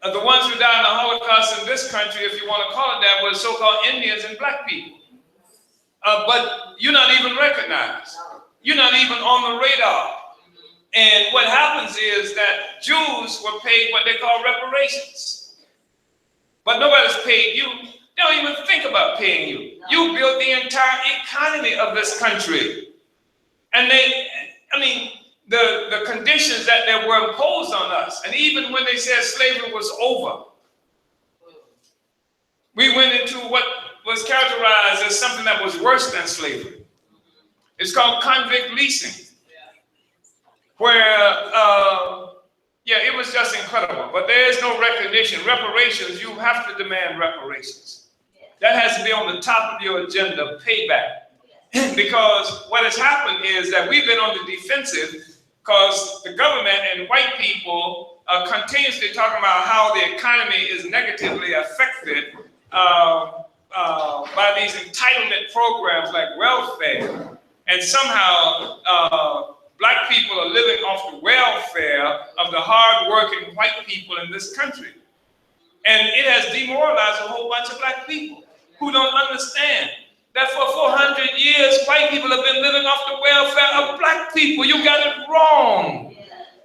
The ones who died in the Holocaust in this country, if you want to call it that, were so-called Indians and black people. But you're not even recognized. You're not even on the radar. And what happens is that Jews were paid what they call reparations. But nobody's paid you. They don't even think about paying you. You built the entire economy of this country. And the conditions that they were imposed on us, and even when they said slavery was over, we went into what was characterized as something that was worse than slavery. It's called convict leasing, where, it was just incredible, but there is no recognition. Reparations, you have to demand reparations. That has to be on the top of your agenda, payback. Because what has happened is that we've been on the defensive because the government and white people are continuously talking about how the economy is negatively affected by these entitlement programs like welfare. And somehow black people are living off the welfare of the hard-working white people in this country. And it has demoralized a whole bunch of black people who don't understand that for 400 years, white people have been living off the welfare of black people. You got it wrong.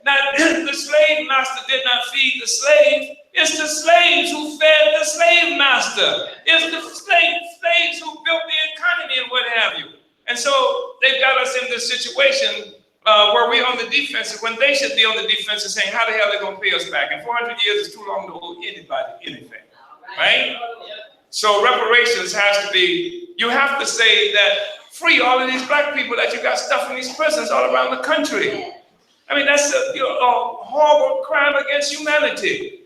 Now, the slave master did not feed the slave. It's the slaves who fed the slave master. It's the slaves who built the economy and what have you. And so they've got us in this situation where we're on the defensive when they should be on the defensive saying, how the hell are they going to pay us back? And 400 years is too long to owe anybody anything, right? So reparations has to be, you have to say that free all of these black people that you got stuffed in these prisons all around the country. I mean, that's a horrible crime against humanity.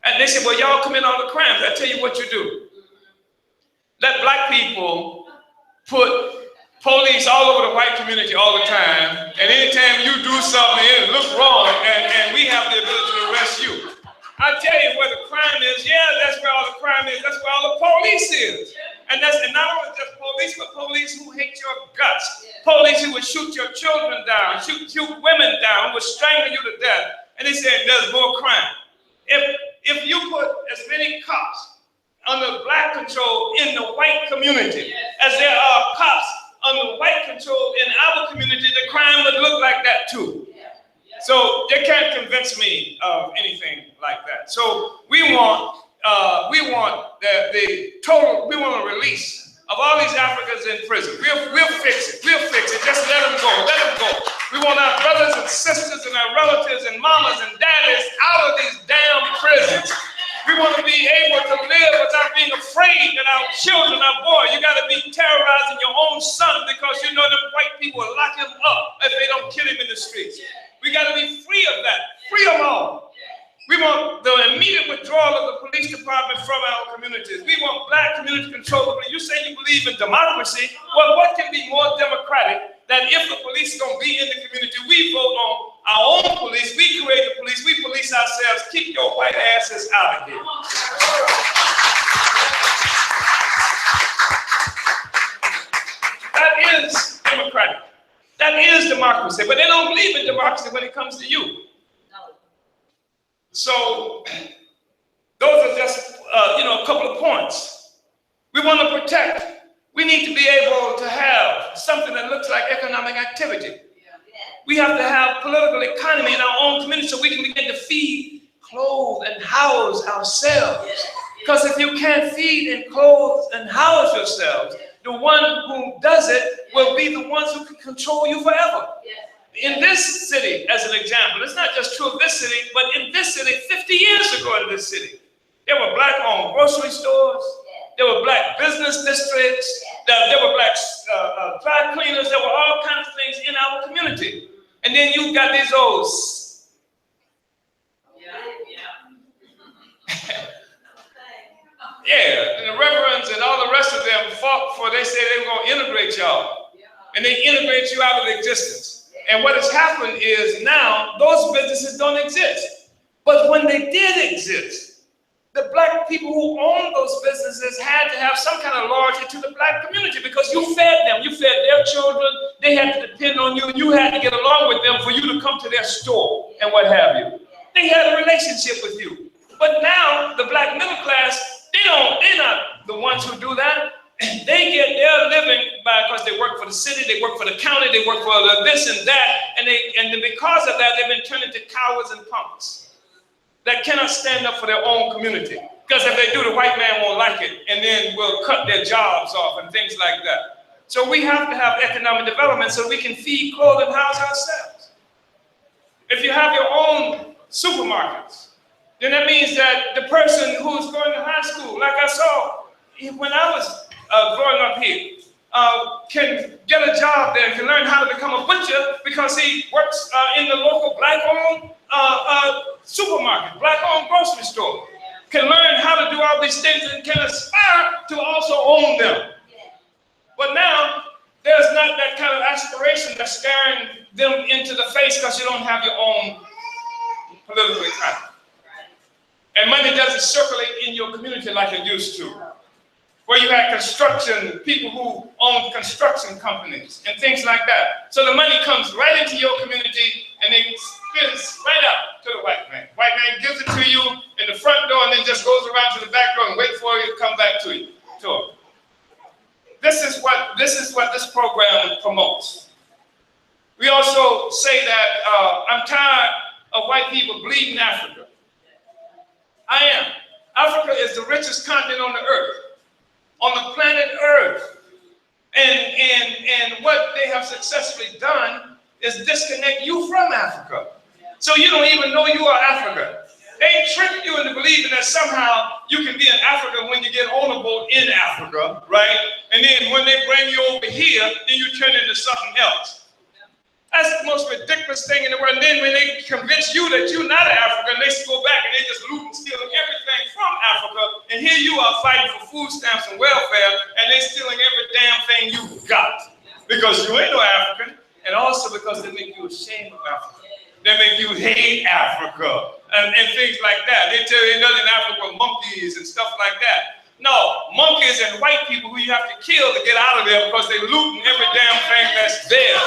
And they say, well, y'all commit all the crimes. I tell you what you do. Let black people put police all over the white community all the time. And anytime you do something, it looks wrong, and we have the ability to arrest you. I tell you where the crime is. Yeah, that's where all the crime is. That's where all the police is. And not only just police, but police who hate your guts. Police who would shoot your children down, shoot women down, would strangle you to death. And they said there's more crime. If you put as many cops under black control in the white community as there are cops under white control in our community, the crime would look like that too. So they can't convince me of anything like that. So we want we want a release of all these Africans in prison. We'll fix it. We'll fix it. Just let them go. Let them go. We want our brothers and sisters and our relatives and mamas and daddies out of these damn prisons. We want to be able to live without being afraid that our children, our boys, you got to be terrorizing your own son because you know them white people will lock him up if they don't kill him in the streets. We got to be free of that. Free them all. We want the immediate withdrawal of the police department from our communities. We want black community control. You say you believe in democracy. Well, what can be more democratic than if the police are going to be in the community? We vote on our own police. We create the police. We police ourselves. Keep your white asses out of here. That is democratic. That is democracy. But they don't believe in democracy when it comes to you. So those are just, a couple of points. We want to protect. We need to be able to have some something that looks like economic activity. We have to have political economy in our own community so we can begin to feed, clothe, and house ourselves. Because if you can't feed and clothe and house yourselves, the one who does it will be the ones who can control you forever. In this city, as an example, it's not just true of this city, but in this city, 50 years ago in this city, there were black-owned grocery stores, there were black business districts, there were black dry cleaners, there were all kinds of things in our community. And then you've got these old yeah, and the reverends and all the rest of them fought for, they said they were going to integrate y'all. And they integrate you out of existence. And what has happened is now those businesses don't exist. But when they did exist, the black people who owned those businesses had to have some kind of loyalty to the black community because you fed them, you fed their children, they had to depend on you, you had to get along with them for you to come to their store and what have you. They had a relationship with you. But now the black middle class, they're not the ones who do that. They get their living because they work for the city, they work for the county, they work for this and that, and because of that, they've been turned into cowards and punks that cannot stand up for their own community. Because if they do, the white man won't like it, and then will cut their jobs off and things like that. So we have to have economic development so we can feed, clothe, and house ourselves. If you have your own supermarkets, then that means that the person who's going to high school, like I saw when I was growing up here, can get a job there, can learn how to become a butcher because he works in the local black-owned supermarket, black-owned grocery store, can learn how to do all these things and can aspire to also own them. But now, there's not that kind of aspiration that's staring them into the face because you don't have your own political economy. And money doesn't circulate in your community like it used to. Where you had construction, people who own construction companies and things like that. So the money comes right into your community and it spins right out to the white man. White man gives it to you in the front door and then just goes around to the back door and wait for you to come back to you. This is what this program promotes. We also say that I'm tired of white people bleeding Africa. I am. Africa is the richest continent on the earth, on the planet Earth. And what they have successfully done is disconnect you from Africa. So you don't even know you are African. They trick you into believing that somehow you can be an African when you get on a boat in Africa, right? And then when they bring you over here, then you turn into something else. That's the most ridiculous thing in the world. And then when they convince you that you're not an African, they go back and they just loot and steal everything from Africa. And here you are fighting for food stamps and welfare, and they're stealing every damn thing you got. Because you ain't no African, and also because they make you ashamed of Africa. They make you hate Africa, and things like that. They tell you nothing in Africa with monkeys and stuff like that. No, monkeys and white people who you have to kill to get out of there because they're looting every damn thing that's there.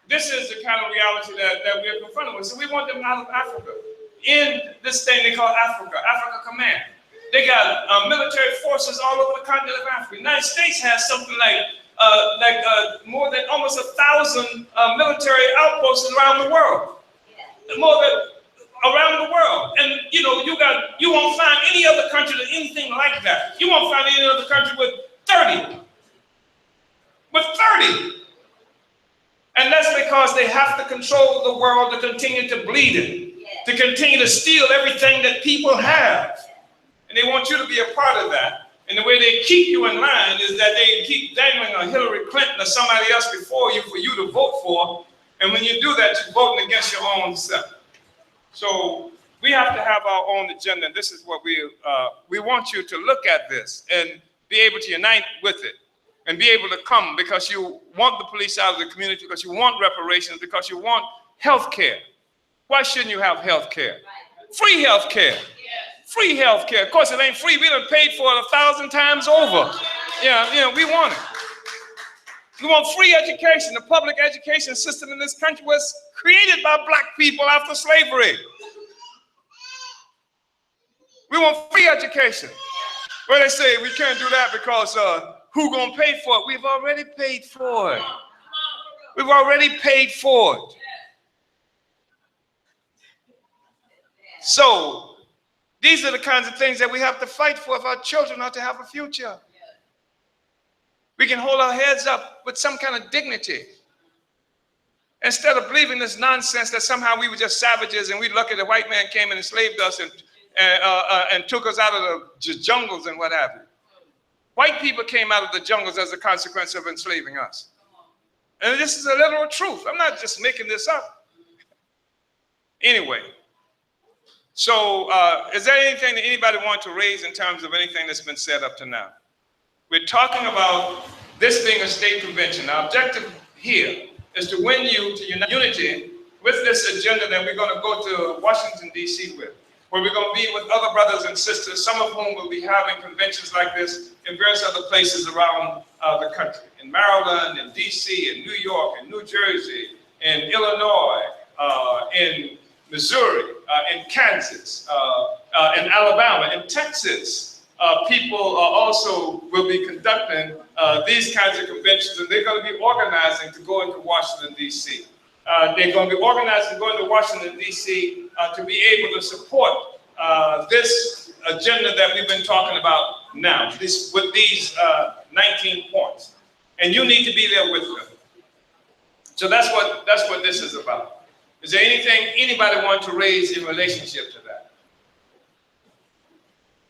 This is the kind of reality that we're confronted with. So we want them out of Africa. In this thing they call Africa Command. They got military forces all over the continent of Africa. The United States has something like more than almost 1,000 military outposts around the world. More than around the world. And you won't find any other country with anything like that. You won't find any other country with 30. With 30. And that's because they have to control the world to continue to bleed it, to continue to steal everything that people have. And they want you to be a part of that. And the way they keep you in line is that they keep dangling a Hillary Clinton or somebody else before you for you to vote for. And when you do that, you're voting against your own self. So we have to have our own agenda. And this is what we want you to look at this and be able to unite with it. And be able to come because you want the police out of the community, because you want reparations, because you want health care. Why shouldn't you have health care? Free health care. Free health care. Of course, it ain't free. We done paid for it 1,000 times over. We want it. We want free education. The public education system in this country was created by black people after slavery. We want free education. Well, they say we can't do that because who gonna pay for it? We've already paid for it. We've already paid for it. So these are the kinds of things that we have to fight for if our children are to have a future. We can hold our heads up with some kind of dignity. Instead of believing this nonsense that somehow we were just savages and we're lucky the white man came and enslaved us and took us out of the jungles and what have you. White people came out of the jungles as a consequence of enslaving us. And this is a literal truth. I'm not just making this up. Anyway, so is there anything that anybody wants to raise in terms of anything that's been said up to now? We're talking about this being a state convention. Our objective here is to win you to unity with this agenda that we're going to go to Washington, D.C. with, where we're going to be with other brothers and sisters, some of whom will be having conventions like this in various other places around the country, in Maryland, in D.C., in New York, in New Jersey, in Illinois, in Missouri, in Kansas, in Alabama, in Texas. People also will be conducting these kinds of conventions, and they're going to be organizing to go into Washington, D.C. They're going to be organizing to go into Washington, D.C. To be able to support this agenda that we've been talking about now, with these 19 points. And you need to be there with them. So that's what this is about. Is there anything anybody want to raise in relationship to that?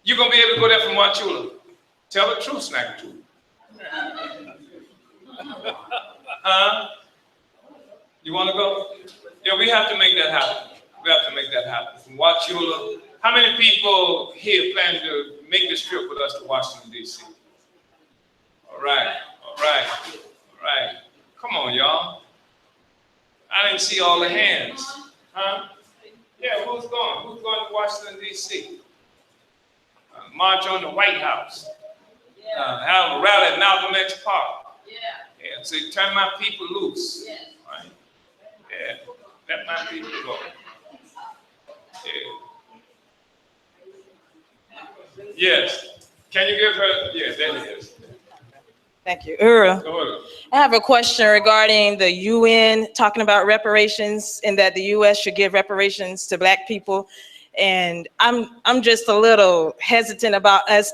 You're going to be able to go there from Wachula. Tell the truth, Snackatoo. Huh? You want to go? Yeah, we have to make that happen. We have to make that happen. From Wachula. How many people here plan to make this trip with us to Washington, D.C.? All right, all right, all right. Come on, y'all. I didn't see all the hands. Huh? Yeah, who's going? Who's going to Washington, D.C.? March on the White House. Have a rally at Malcolm X Park. Yeah, so turn my people loose. Right? Yeah, let my people go. Yeah. Yes. Can you give her? Yes, there it is. Thank you. Ura, I have a question regarding the UN talking about reparations and that the US should give reparations to Black people. And I'm just a little hesitant about us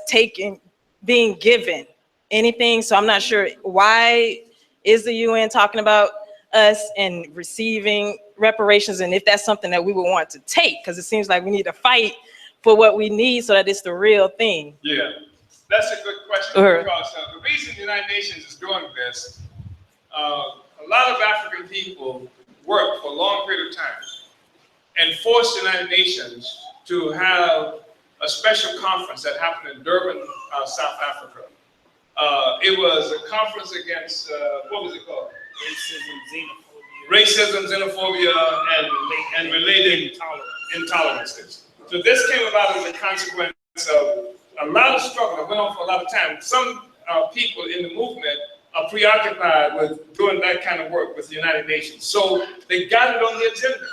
being given anything. So I'm not sure why is the UN talking about us and receiving reparations, and if that's something that we would want to take, because it seems like we need to fight for what we need so that it's the real thing. Yeah, that's a good question, because the reason the United Nations is doing this, a lot of African people work for a long period of time and forced the United Nations to have a special conference that happened in Durban, South Africa. It was a conference against, what was it called? Racism, xenophobia, and related intolerances. So this came about as a consequence of a lot of struggle that went on for a lot of time. Some people in the movement are preoccupied with doing that kind of work with the United Nations. So they got it on the agenda.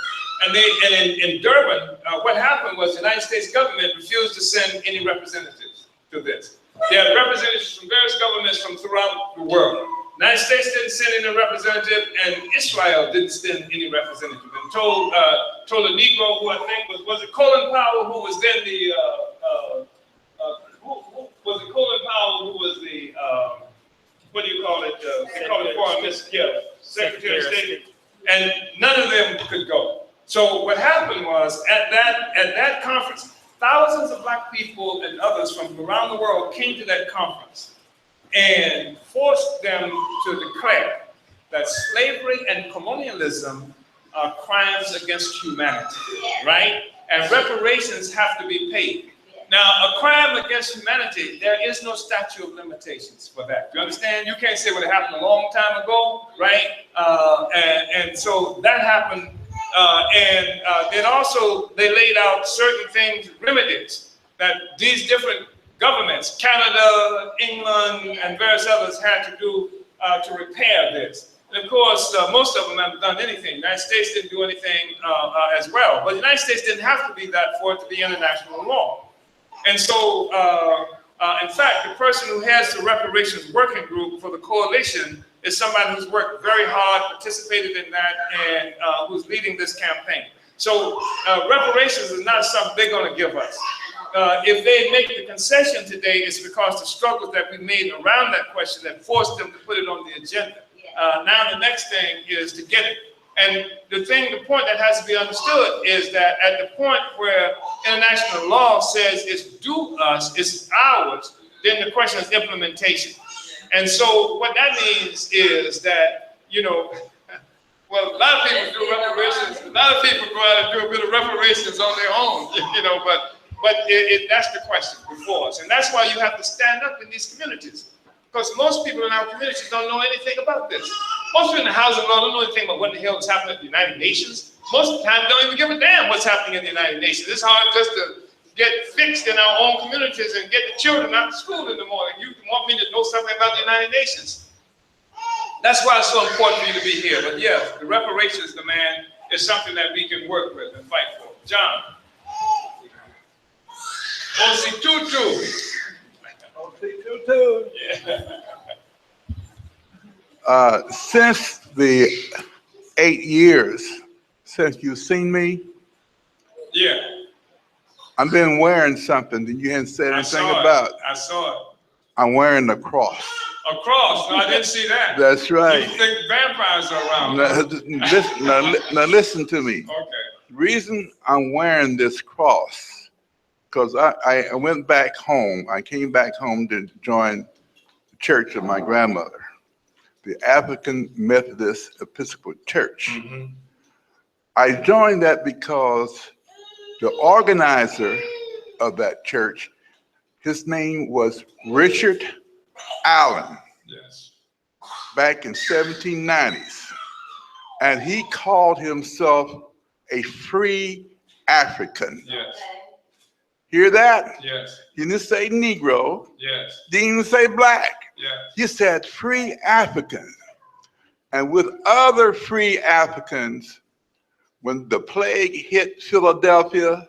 And in Durban, what happened was the United States government refused to send any representatives to this. They had representatives from various governments from throughout the world. The United States didn't send any representative, and Israel didn't send any representative. And told a Negro who I think was it Colin Powell, who was then the was it Colin Powell, who was the what do you call it? They call it Foreign Minister, Secretary of State, and none of them could go. So what happened was at that conference, thousands of Black people and others from around the world came to that conference and forced them to declare that slavery and colonialism are crimes against humanity, right? And reparations have to be paid. Now, a crime against humanity, there is no statute of limitations for that. You understand? You can't say what happened a long time ago, right? And so that happened. Then also they laid out certain things, remedies that these different governments, Canada, England, and various others had to do to repair this. And of course, most of them haven't done anything. The United States didn't do anything as well. But the United States didn't have to be that for it to be international law. And so In fact, the person who heads the reparations working group for the coalition is somebody who's worked very hard, participated in that, and who's leading this campaign. So reparations is not something they're going to give us. If they make the concession today, it's because the struggles that we made around that question that forced them to put it on the agenda. Now the next thing is to get it. And the point that has to be understood is that at the point where international law says it's due us, it's ours, then the question is implementation. And so what that means is that, well, a lot of people do reparations. A lot of people go out and do a bit of reparations on their own, but that's the question before us. And that's why you have to stand up in these communities. Because most people in our communities don't know anything about this. Most people in the housing law don't know anything about what the hell is happening at the United Nations. Most of the time, don't even give a damn what's happening in the United Nations. It's hard just to get fixed in our own communities and get the children out to school in the morning. You want me to know something about the United Nations? That's why it's so important for you to be here. But yes, the reparations demand is something that we can work with and fight for. John. OC Tutu. Since the 8 years since you've seen me, yeah, I've been wearing something that you hadn't said anything about. I saw it. I'm wearing a cross. A cross? No, I didn't see that. That's right. You think vampires are around? Now listen to me. Okay. The reason I'm wearing this cross, because I went back home. I came back home to join the church of my grandmother, the African Methodist Episcopal Church. Mm-hmm. I joined that because the organizer of that church, his name was Richard Allen. Yes. Back in 1790s. And he called himself a free African. Yes. Hear that? Yes. He didn't say Negro. Yes. Didn't even say black. Yes. He said free African. And with other free Africans, when the plague hit Philadelphia,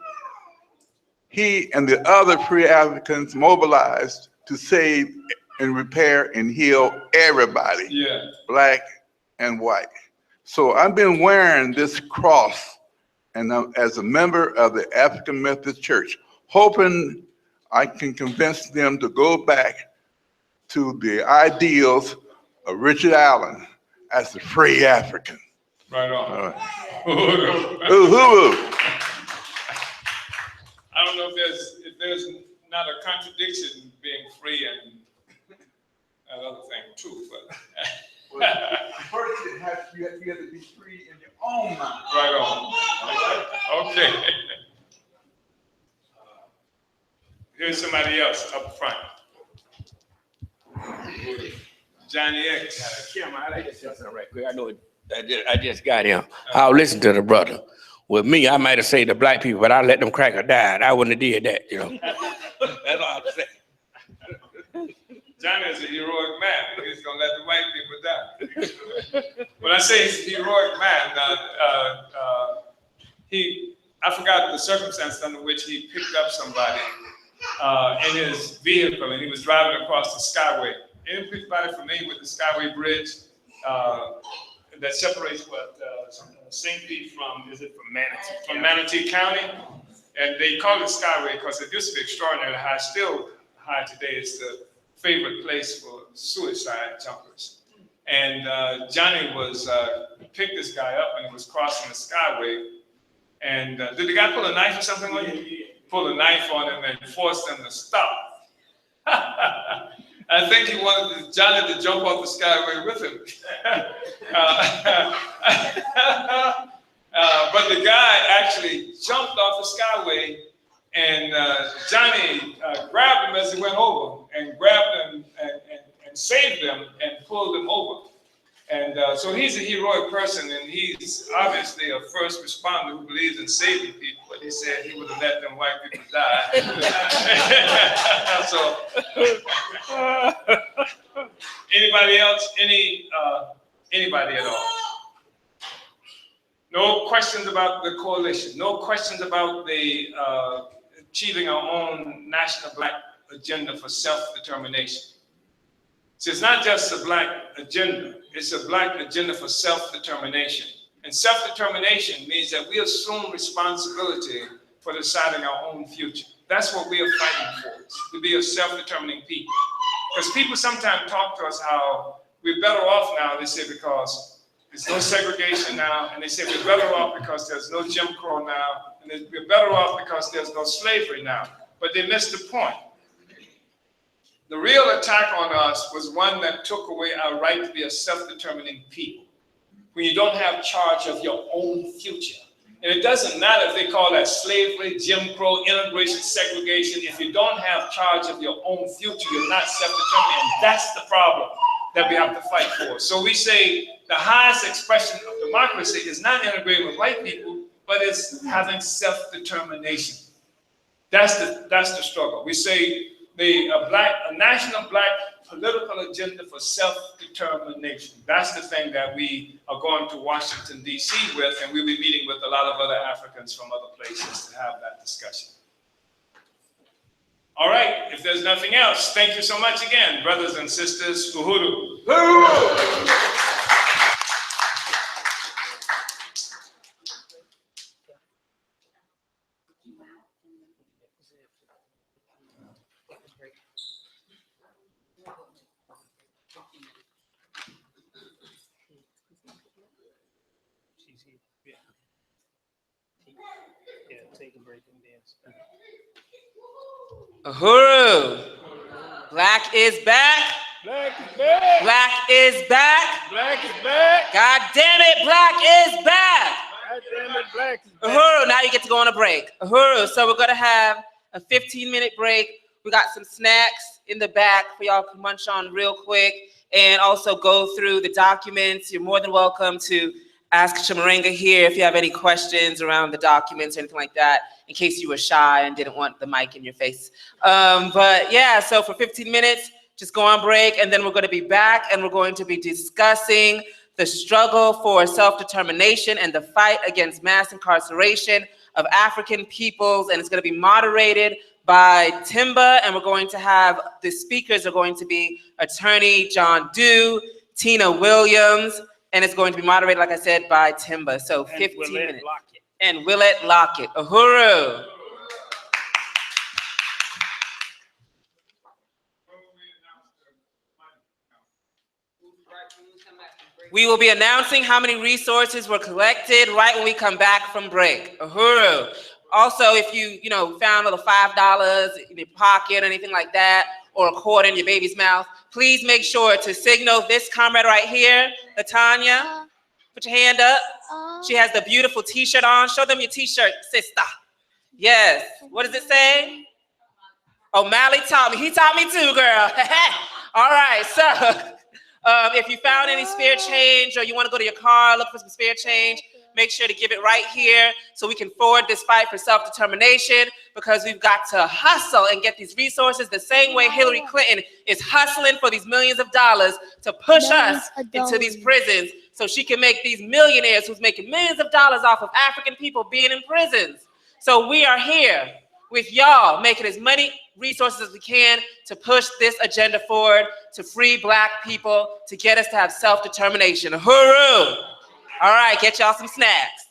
he and the other free Africans mobilized to save and repair and heal everybody, Yeah. black and white. So I've been wearing this cross and as a member of the African Methodist Church, hoping I can convince them to go back to the ideals of Richard Allen as the free African. Right on. All right. I don't know if there's not a contradiction being free and another thing too, but. First, you have to be free in your own mind. Right on. Okay. Here's somebody else up front. Johnny X. Chairman, I'd like to say something right quick. I know I just got him. I'll listen to the brother. With me, I might have saved the black people, but I let them cracker die. I wouldn't have did that, That's all I'm saying. Johnny is a heroic man. He's gonna let the white people die. When I say he's a heroic man, I forgot the circumstance under which he picked up somebody in his vehicle, and he was driving across the Skyway. Anybody familiar with the Skyway Bridge that separates St. Pete from Manatee? From Manatee County, and they call it Skyway because it used to be extraordinarily high. Still high today. It's the favorite place for suicide jumpers. And Johnny picked this guy up, and he was crossing the Skyway. And did the guy pull a knife or something on you? Pull a knife on him and force them to stop. I think he wanted Johnny to jump off the Skyway with him. But the guy actually jumped off the Skyway, and Johnny grabbed him as he went over and grabbed him and saved him and pulled him over. And so he's a heroic person, and he's obviously a first responder who believes in saving people, but he said he would have let them white people die. So, anybody else? Anybody at all? No questions about the coalition. No questions about the achieving our own national black agenda for self-determination. So it's not just a black agenda, it's a black agenda for self-determination. And self-determination means that we assume responsibility for deciding our own future. That's what we are fighting for, to be a self-determining people. Because people sometimes talk to us how we're better off now, they say, because there's no segregation now, and they say we're better off because there's no Jim Crow now, and we're better off because there's no slavery now. But they missed the point. The real attack on us was one that took away our right to be a self-determining people. When you don't have charge of your own future. And it doesn't matter if they call that slavery, Jim Crow, integration, segregation. If you don't have charge of your own future, you're not self-determining. And that's the problem that we have to fight for. So we say the highest expression of democracy is not integrating with white people, but it's having self-determination. That's the struggle. We say a national black political agenda for self-determination. That's the thing that we are going to Washington, D.C. with, and we'll be meeting with a lot of other Africans from other places to have that discussion. All right, if there's nothing else, thank you so much again, brothers and sisters. Uhuru. Uhuru. Uhuru. Black is back. Black is back. Black is back. Black is back. God damn it, black is back. God damn it, black is back. Uhuru, now you get to go on a break. Uhuru, so we're gonna have a 15-minute break. We got some snacks in the back for y'all to munch on real quick and also go through the documents. You're more than welcome to ask Chimarenga here if you have any questions around the documents or anything like that, in case you were shy and didn't want the mic in your face. But yeah, so for 15 minutes, just go on break, and then we're gonna be back and we're going to be discussing the struggle for self-determination and the fight against mass incarceration of African peoples, and it's gonna be moderated by Timba, and we're going to have, the speakers are going to be Attorney John Dew, Tina Williams, and it's going to be moderated, like I said, by Timba. So 15 minutes. And Willett Lockett. Uhuru. We will be announcing how many resources were collected right when we come back from break. Uhuru. Also, if you found a little $5 in your pocket or anything like that, or a quarter in your baby's mouth, please make sure to signal this comrade right here, Latanya. Put your hand up. She has the beautiful t-shirt on. Show them your t-shirt, sister. Yes. What does it say? Omali taught me. He taught me too, girl. All right, so if you found any spare change or you want to go to your car, look for some spare change, make sure to give it right here so we can forward this fight for self-determination, because we've got to hustle and get these resources the same way Hillary Clinton is hustling for these millions of dollars to push us into these prisons so she can make these millionaires who's making millions of dollars off of African people being in prisons. So we are here with y'all making as many resources as we can to push this agenda forward, to free Black people, to get us to have self-determination. Uhuru! All right, get y'all some snacks.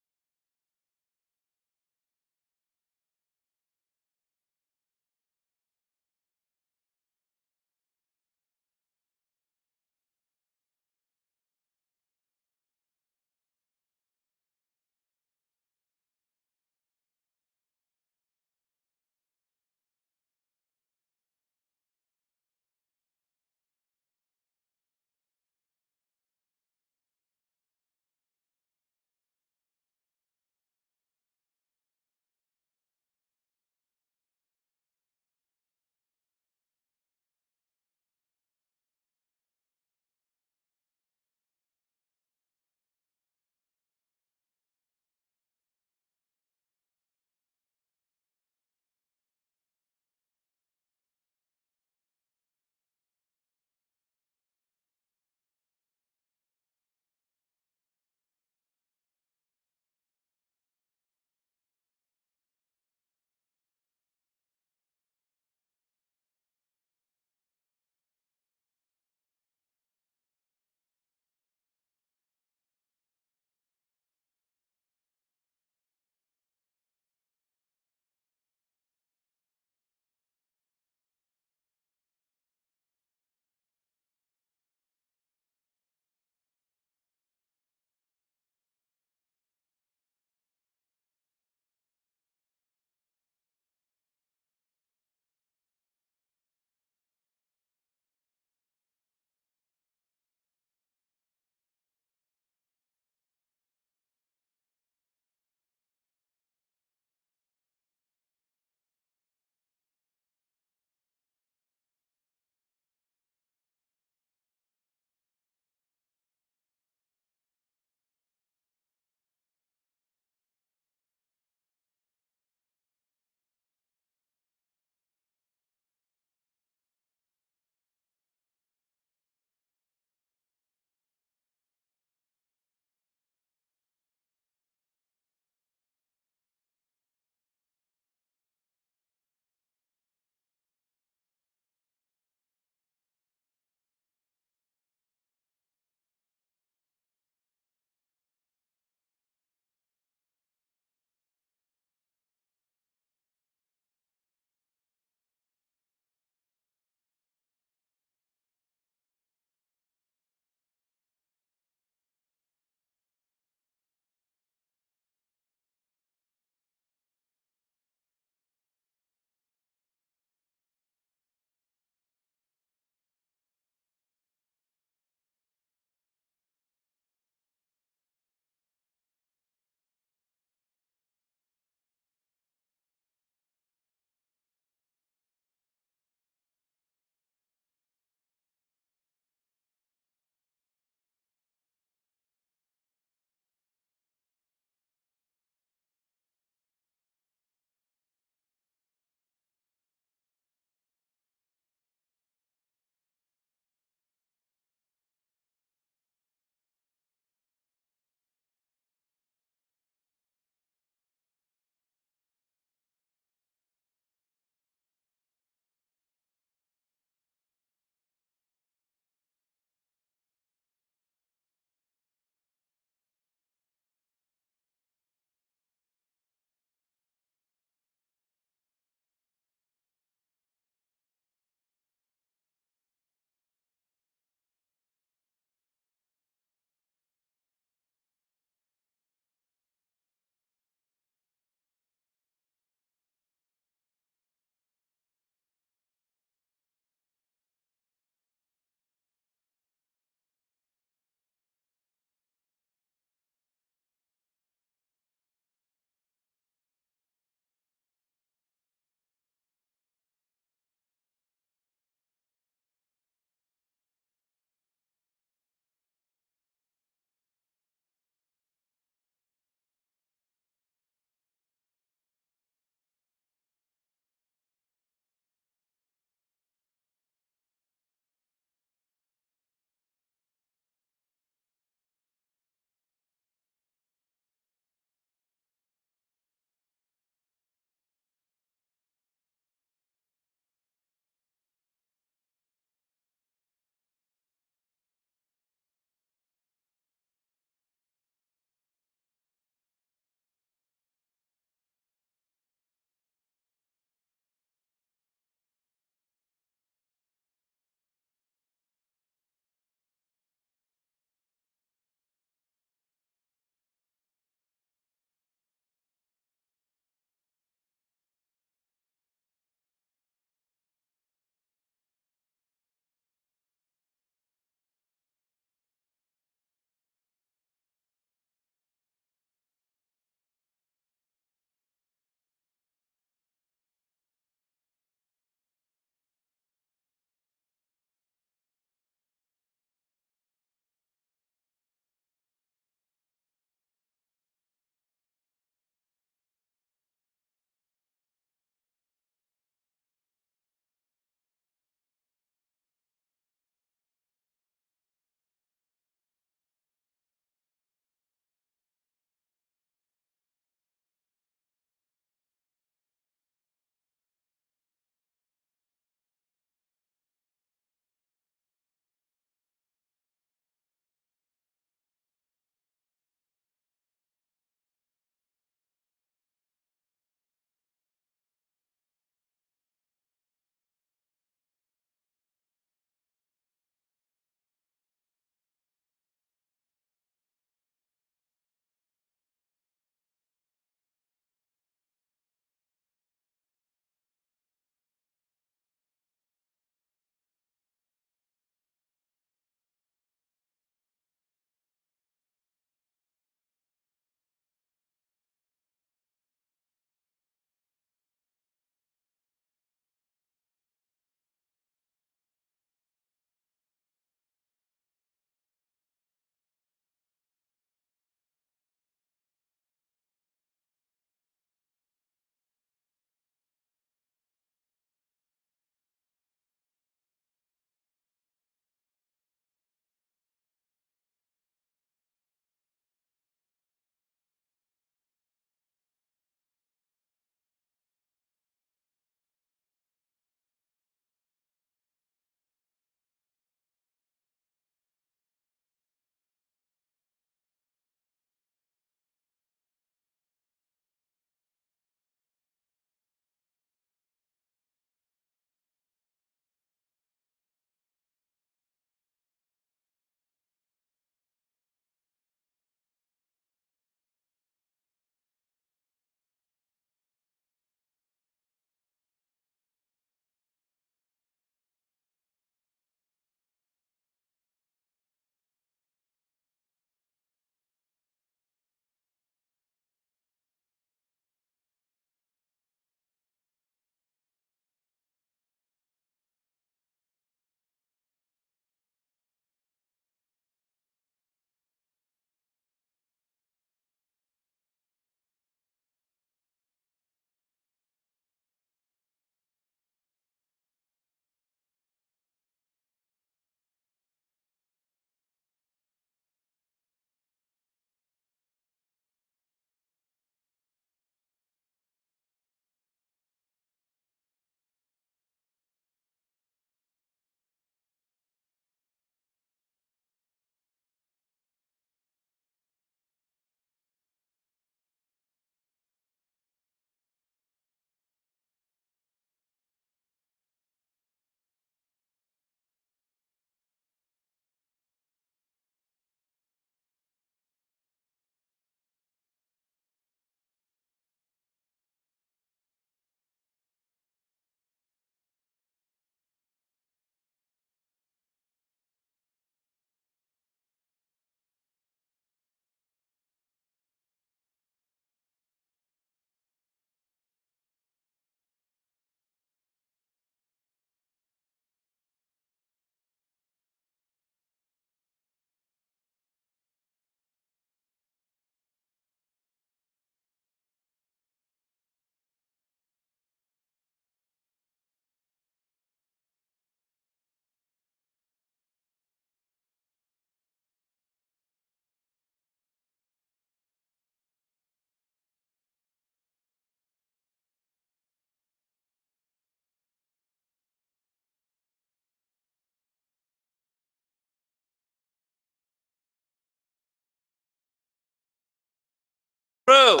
true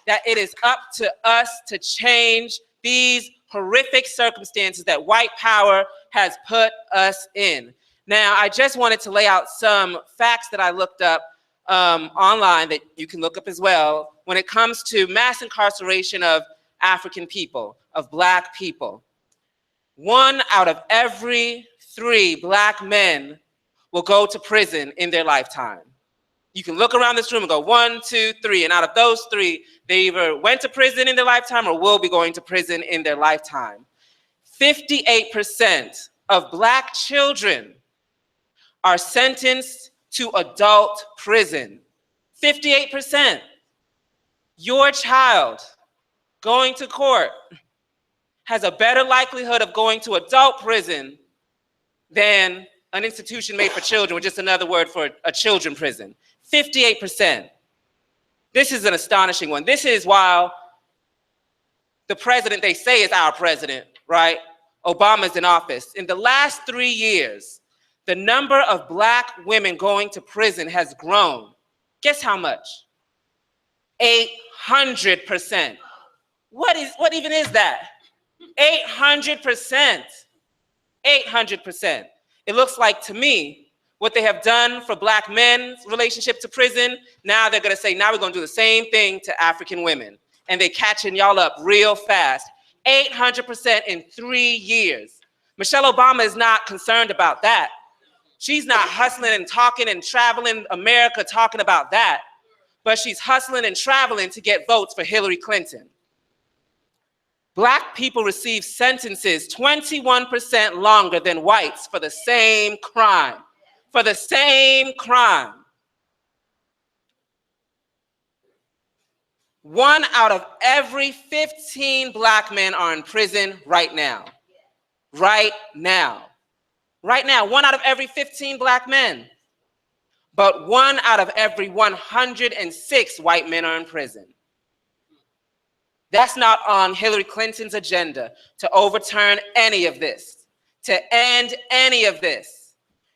that it is up to us to change these horrific circumstances that white power has put us in. Now, I just wanted to lay out some facts that I looked up online that you can look up as well when it comes to mass incarceration of African people, of Black people. 1 out of every 3 Black men will go to prison in their lifetime. You can look around this room and go 1, 2, 3, and out of those 3, they either went to prison in their lifetime or will be going to prison in their lifetime. 58% of Black children are sentenced to adult prison. 58%. Your child going to court has a better likelihood of going to adult prison than an institution made for children, which is just another word for a children prison. 58%. This is an astonishing one. This is while the president they say is our president, right? Obama's in office. In the last 3 years, the number of Black women going to prison has grown. Guess how much? 800%. What even is that? 800%. 800%. It looks like to me what they have done for Black men's relationship to prison, now they're gonna say, now we're gonna do the same thing to African women. And they catching y'all up real fast. 800% in 3 years. Michelle Obama is not concerned about that. She's not hustling and talking and traveling America talking about that, but she's hustling and traveling to get votes for Hillary Clinton. Black people receive sentences 21% longer than whites for the same crime. For the same crime. 1 out of every 15 Black men are in prison right now. Right now. Right now, 1 out of every 15 Black men. But 1 out of every 106 white men are in prison. That's not on Hillary Clinton's agenda to overturn any of this, to end any of this.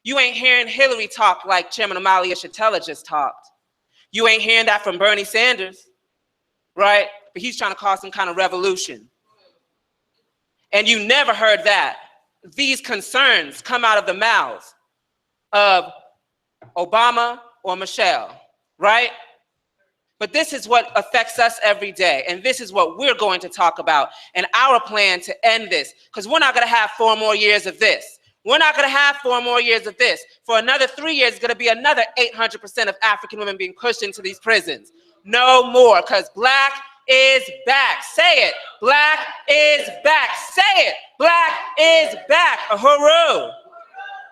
You ain't hearing Hillary talk like Chairman Omali Yeshitela just talked. You ain't hearing that from Bernie Sanders, right? But he's trying to cause some kind of revolution. And you never heard that. These concerns come out of the mouths of Obama or Michelle, right? But this is what affects us every day, and this is what we're going to talk about and our plan to end this, because we're not going to have 4 more years of this. We're not going to have 4 more years of this. For another 3 years, it's going to be another 800% of African women being pushed into these prisons. No more, because Black is back. Say it. Black is back. Say it. Black is back. Uhuru.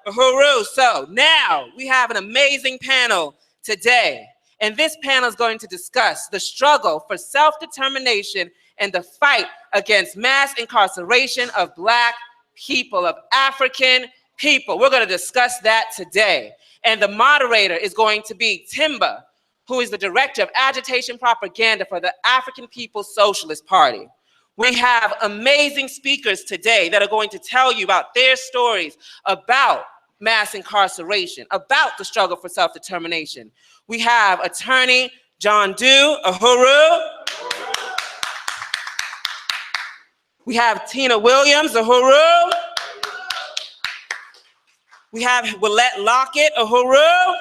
Uhuru. So now we have an amazing panel today. And this panel is going to discuss the struggle for self-determination and the fight against mass incarceration of Black people, of African people. We're going to discuss that today. And the moderator is going to be Timba, who is the Director of Agitation Propaganda for the African People's Socialist Party. We have amazing speakers today that are going to tell you about their stories about mass incarceration, about the struggle for self-determination. We have attorney John Doe, Uhuru. We have Tina Williams, Uhuru. We have Willette Lockett, Uhuru.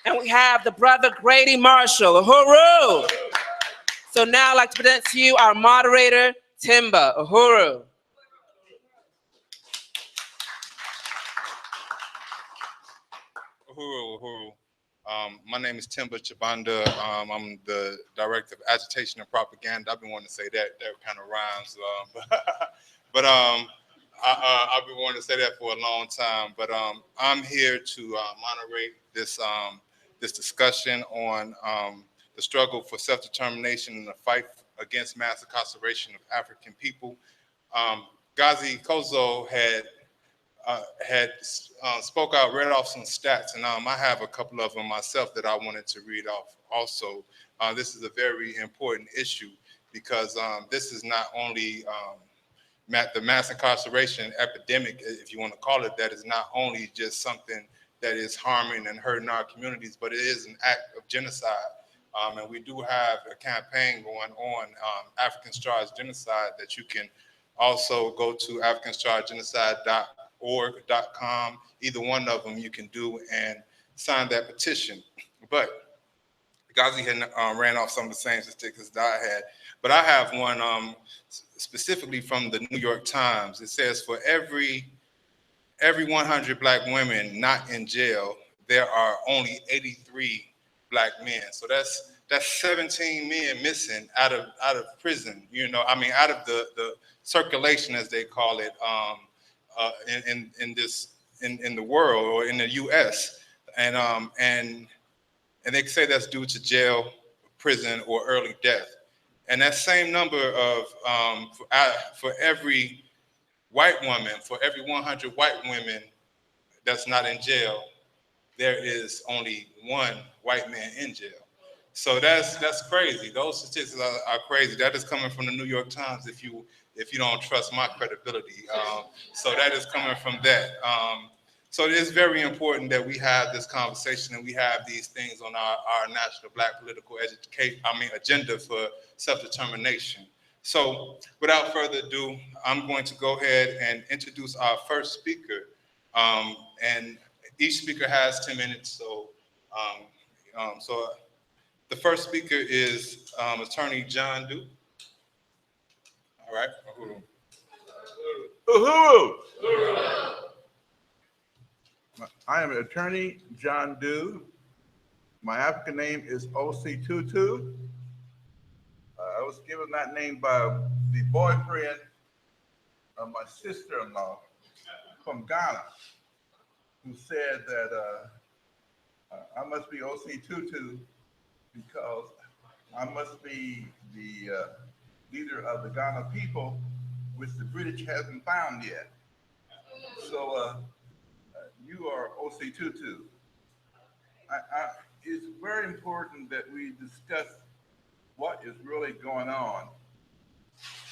And we have the brother Grady Marshall, Uhuru. So now I'd like to present to you our moderator, Timba, Uhuru. Uhuru. My name is Timba Chibanda. I'm the Director of Agitation and Propaganda. I've been wanting to say that. That kind of rhymes. But I've been wanting to say that for a long time. But I'm here to moderate this discussion on the struggle for self-determination and the fight against mass incarceration of African people. Gazi Kodzo had spoke out, read off some stats, and I have a couple of them myself that I wanted to read off also. This is a very important issue because this is not only the mass incarceration epidemic, if you want to call it that, is not only just something that is harming and hurting our communities, but it is an act of genocide. And we do have a campaign going on, African Stars Genocide, that you can also go to africanstargenocide.org.com. Either one of them you can do and sign that petition. But Gazi had ran off some of the same statistics that I had, but I have one specifically from the New York Times. It says for every 100 Black women not in jail, there are only 83 Black men. So that's 17 men missing out of prison. Out of the circulation, as they call it, in the world or in the U.S. And they say that's due to jail, prison, or early death. And that same number of for every white woman, for every 100 white women that's not in jail, there is only one white man in jail. So that's crazy. Those statistics are crazy. That is coming from the New York Times. If you don't trust my credibility, so that is coming from that. So it is very important that we have this conversation and we have these things on our national Black political agenda for self-determination. So without further ado, I'm going to go ahead and introduce our first speaker. And each speaker has 10 minutes. So the first speaker is Attorney John Doe. All right. I am Attorney John Doe. My African name is O.C. Tutu. I was given that name by the boyfriend of my sister-in-law from Ghana, who said that I must be O.C. Tutu because I must be the leader of the Ghana people, which the British hasn't found yet. So you are O.C. Tutu. It's very important that we discuss what is really going on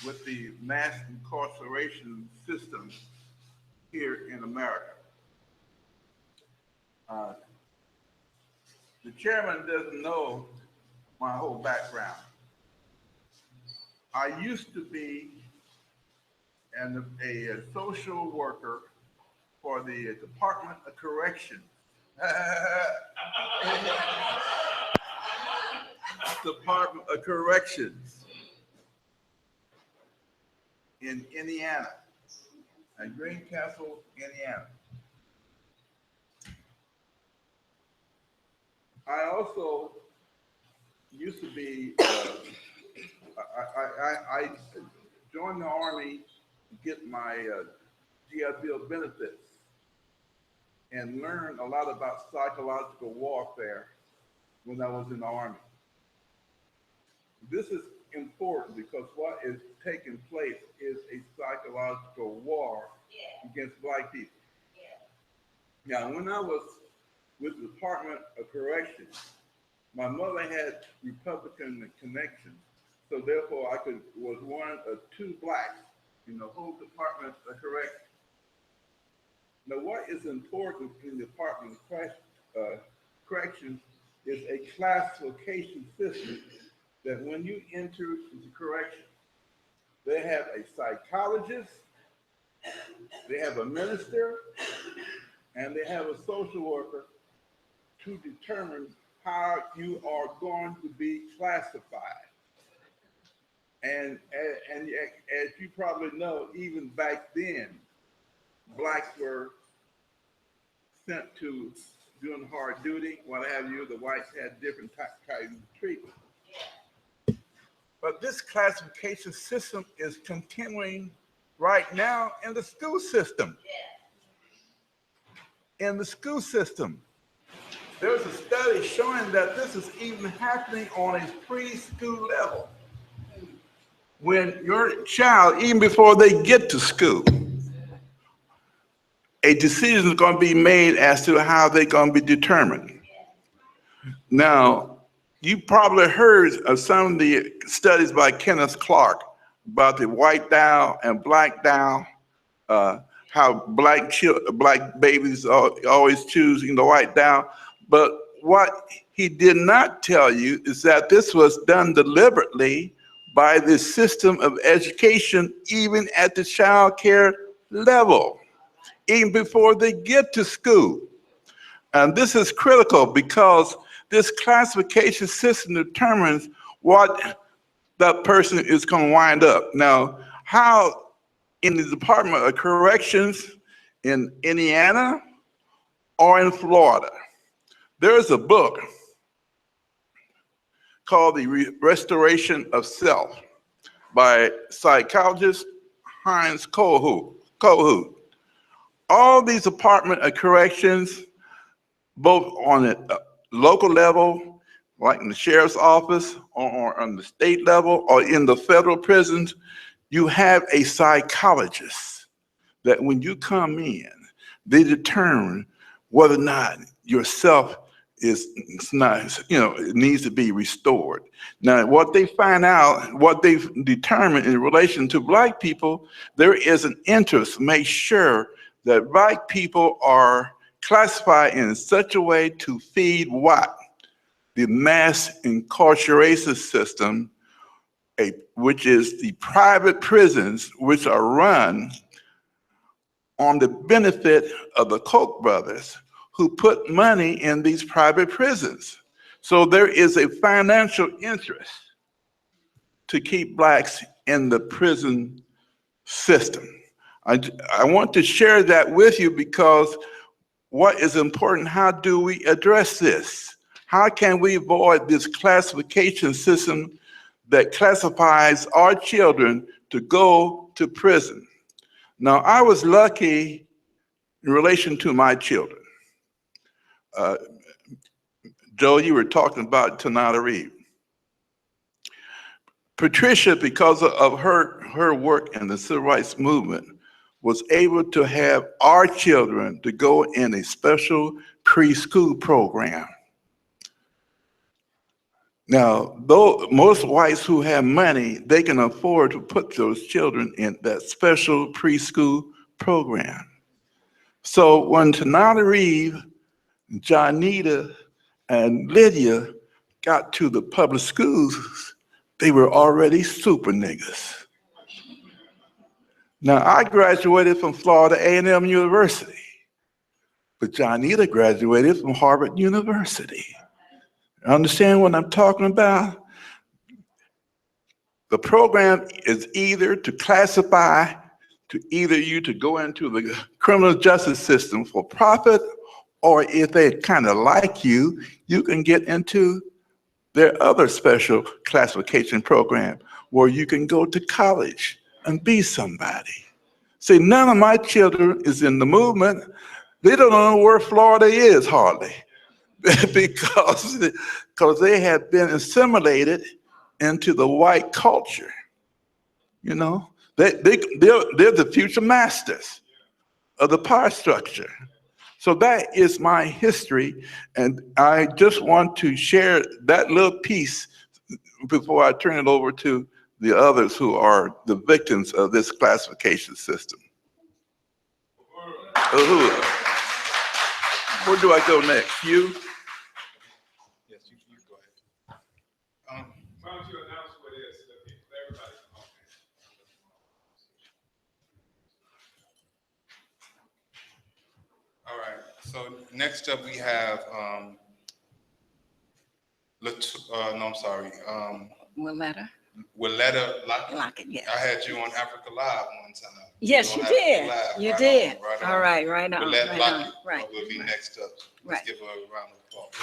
with the mass incarceration system here in America. The chairman doesn't know my whole background. I used to be a social worker for the Department of Corrections. Department of Corrections in Indiana, in Greencastle, Indiana. I also used to be, I joined the Army to get my GI Bill benefits and learned a lot about psychological warfare when I was in the Army. This is important because what is taking place is a psychological war against Black people. Now, when I was with the Department of Corrections, my mother had Republican connections, so therefore I was one of two Blacks in the whole Department of Corrections. Now, what is important in the Department of Corrections is a classification system that when you enter into correction, they have a psychologist, they have a minister, and they have a social worker to determine how you are going to be classified. And as you probably know, even back then, Blacks were sent to doing hard duty, what have you. The whites had different kinds of treatment. But this classification system is continuing right now in the school system. In the school system. There's a study showing that this is even happening on a preschool level. When your child, even before they get to school, a decision is going to be made as to how they're going to be determined. Now, you probably heard of some of the studies by Kenneth Clark about the white Dow and black Dow how black babies always choose, the white down. But what he did not tell you is that this was done deliberately by the system of education, even at the child care level, even before they get to school. And this is critical because this classification system determines what that person is going to wind up. Now, how in the Department of Corrections in Indiana or in Florida, there's a book called The Restoration of Self by psychologist Heinz Kohut. All these Department of Corrections, both on the local level, like in the sheriff's office, or on the state level, or in the federal prisons, you have a psychologist that when you come in, they determine whether or not yourself is not, it needs to be restored. Now, what they find out, what they've determined in relation to Black people, there is an interest to make sure that Black people are classified in such a way to feed what? The mass incarceration system, which is the private prisons, which are run on the benefit of the Koch brothers, who put money in these private prisons. So there is a financial interest to keep Blacks in the prison system. I want to share that with you because what is important, how do we address this? How can we avoid this classification system that classifies our children to go to prison? Now, I was lucky in relation to my children. Joe, you were talking about Tanada Reed. Patricia, because of her work in the civil rights movement, was able to have our children to go in a special preschool program. Now, though most whites who have money, they can afford to put those children in that special preschool program. So when Tanada Reed, Johnita, and Lydia got to the public schools, they were already super niggas. Now, I graduated from Florida A&M University, but Johnita graduated from Harvard University. Understand what I'm talking about? The program is either to classify you to go into the criminal justice system for profit, or if they kind of like you, you can get into their other special classification program where you can go to college and be somebody. See, none of my children is in the movement. They don't know where Florida is hardly because they have been assimilated into the white culture. They're the future masters of the power structure. So that is my history, and I just want to share that little piece before I turn it over to the others who are the victims of this classification system. Where do I go next? You? Yes, you go ahead. Why don't you announce what it is so that everybody can know? All right, so next up we have, Willetta Lockett. Yes. I had you on Africa Live one time. Yes, you did. You did. All right, right on. Willetta Lockett Right. will be next up. Let's Right. give her a round of applause.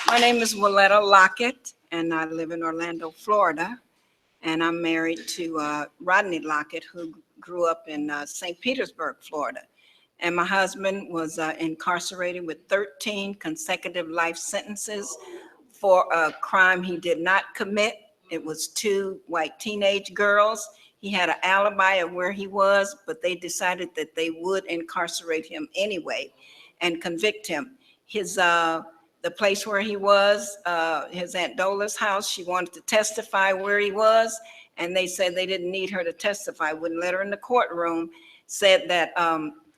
My name is Willetta Lockett, and I live in Orlando, Florida. And I'm married to Rodney Lockett, who grew up in St. Petersburg, Florida. And my husband was incarcerated with 13 consecutive life sentences for a crime he did not commit. It was 2 white teenage girls. He had an alibi of where he was, but they decided that they would incarcerate him anyway and convict him. The place where he was, his Aunt Dola's house, she wanted to testify where he was, and they said they didn't need her to testify, wouldn't let her in the courtroom, said that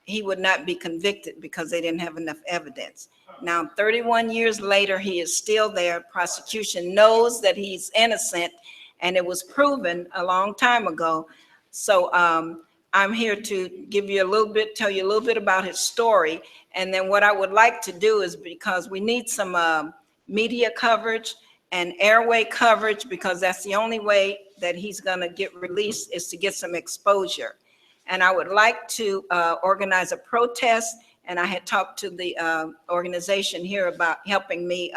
he would not be convicted because they didn't have enough evidence. Now, 31 years later, he is still there. Prosecution knows that he's innocent, and it was proven a long time ago. So I'm here to give you a little bit, tell you a little bit about his story. And then what I would like to do is, because we need some media coverage and airway coverage, because that's the only way that he's gonna get released, is to get some exposure. And I would like to organize a protest, and I had talked to the organization here about helping me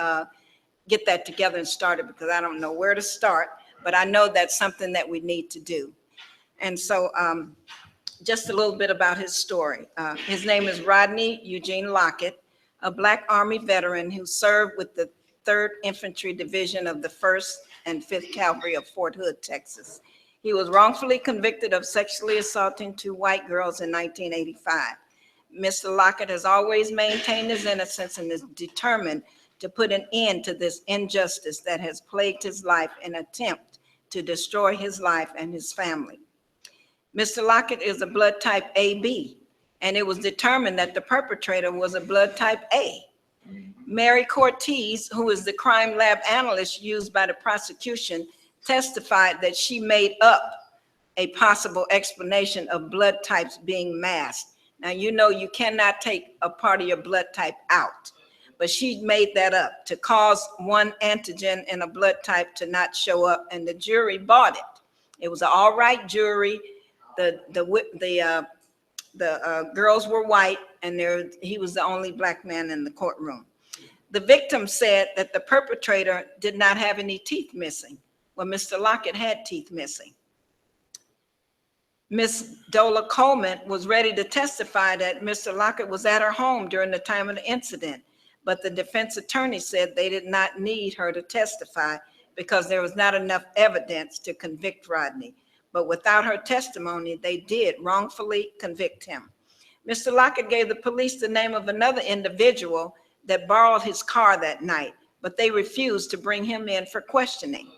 get that together and started, because I don't know where to start, but I know that's something that we need to do. And so just a little bit about his story. His name is Rodney Eugene Lockett, a Black Army veteran who served with the 3rd Infantry Division of the 1st and 5th Cavalry of Fort Hood, Texas. He was wrongfully convicted of sexually assaulting 2 white girls in 1985. Mr. Lockett has always maintained his innocence and is determined to put an end to this injustice that has plagued his life in an attempt to destroy his life and his family. Mr. Lockett is a blood type AB, and it was determined that the perpetrator was a blood type A. Mary Cortez, who is the crime lab analyst used by the prosecution, testified that she made up a possible explanation of blood types being masked. Now, you know you cannot take a part of your blood type out, but she made that up to cause one antigen in a blood type to not show up, and the jury bought it. It was an all right jury. The girls were white, and he was the only Black man in the courtroom. The victim said that the perpetrator did not have any teeth missing. Well, Mr. Lockett had teeth missing. Ms. Dola Coleman was ready to testify that Mr. Lockett was at her home during the time of the incident, but the defense attorney said they did not need her to testify because there was not enough evidence to convict Rodney. But without her testimony, they did wrongfully convict him. Mr. Lockett gave the police the name of another individual that borrowed his car that night, but they refused to bring him in for questioning.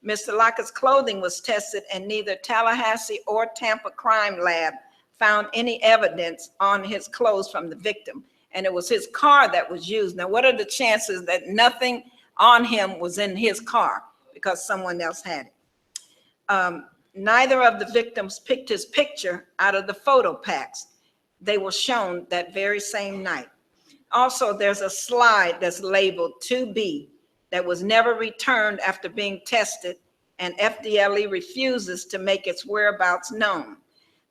Mr. Lockett's clothing was tested, and neither Tallahassee or Tampa Crime Lab found any evidence on his clothes from the victim, and it was his car that was used. Now, what are the chances that nothing on him was in his car because someone else had it? Neither of the victims picked his picture out of the photo packs. They were shown that very same night. Also, there's a slide that's labeled 2B that was never returned after being tested, and FDLE refuses to make its whereabouts known.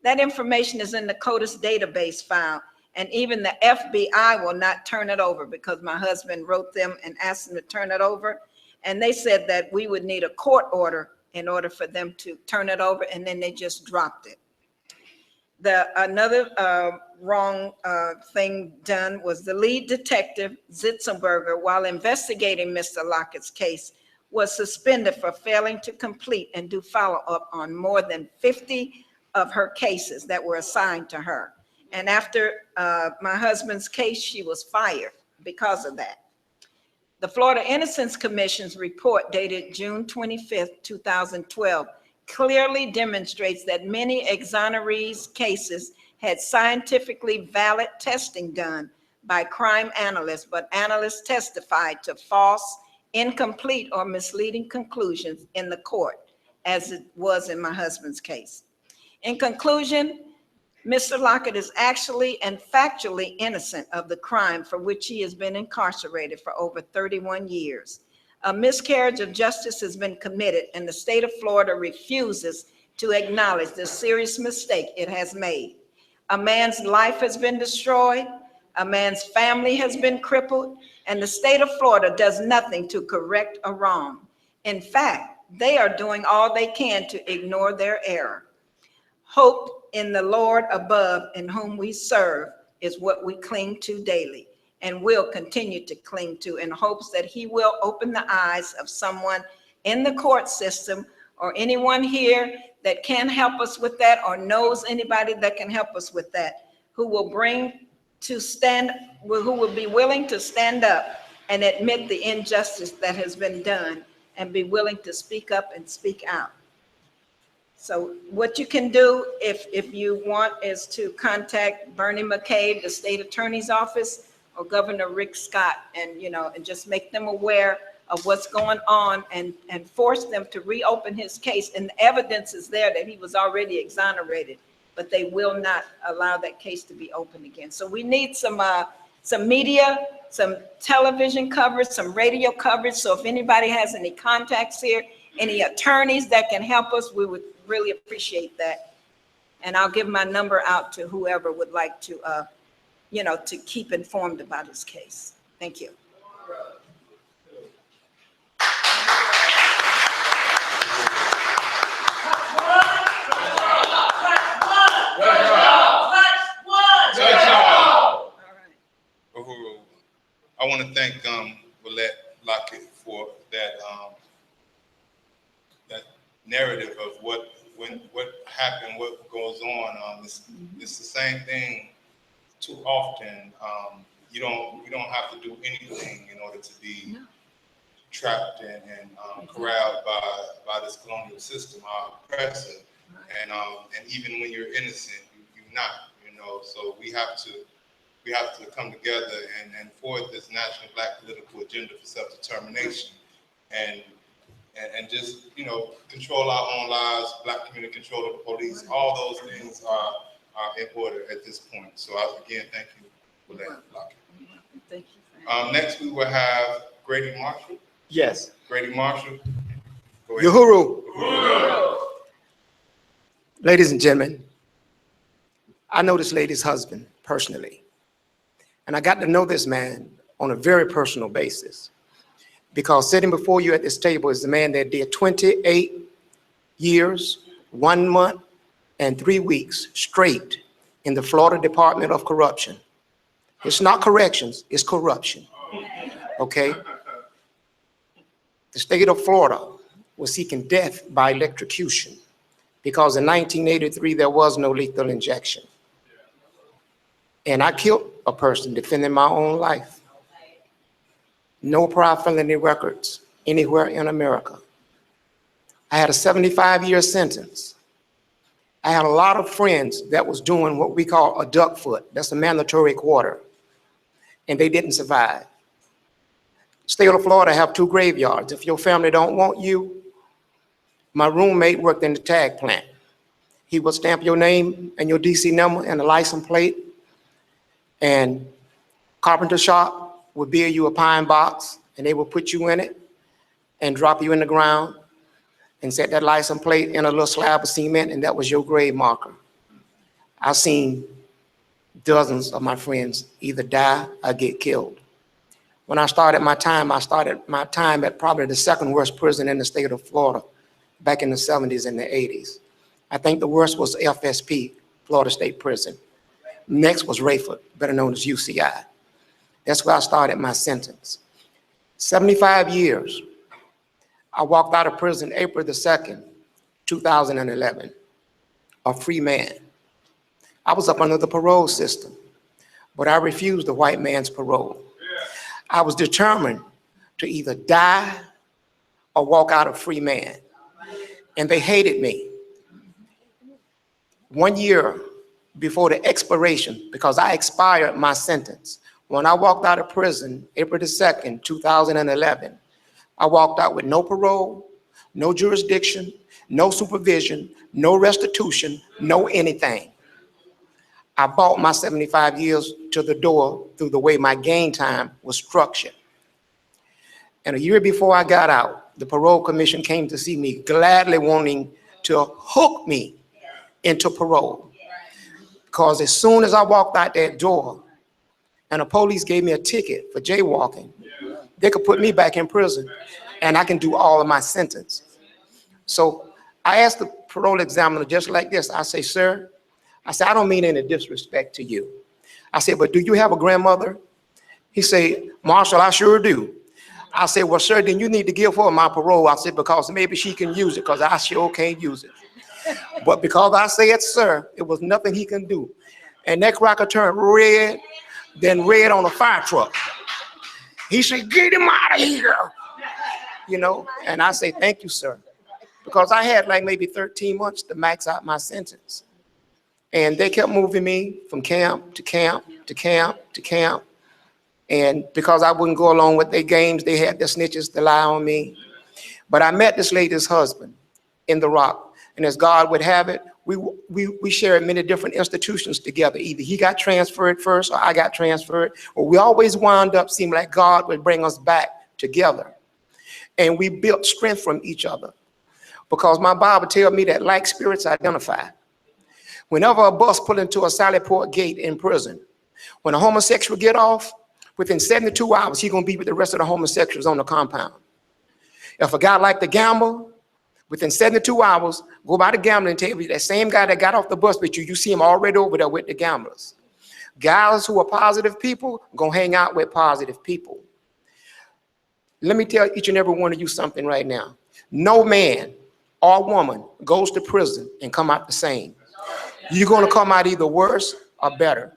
That information is in the CODIS database file, and even the FBI will not turn it over because my husband wrote them and asked them to turn it over, and they said that we would need a court order in order for them to turn it over, and then they just dropped it. Another wrong thing done was the lead detective, Zitzenberger, while investigating Mr. Lockett's case, was suspended for failing to complete and do follow-up on more than 50 of her cases that were assigned to her. And after my husband's case, she was fired because of that. The Florida Innocence Commission's report dated June 25th, 2012, clearly demonstrates that many exonerees cases had scientifically valid testing done by crime analysts, but analysts testified to false, incomplete, or misleading conclusions in the court, as it was in my husband's case. In conclusion, Mr. Lockett is actually and factually innocent of the crime for which he has been incarcerated for over 31 years. A miscarriage of justice has been committed, and the state of Florida refuses to acknowledge the serious mistake it has made. A man's life has been destroyed, a man's family has been crippled, and the state of Florida does nothing to correct a wrong. In fact, they are doing all they can to ignore their error. Hope in the Lord above, in whom we serve, is what we cling to daily and will continue to cling to, in hopes that he will open the eyes of someone in the court system or anyone here that can help us with that, or knows anybody that can help us with that, who will be willing to stand up and admit the injustice that has been done and be willing to speak up and speak out. So what you can do, if you want, is to contact Bernie McCabe, the state attorney's office, or Governor Rick Scott, and, and just make them aware of what's going on and force them to reopen his case. And the evidence is there that he was already exonerated, but they will not allow that case to be open again. So we need some media, some television coverage, some radio coverage. So if anybody has any contacts here, any attorneys that can help us, we would really appreciate that. And I'll give my number out to whoever would like to, to keep informed about his case. Thank you. I want to thank Willette Lockett for that that narrative of what happened, what goes on. It's the same thing too often. You don't have to do anything in order to be trapped and corralled by this colonial system, our oppressor. And even when you're innocent, you're not. So we have to come together and forward this national Black political agenda for self-determination and just, control our own lives, Black community control of the police. All those things are in order at this point. So again, thank you for that, Lockett. Thank you. Next, we will have Grady Marshall. Yes. Grady Marshall. Go ahead. Uhuru. Ladies and gentlemen, I know this lady's husband personally, and I got to know this man on a very personal basis, because sitting before you at this table is the man that did 28 years, 1 month, and 3 weeks straight in the Florida Department of Corruption. It's not corrections, it's corruption, okay? The state of Florida was seeking death by electrocution because in 1983, there was no lethal injection. And I killed a person defending my own life. No prior felony records anywhere in America. I had a 75-year sentence. I had a lot of friends that was doing what we call a duck foot. That's a mandatory quarter. And they didn't survive. State of Florida have 2 graveyards. If your family don't want you, my roommate worked in the tag plant. He would stamp your name and your DC number and a license plate, and carpenter shop would build you a pine box, and they would put you in it and drop you in the ground and set that license plate in a little slab of cement, and that was your grave marker. I've seen dozens of my friends either die or get killed. When I started my time at probably the 2nd worst prison in the state of Florida back in the 70s and the 80s. I think the worst was FSP, Florida State Prison. Next was Rayford, better known as UCI. That's where I started my sentence. 75 years. I walked out of prison April the 2nd, 2011, a free man. I was up under the parole system, but I refused the white man's parole. I was determined to either die or walk out a free man. And they hated me. 1 year before the expiration, because I expired my sentence. When I walked out of prison, April the 2nd, 2011, I walked out with no parole, no jurisdiction, no supervision, no restitution, no anything. I bought my 75 years to the door through the way my gain time was structured. And a year before I got out, the parole commission came to see me, gladly wanting to hook me into parole. Because as soon as I walked out that door and the police gave me a ticket for jaywalking, they could put me back in prison and I can do all of my sentence. So I asked the parole examiner just like this. I say, sir, I said, I don't mean any disrespect to you. I said, but do you have a grandmother? He said, Marshall, I sure do. I said, well, sir, then you need to give her my parole. I said, because maybe she can use it, because I sure can't use it. But because I said, sir, it was nothing he can do. And that cracker turned red, then red on a fire truck. He said, get him out of here. And I say, thank you, sir. because I had like maybe 13 months to max out my sentence. And they kept moving me from camp to camp to camp to camp. And because I wouldn't go along with their games, they had their snitches to lie on me. But I met this lady's husband in the Rock. And as God would have it, we shared many different institutions together. Either he got transferred first or I got transferred, or we always wound up seeming like God would bring us back together. And we built strength from each other. Because my Bible tells me that like spirits identify. Whenever a bus pull into a Sally Port gate in prison, when a homosexual get off, within 72 hours, he's gonna be with the rest of the homosexuals on the compound. If a guy like to gamble, within 72 hours, go by the gambling table, that same guy that got off the bus with you, you see him already over there with the gamblers. Guys who are positive people, gonna hang out with positive people. Let me tell each and every one of you something right now. No man or woman goes to prison and come out the same. You're gonna come out either worse or better.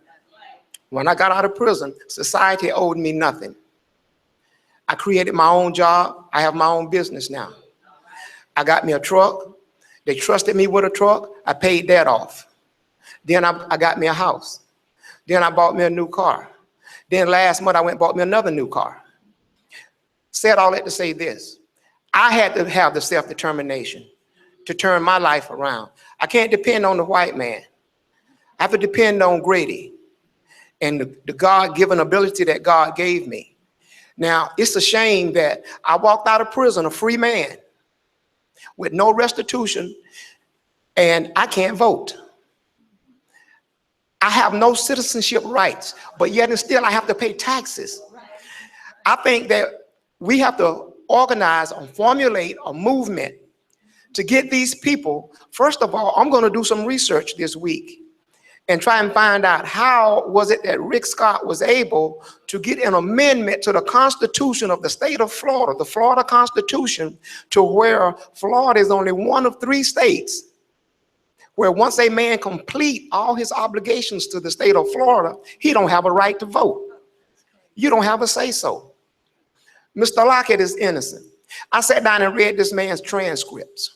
When I got out of prison, society owed me nothing. I created my own job. I have my own business now. I got me a truck. They trusted me with a truck. I paid that off. Then I got me a house. Then I bought me a new car. Then last month I went and bought me another new car. Said all that to say this. I had to have the self-determination to turn my life around. I can't depend on the white man. I have to depend on Grady and the God-given ability that God gave me. Now, it's a shame that I walked out of prison a free man with no restitution, and I can't vote. I have no citizenship rights, but yet and still I have to pay taxes. I think that we have to organize or formulate a movement to get these people. First of all, I'm going to do some research this week and try and find out how was it that Rick Scott was able to get an amendment to the Constitution of the state of Florida, the Florida Constitution, to where Florida is only one of 3 states where once a man complete all his obligations to the state of Florida, he don't have a right to vote. You don't have a say-so. Mr. Lockett is innocent. I sat down and read this man's transcripts.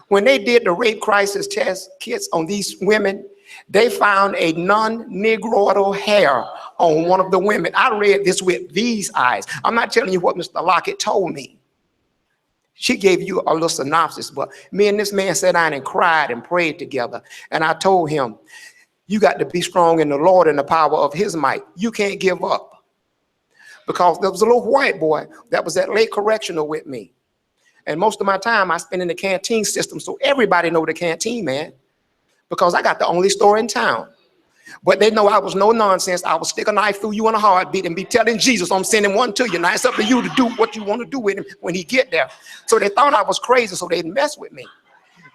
When they did the rape crisis test kits on these women, they found a non-negroidal hair on one of the women. I read this with these eyes. I'm not telling you what Mr. Lockett told me. She gave you a little synopsis, but me and this man sat down and cried and prayed together. And I told him, you got to be strong in the Lord and the power of his might. You can't give up. Because there was a little white boy that was at Lake Correctional with me. And most of my time I spent in the canteen system, so everybody know the canteen, man. Because I got the only store in town. But they know I was no nonsense. I will stick a knife through you in a heartbeat and be telling Jesus, I'm sending one to you. Now it's up to you to do what you want to do with him when he get there. So they thought I was crazy, so they'd mess with me.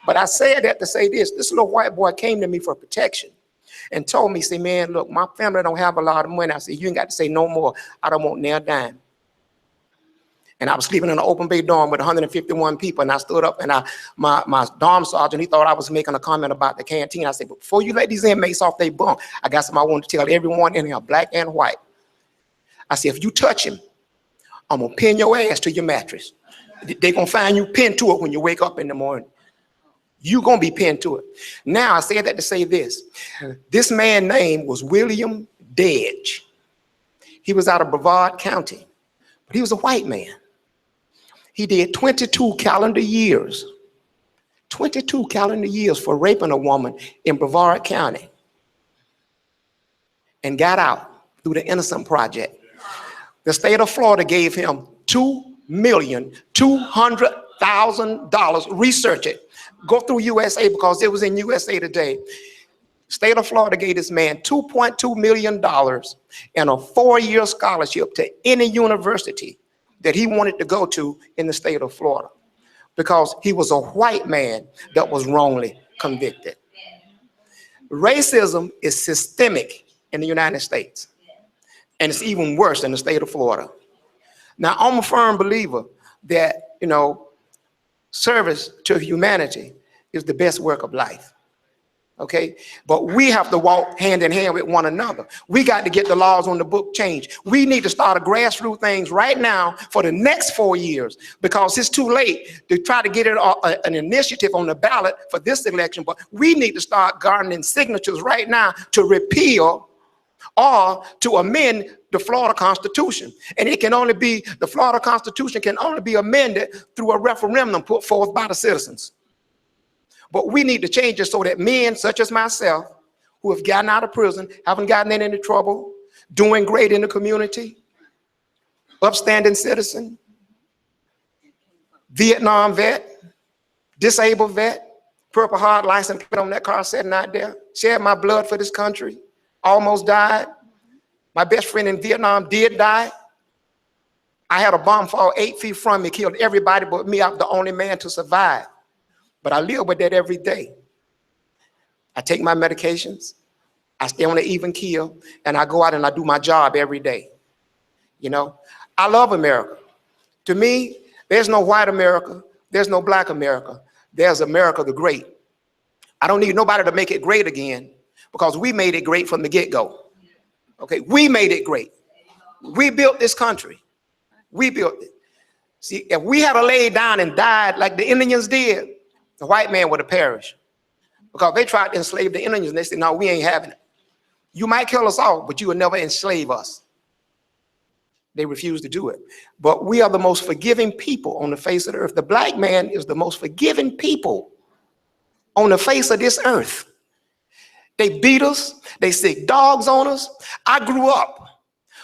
But I said that to say this. This little white boy came to me for protection and told me, say, man, look, my family don't have a lot of money. I said, you ain't got to say no more. I don't want near a dime. And I was sleeping in an open bay dorm with 151 people. And I stood up and my dorm sergeant, he thought I was making a comment about the canteen. I said, before you let these inmates off their bunk, I got something I want to tell everyone in here, black and white. I said, if you touch him, I'm gonna pin your ass to your mattress. They're gonna find you pinned to it when you wake up in the morning. You're gonna be pinned to it. Now I said that to say this. This man's name was William Dedge. He was out of Brevard County, but he was a white man. He did 22 calendar years, 22 calendar years for raping a woman in Brevard County and got out through the Innocent Project. The state of Florida gave him $2,200,000. Research it. Go through USA because it was in USA Today. State of Florida gave this man $2.2 million and a 4-year scholarship to any university that he wanted to go to in the state of Florida because he was a white man that was wrongly convicted. Racism is systemic in the United States, and it's even worse in the state of Florida. Now, I'm a firm believer that, service to humanity is the best work of life. Okay, but we have to walk hand in hand with one another. We got to get the laws on the book changed. We need to start a grassroots things right now for the next 4 years, because it's too late to try to get it an initiative on the ballot for this election. But we need to start garnering signatures right now to repeal or to amend the Florida Constitution. And it can only be, the Florida Constitution can only be amended through a referendum put forth by the citizens. But we need to change it so that men such as myself, who have gotten out of prison, haven't gotten in any trouble, doing great in the community, upstanding citizen, Vietnam vet, disabled vet, Purple Heart license plate on that car sitting out there, shed my blood for this country, almost died. My best friend in Vietnam did die. I had a bomb fall 8 feet from me, killed everybody but me. I'm the only man to survive. But I live with that every day. I take my medications, I stay on an even keel, and I go out and I do my job every day. You know, I love America. To me, there's no white America, there's no black America. There's America the Great. I don't need nobody to make it great again, because we made it great from the get-go. Okay, we made it great. We built this country. We built it. See, if we had laid down and died like the Indians did, the white man would have perished, because they tried to enslave the Indians and they said, no, we ain't having it. You might kill us all, but you will never enslave us. They refused to do it. But we are the most forgiving people on the face of the earth. The black man is the most forgiving people on the face of this earth. They beat us, they sick dogs on us. I grew up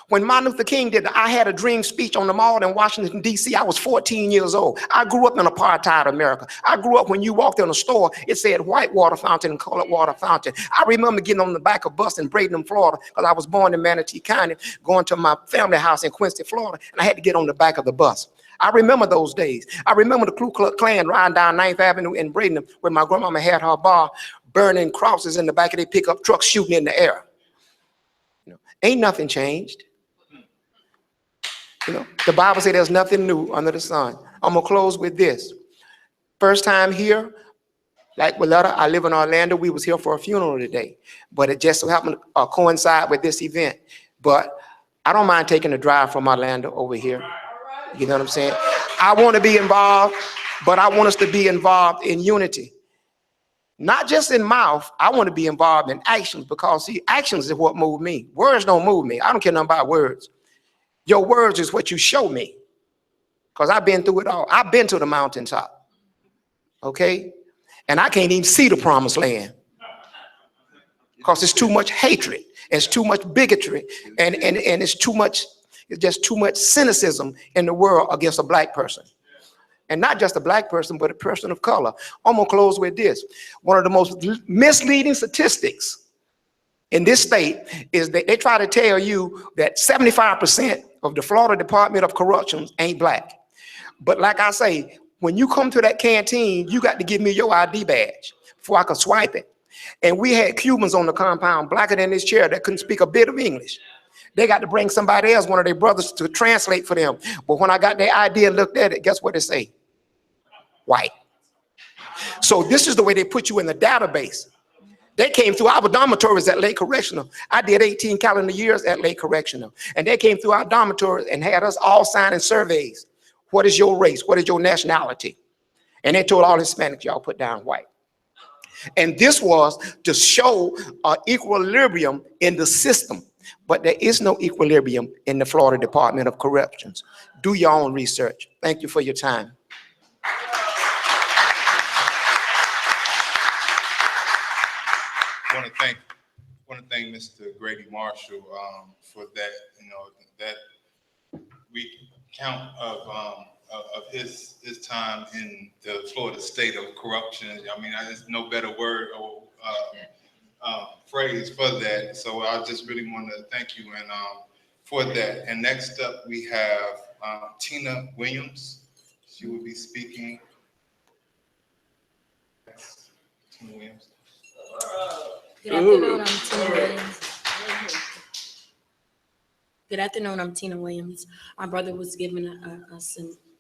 when Martin Luther King did the I Had a Dream speech on the mall in Washington, D.C., I was 14 years old. I grew up in apartheid America. I grew up when you walked in a store, it said white water fountain and colored water fountain. I remember getting on the back of a bus in Bradenton, Florida, because I was born in Manatee County, going to my family house in Quincy, Florida, and I had to get on the back of the bus. I remember those days. I remember the Ku Klux Klan riding down 9th Avenue in Bradenton, where my grandmama had her bar, burning crosses in the back of their pickup truck, shooting in the air. You know, ain't nothing changed. You know, the Bible says there's nothing new under the sun. I'm gonna close with this. First time here, like Willetta, I live in Orlando. We was here for a funeral today, but it just so happened to coincide with this event. But I don't mind taking a drive from Orlando over here. You know what I'm saying? I want to be involved, but I want us to be involved in unity. Not just in mouth, I want to be involved in actions, because see, actions is what move me. Words don't move me. I don't care nothing about words. Your words is what you show me, because I've been through it all. I've been to the mountaintop, okay? And I can't even see the promised land, because it's too much hatred, it's too much bigotry, and it's just too much cynicism in the world against a black person. And not just a black person, but a person of color. I'm gonna close with this. One of the most misleading statistics in this state is that they try to tell you that 75% of the Florida Department of Corrections ain't black. But like I say, when you come to that canteen, you got to give me your ID badge before I can swipe it. And we had Cubans on the compound, blacker than this chair, that couldn't speak a bit of English. They got to bring somebody else, one of their brothers, to translate for them. But when I got their ID and looked at it, guess what they say? White. So this is the way they put you in the database. They came through our dormitories at Lake Correctional. I did 18 calendar years at Lake Correctional. And they came through our dormitories and had us all signing surveys. What is your race? What is your nationality? And they told all Hispanics, y'all put down white. And this was to show equilibrium in the system. But there is no equilibrium in the Florida Department of Corrections. Do your own research. Thank you for your time. I want to thank Mr. Grady Marshall for that. You know, that recount of his time in the Florida state of corruption. I mean, there's no better word or phrase for that. So I just really want to thank you and for that. And next up we have Tina Williams. She will be speaking. Tina Williams. Good afternoon, I'm Tina Williams. Good afternoon, I'm Tina Williams. My brother was given a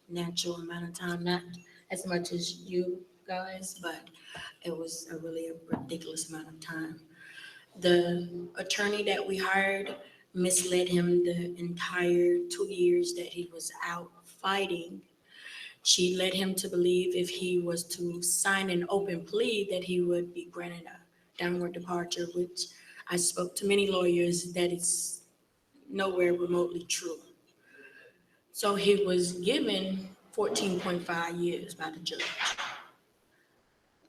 natural amount of time, not as much as you guys, but it was a really ridiculous amount of time. The attorney that we hired misled him the entire 2 years that he was out fighting. She led him to believe if he was to sign an open plea that he would be granted a downward departure, which I spoke to many lawyers that it's nowhere remotely true. So he was given 14.5 years by the judge.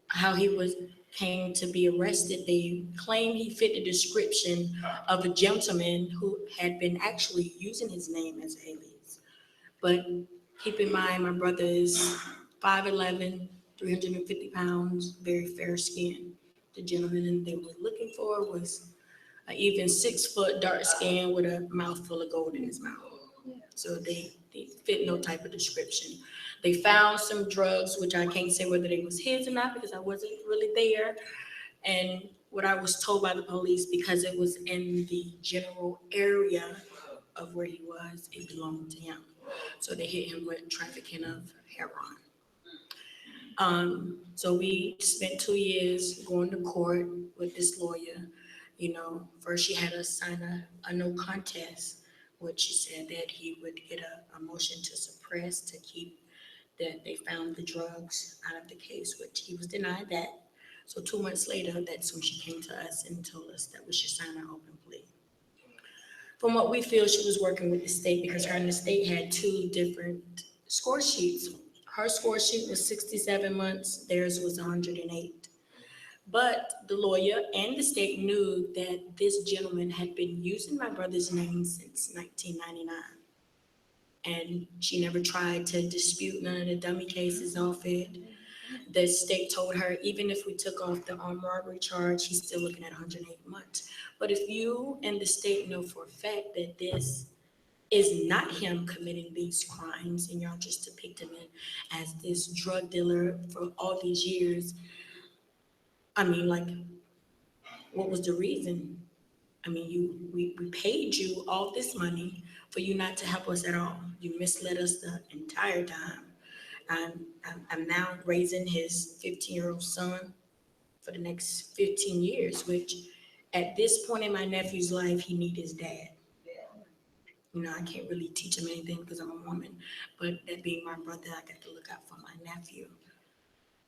How he came to be arrested, they claim he fit the description of a gentleman who had been actually using his name as a alias. But keep in mind, my brother is 5'11", 350 pounds, very fair skin. The gentleman they were looking for was an even 6 foot dark skin with a mouthful of gold in his mouth. So they fit no type of description. They found some drugs, which I can't say whether they was his or not because I wasn't really there. And what I was told by the police, because it was in the general area of where he was, it belonged to him. So they hit him with trafficking of heroin. So we spent 2 years going to court with this lawyer. You know, first she had us sign a no contest, which she said that he would get a motion to suppress to keep that they found the drugs out of the case, which he was denied that. So 2 months later, that's when she came to us and told us that we should sign an open plea. From what we feel, she was working with the state because her and the state had 2 different score sheets. Her score sheet was 67 months, theirs was 108. But the lawyer and the state knew that this gentleman had been using my brother's name since 1999. And she never tried to dispute none of the dummy cases off it. The state told her, even if we took off the armed robbery charge, he's still looking at 108 months. But if you and the state know for a fact that this is not him committing these crimes and y'all just depict him as this drug dealer for all these years, I mean, like, what was the reason? I mean, we paid you all this money for you not to help us at all. You misled us the entire time. I'm now raising his 15-year-old son for the next 15 years, which at this point in my nephew's life, he needs his dad. You know, I can't really teach him anything because I'm a woman, but that being my brother, I got to look out for my nephew.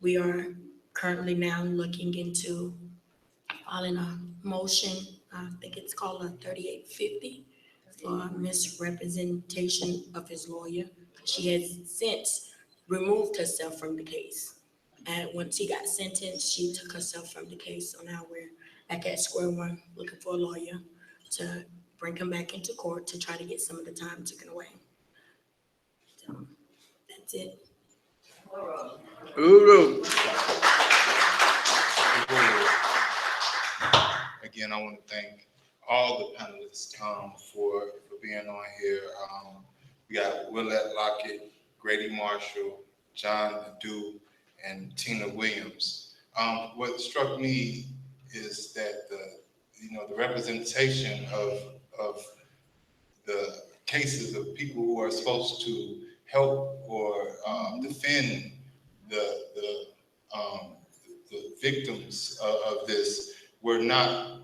We are currently now looking into filing a motion, I think it's called a 3850 for misrepresentation of his lawyer. She has since removed herself from the case. And once he got sentenced, she took herself from the case. So now we're back at square one, looking for a lawyer to bring him back into court to try to get some of the time taken away. So that's it. Again, I want to thank all the panelists for being on here. We got Willette Lockett, Grady Marshall, John Adu, and Tina Williams. What struck me is that the representation of the cases of people who are supposed to help or defend the victims of this were not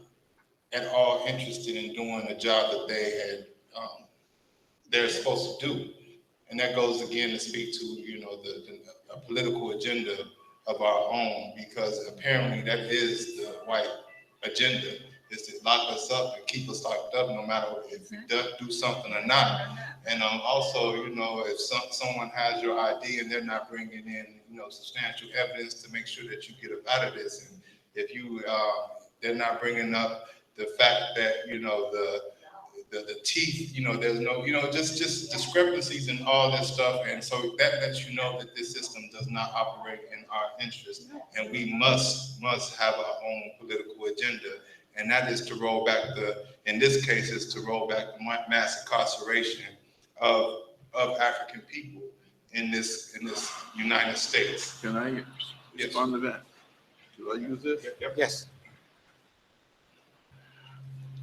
at all interested in doing the job that they're supposed to do. And that goes again to speak to, a political agenda of our own, because apparently that is the white agenda, is to lock us up and keep us locked up no matter if we do something or not. And also, if someone has your ID and they're not bringing in, substantial evidence to make sure that you get up out of this, and if they're not bringing up the fact that, the teeth, there's no, just discrepancies and all this stuff. And so that lets you know that this system does not operate in our interest. And we must have our own political agenda. And that is to roll back in this case, is to roll back the mass incarceration of African people in this United States. Can I respond to that? Do I use this? Yes.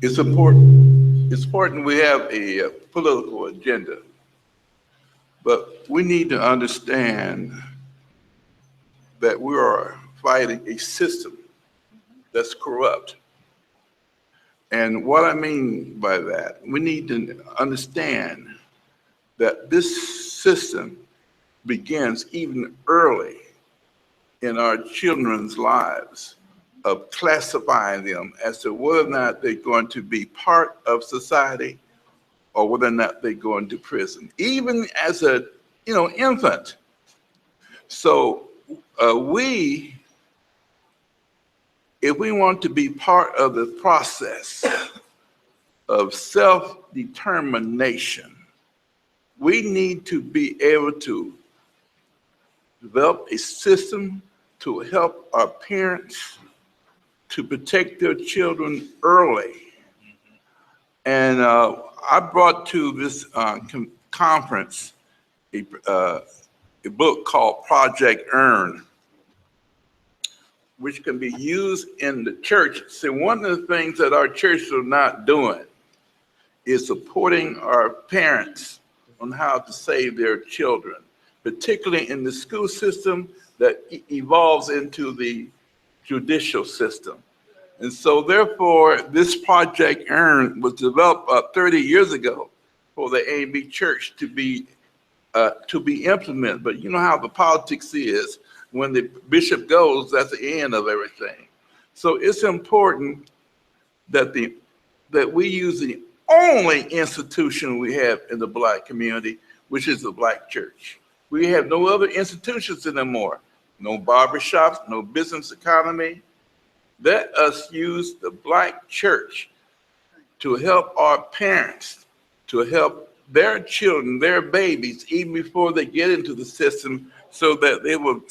It's important we have a political agenda, but we need to understand that we are fighting a system that's corrupt. And what I mean by that, we need to understand that this system begins even early in our children's lives of classifying them as to whether or not they're going to be part of society or whether or not they go into prison, even as a infant. So if we want to be part of the process of self-determination, we need to be able to develop a system to help our parents to protect their children early. And I brought to this conference a book called Project Earn, which can be used in the church. See, one of the things that our churches are not doing is supporting our parents on how to save their children, particularly in the school system that evolves into the judicial system. And so therefore, this Project Earn was developed 30 years ago for the A&B Church to be implemented. But you know how the politics is. When the bishop goes, that's the end of everything. So it's important that we use the only institution we have in the Black community, which is the Black church. We have no other institutions anymore. No barbershops, no business economy. Let us use the Black church to help our parents, to help their children, their babies, even before they get into the system, so that they will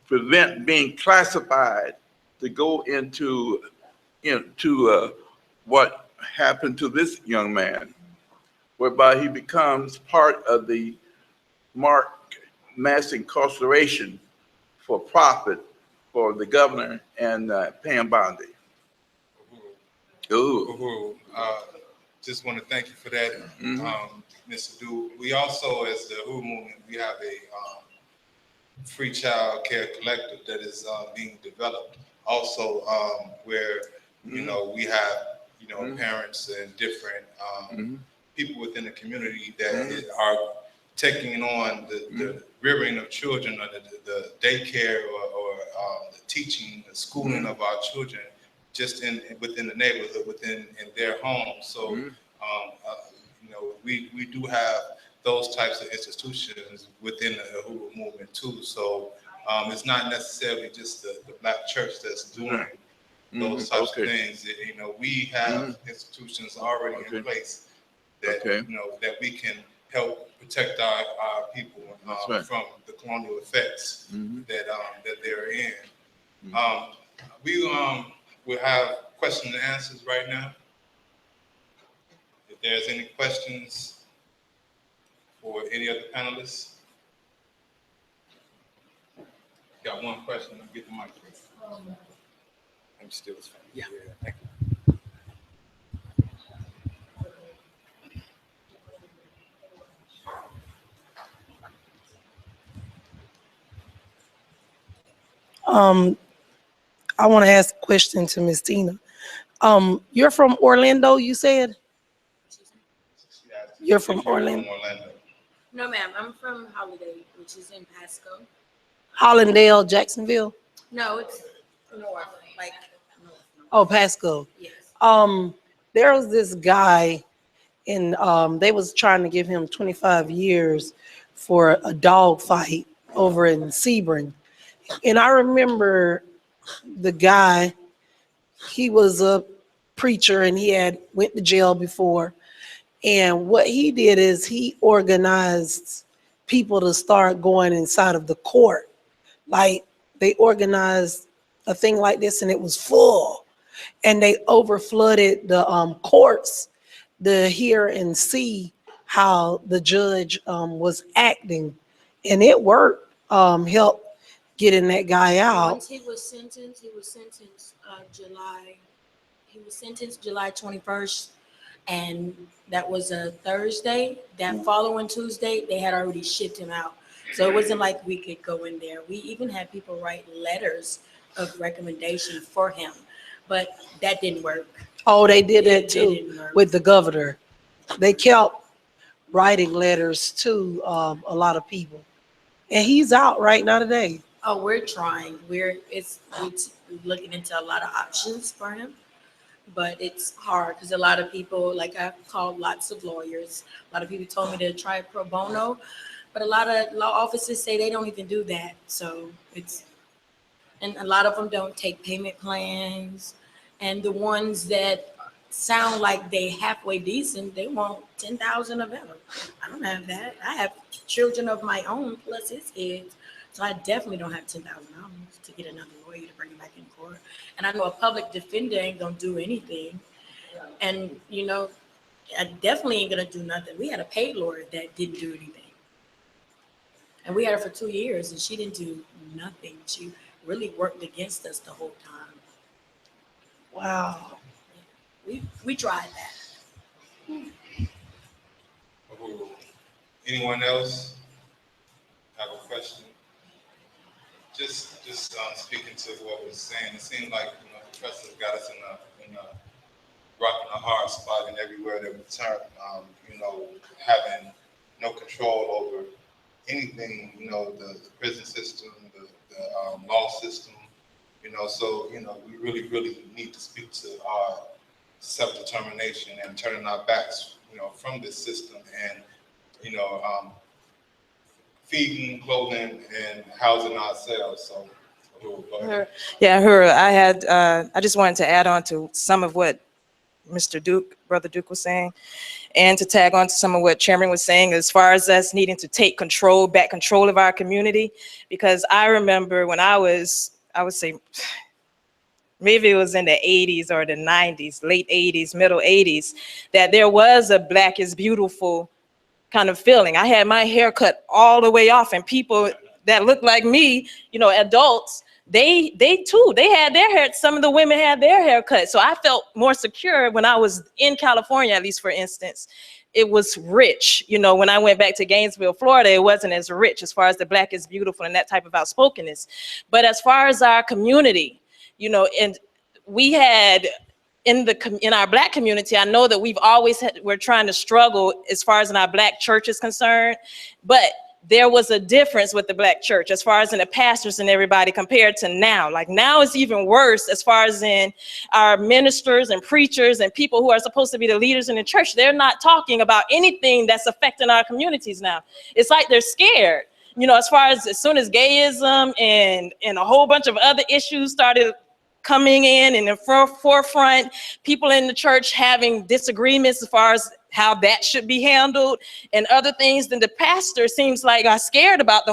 prevent being classified to go into what happened to this young man, whereby he becomes part of the mass incarceration for profit for the governor and Pam Bondi. Uhuru. Just want to thank you for that, Mr. Du. We also, as the Uhuru movement, we have a free child care collective that is being developed. Also, where we have parents and different people within the community that are taking on the rearing of children, or the daycare, or the teaching, the schooling of our children, just within the neighborhood, in their homes. So, we do have those types of institutions within the Uhuru movement too. So it's not necessarily just the Black church that's doing those types of things. We have institutions already in place that that we can help protect our people from the colonial effects that they're in. We'll have questions and answers right now. If there's any questions for any other panelists. Got one question. I'll get the mic. I'm still as fine. Yeah. Thank you. I want to ask a question to Ms. Tina. You're from Orlando, you said? You're from Orlando? No, ma'am, I'm from Holiday, which is in Pasco. Hollandale, Jacksonville? No, it's north, like north. Oh, Pasco. Yes. There was this guy, and they was trying to give him 25 years for a dog fight over in Sebring. And I remember the guy, he was a preacher and he had went to jail before. And what he did is he organized people to start going inside of the court. Like they organized a thing like this and it was full. And they overflooded the courts to hear and see how the judge was acting. And it worked, helped getting that guy out. Once he was sentenced July 21st. And that was a Thursday. That following Tuesday, they had already shipped him out. So it wasn't like we could go in there. We even had people write letters of recommendation for him, but that didn't work. Oh, they did that It too didn't work. with the governor. They kept writing letters to a lot of people. And he's out right now today. Oh, we're trying. We're looking into a lot of options for him, but it's hard because a lot of people, like I've called lots of lawyers, a lot of people told me to try pro bono, but a lot of law offices say they don't even do that. So and a lot of them don't take payment plans, and the ones that sound like they halfway decent, they want 10,000 of them. I don't have that. I have children of my own plus his kids. So I definitely don't have $10,000 to get another lawyer to bring him back in court. And I know a public defender ain't gonna do anything. And I definitely ain't gonna do nothing. We had a paid lawyer that didn't do anything. And we had her for 2 years and she didn't do nothing. She really worked against us the whole time. Wow. We tried that. Anyone else have a question? Just speaking to what we're saying, it seemed like the professors got us in a rock and a hard spot, and everywhere that we turn, having no control over anything, the prison system, the law system, so we really need to speak to our self-determination and turning our backs, from this system and, feeding, clothing, and housing ourselves. So, go ahead. Yeah, I just wanted to add on to some of what Brother Duke was saying, and to tag on to some of what Chairman was saying as far as us needing to take back control of our community. Because I remember when I would say, maybe it was in the 80s or the 90s, late 80s, middle 80s, that there was a Black is beautiful kind of feeling. I had my hair cut all the way off, and people that looked like me, adults, they too, they had their hair, some of the women had their hair cut. So I felt more secure when I was in California, at least for instance. It was rich. When I went back to Gainesville, Florida, it wasn't as rich as far as the Black is beautiful and that type of outspokenness. But as far as our community, and we had in our Black community, I know that we're trying to struggle as far as in our Black church is concerned, but there was a difference with the Black church as far as in the pastors and everybody compared to now. Like now it's even worse as far as in our ministers and preachers and people who are supposed to be the leaders in the church. They're not talking about anything that's affecting our communities now. It's like they're scared. As soon as gayism and a whole bunch of other issues started coming in the forefront, people in the church having disagreements as far as how that should be handled and other things, then the pastor seems like are scared about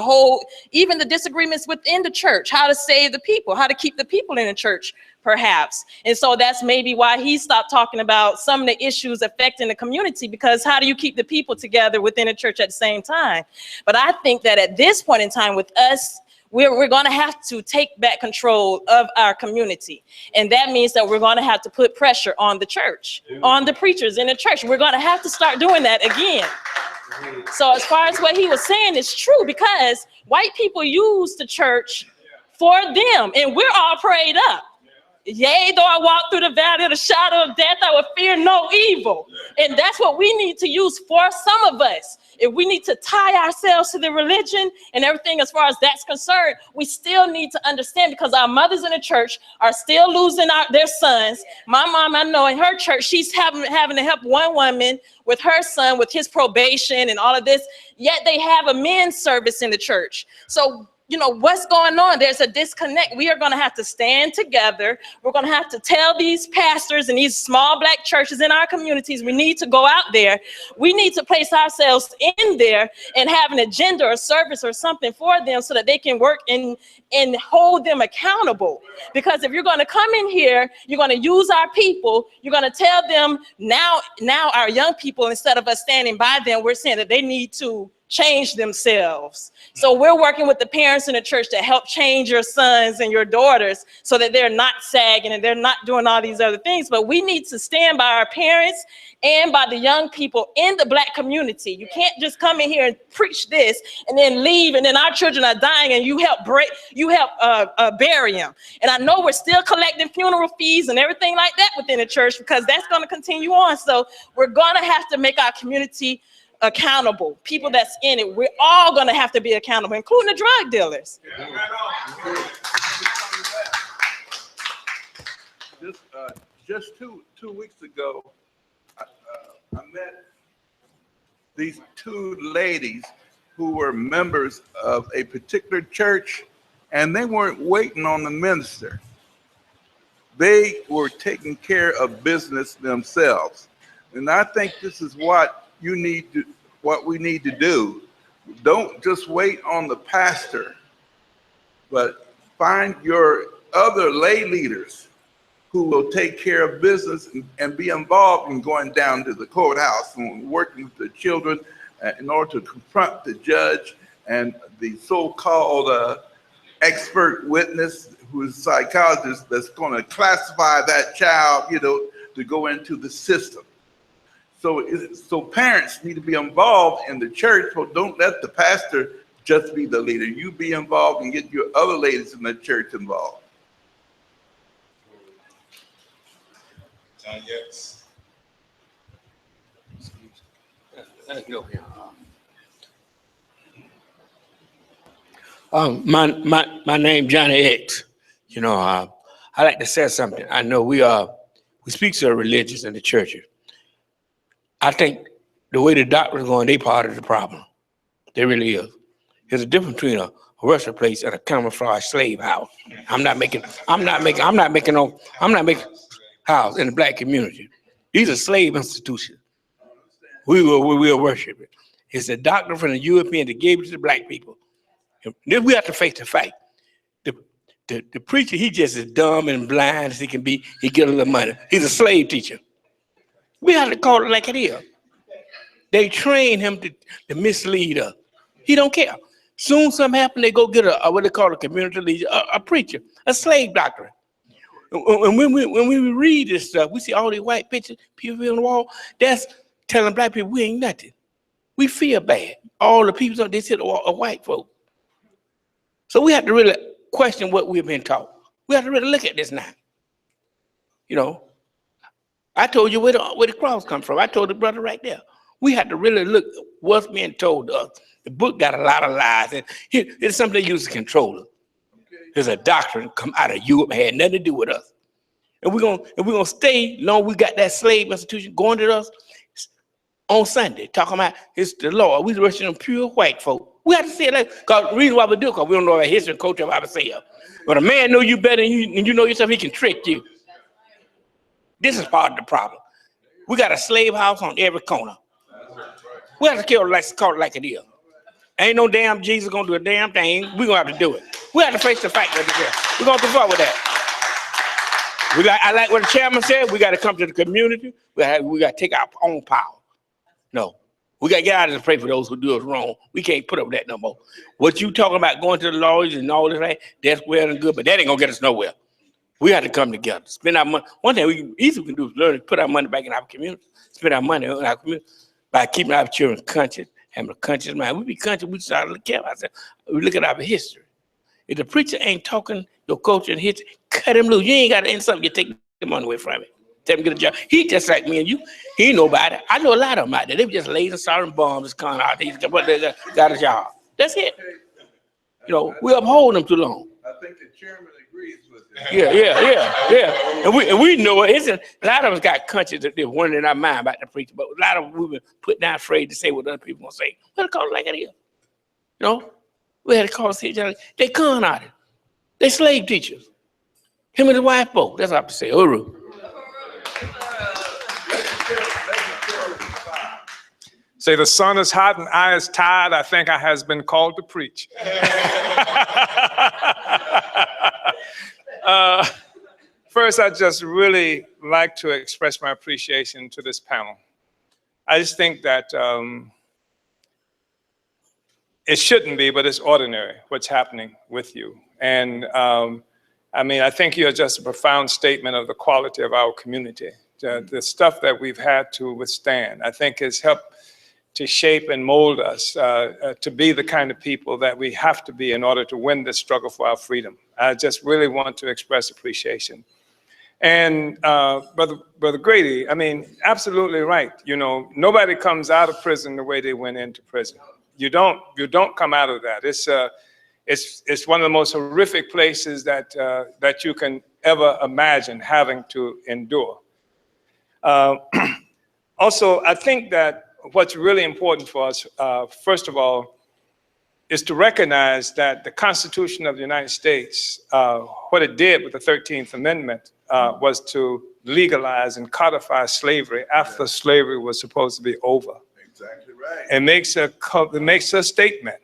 even the disagreements within the church, how to save the people, how to keep the people in the church, perhaps. And so that's maybe why he stopped talking about some of the issues affecting the community, because how do you keep the people together within the church at the same time? But I think that at this point in time with us, we're going to have to take back control of our community. And that means that we're going to have to put pressure on the church, on the preachers in the church. We're going to have to start doing that again. So as far as what he was saying is true, because white people use the church for them, and we're all prayed up. Yea, though I walk through the valley of the shadow of death, I will fear no evil. And that's what we need to use for some of us. If we need to tie ourselves to the religion and everything as far as that's concerned, we still need to understand, because our mothers in the church are still losing their sons. My mom, I know in her church, she's having to help one woman with her son, with his probation and all of this, yet they have a men's service in the church. So what's going on? There's a disconnect. We are going to have to stand together. We're going to have to tell these pastors and these small Black churches in our communities, we need to go out there. We need to place ourselves in there and have an agenda or service or something for them so that they can work and hold them accountable. Because if you're going to come in here, you're going to use our people. You're going to tell them now our young people, instead of us standing by them, we're saying that they need to change themselves. So we're working with the parents in the church to help change your sons and your daughters so that they're not sagging and they're not doing all these other things. But we need to stand by our parents and by the young people in the Black community. You can't just come in here and preach this and then leave, and then our children are dying and you help bury them. And I know we're still collecting funeral fees and everything like that within the church, because that's going to continue on. So we're going to have to make our community accountable. People that's in it, we're all going to have to be accountable, including the drug dealers. Just two weeks ago, I met these two ladies who were members of a particular church, and they weren't waiting on the minister. They were taking care of business themselves. And I think this is what we need to do. Don't just wait on the pastor, but find your other lay leaders who will take care of business and be involved in going down to the courthouse and working with the children in order to confront the judge and the so-called expert witness who is a psychologist that's going to classify that child, to go into the system. So parents need to be involved in the church. So don't let the pastor just be the leader. You be involved and get your other ladies in the church involved. Yes. My name Johnny X. I like to say something. I know we speak to religious in the churches. I think the way the doctor is going, they part of the problem. They really is. There's a difference between a resting place and a camouflage slave house. I'm not making house in the Black community. These are slave institutions. We will worship it. It's a doctrine from the European that gave it to the Black people. Then we have to face the fight. The preacher, he just as dumb and blind as he can be. He get a little money. He's a slave teacher. We have to call it like it is. They train him to mislead us. He don't care. Soon something happen, they go get what they call a community leader, a preacher, a slave doctor. And when we read this stuff, we see all these white pictures, people on the wall. That's telling Black people we ain't nothing. We feel bad. All the people, they said are white folk. So we have to really question what we've been taught. We have to really look at this now. I told you where the cross come from. I told the brother right there. We have to really look what's being told to us. The book got a lot of lies, and it's something they use to control us. There's a doctrine come out of Europe, had nothing to do with us. And we're gonna stay long we got that slave institution going to us on Sunday, talking about it's the Lord. We worship them pure white folk. We have to say it like, because the reason why we do it, because we don't know our history and culture of ourselves. But a man know you better than you know yourself, he can trick you. This is part of the problem. We got a slave house on every corner. We have to call it like it is. Ain't no damn Jesus gonna do a damn thing. We're gonna have to do it. We have to face the fact that we're gonna go forward with that. I like what the chairman said. We got to come to the community. We got to take our own power. No, we got to get out and pray for those who do us wrong. We can't put up with that no more. What you talking about going to the lawyers and all this, right? That's well and good, but that ain't gonna get us nowhere. We have to come together, spend our money. One thing we can do is learn to put our money back in our community, spend our money in our community by keeping our children conscious, having a conscious mind. We be conscious, we start to look at ourselves. We look at our history. If the preacher ain't talking your culture and history, cut him loose. You ain't got to end something, you take the money away from him. Tell him to get a job. He just like me and you. He ain't nobody. I know a lot of them out there. They be just lazy, sorry bombs coming out. They got a job. That's it. We uphold them too long. I think the chairman agrees with it. Yeah. And we know it. A lot of us got conscience that they're wondering in our mind about the preacher, but a lot of them we've been put down afraid to say what other people gonna say. We had to call it like it is. We had to call it. They con artists. They slave teachers. Him and his wife both. That's what I have to say. Uru. Say the sun is hot and I is tired. I think I has been called to preach. First, I just really like to express my appreciation to this panel. I just think that it shouldn't be, but it's ordinary what's happening with you. And I mean, I think you're just a profound statement of the quality of our community. The stuff that we've had to withstand, I think has helped to shape and mold us to be the kind of people that we have to be in order to win this struggle for our freedom. I just really want to express appreciation. And Brother Grady, I mean, absolutely right. You know, nobody comes out of prison the way they went into prison. You don't come out of that. It's one of the most horrific places that you can ever imagine having to endure. Also, I think that what's really important for us, first of all, is to recognize that the Constitution of the United States, what it did with the 13th Amendment was to legalize and codify slavery after slavery was supposed to be over. Exactly right. It makes a statement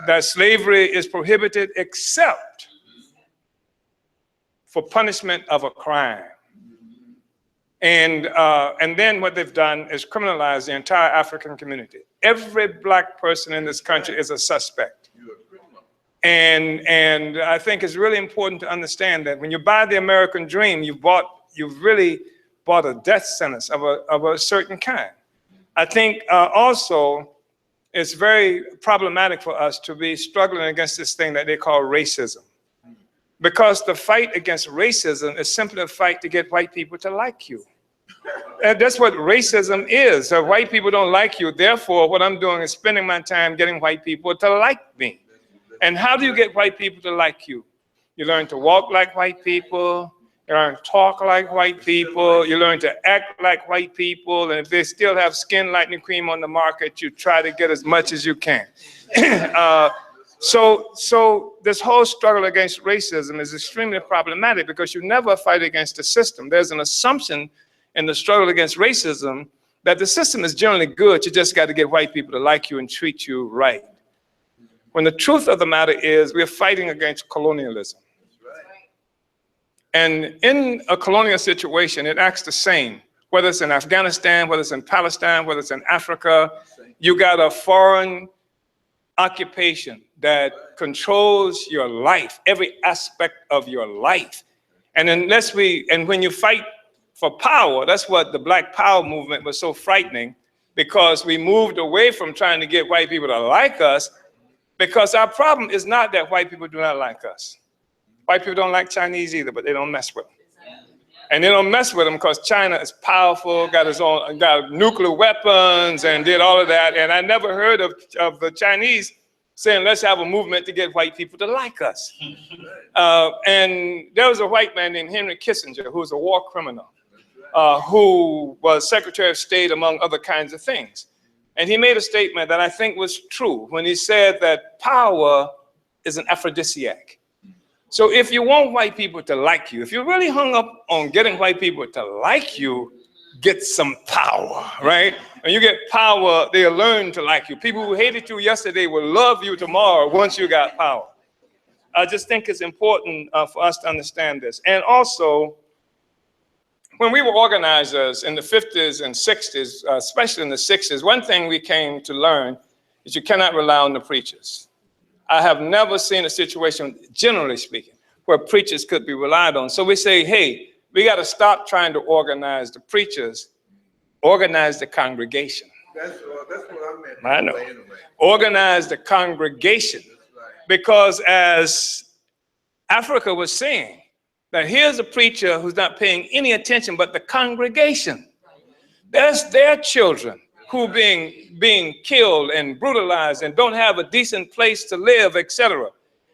that slavery is prohibited except for punishment of a crime. And then what they've done is criminalize the entire African community. Every black person in this country is a suspect. And I think it's really important to understand that when you buy the American dream, you've really bought a death sentence of a certain kind. I think also it's very problematic for us to be struggling against this thing that they call racism. Because the fight against racism is simply a fight to get white people to like you. And that's what racism is. So white people don't like you. Therefore, what I'm doing is spending my time getting white people to like me. And how do you get white people to like you? You learn to walk like white people. You learn to talk like white people. You learn to act like white people. And if they still have skin lightening cream on the market, you try to get as much as you can. So this whole struggle against racism is extremely problematic because you never fight against the system. There's an assumption in the struggle against racism that the system is generally good. You just got to get white people to like you and treat you right. When the truth of the matter is we're fighting against colonialism. And in a colonial situation, it acts the same. Whether it's in Afghanistan, whether it's in Palestine, whether it's in Africa, you got a foreign occupation that controls your life, every aspect of your life. And when you fight for power, that's what the Black Power movement was so frightening, because we moved away from trying to get white people to like us, because our problem is not that white people do not like us. White people don't like Chinese either, but they don't mess with them. And they don't mess with them because China is powerful, got nuclear weapons and did all of that. And I never heard of the Chinese saying, let's have a movement to get white people to like us. And there was a white man named Henry Kissinger, who was a war criminal, who was Secretary of State, among other kinds of things. And he made a statement that I think was true when he said that power is an aphrodisiac. So if you want white people to like you, if you're really hung up on getting white people to like you, get some power, right? When you get power, they'll learn to like you. People who hated you yesterday will love you tomorrow once you got power. I just think it's important for us to understand this. And also, when we were organizers in the 50s and 60s, especially in the 60s, one thing we came to learn is you cannot rely on the preachers. I have never seen a situation, generally speaking, where preachers could be relied on. So we say, hey, we got to stop trying to organize the preachers, organize the congregation. That's what I meant. I know. Organize the congregation. Because as Africa was saying, that here's a preacher who's not paying any attention but the congregation. That's their children who being killed and brutalized and don't have a decent place to live, etc.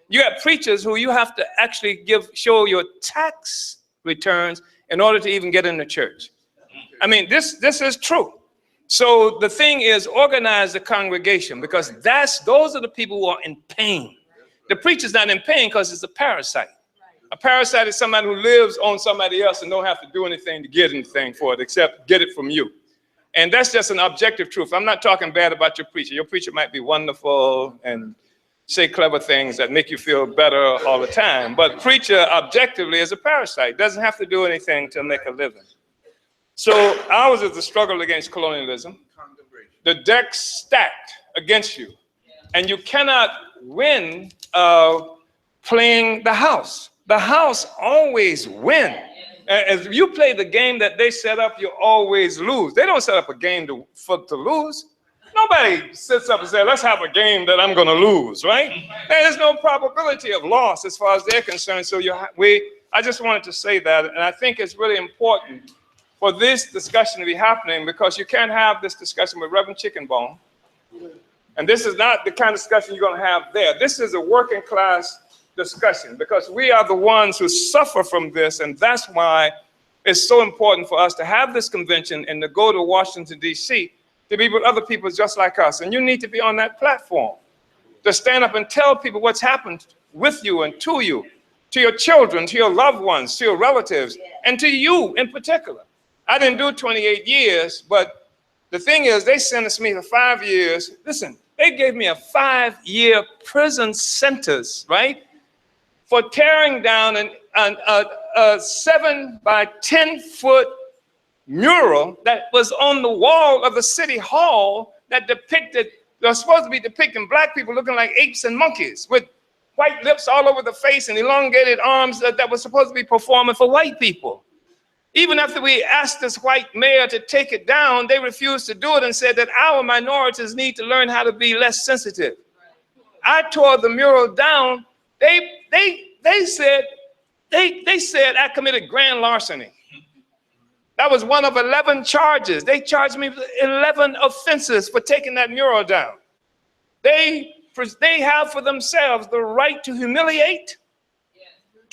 You got preachers who you have to actually show your tax returns in order to even get in the church. I mean, this is true. So the thing is, organize the congregation, because those are the people who are in pain. The preacher's not in pain because it's a parasite. A parasite is somebody who lives on somebody else and don't have to do anything to get anything for it except get it from you. And that's just an objective truth. I'm not talking bad about your preacher. Your preacher might be wonderful and say clever things that make you feel better all the time. But preacher objectively is a parasite. Doesn't have to do anything to make a living. So ours is the struggle against colonialism. The deck's stacked against you. And you cannot win playing the house. The house always wins. As you play the game that they set up, you always lose. They don't set up a game to lose. Nobody sits up and says, let's have a game that I'm going to lose, right? And there's no probability of loss as far as they're concerned. So I just wanted to say that. And I think it's really important for this discussion to be happening, because you can't have this discussion with Reverend Chickenbone. And this is not the kind of discussion you're going to have there. This is a working class discussion, because we are the ones who suffer from this. And that's why it's so important for us to have this convention and to go to Washington, D.C., to be with other people just like us. And you need to be on that platform to stand up and tell people what's happened with you and to you, to your children, to your loved ones, to your relatives, and to you in particular. I didn't do 28 years, but the thing is, they sentenced me to 5 years. Listen, they gave me a 5-year prison sentence, right, for tearing down a 7 by 10 foot mural that was on the wall of the city hall that was supposed to be depicting black people looking like apes and monkeys with white lips all over the face and elongated arms that was supposed to be performing for white people. Even after we asked this white mayor to take it down, they refused to do it and said that our minorities need to learn how to be less sensitive. I tore the mural down. They said I committed grand larceny. That was one of 11 charges. They charged me with 11 offenses for taking that mural down. They have for themselves the right to humiliate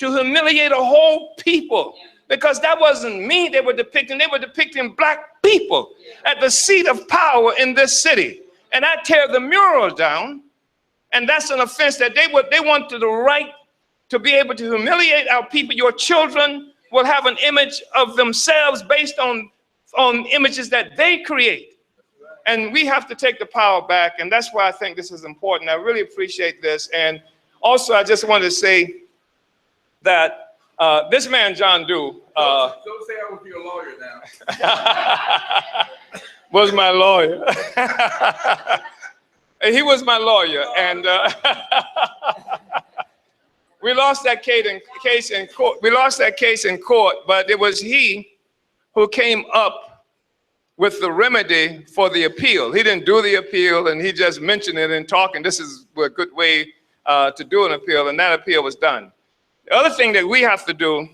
a whole people. Because that wasn't me they were depicting black people at the seat of power in this city. And I tear the mural down, and that's an offense that they wanted the right to be able to humiliate our people. Your children will have an image of themselves based on images that they create. And we have to take the power back, and that's why I think this is important. I really appreciate this. And also, I just wanted to say that this man, John Doe, don't say I was your lawyer now. was my lawyer. He was my lawyer, and we lost that case in court. We lost that case in court, but it was he who came up with the remedy for the appeal. He didn't do the appeal, and he just mentioned it in talking. This is a good way to do an appeal, and that appeal was done. The other thing that we have to do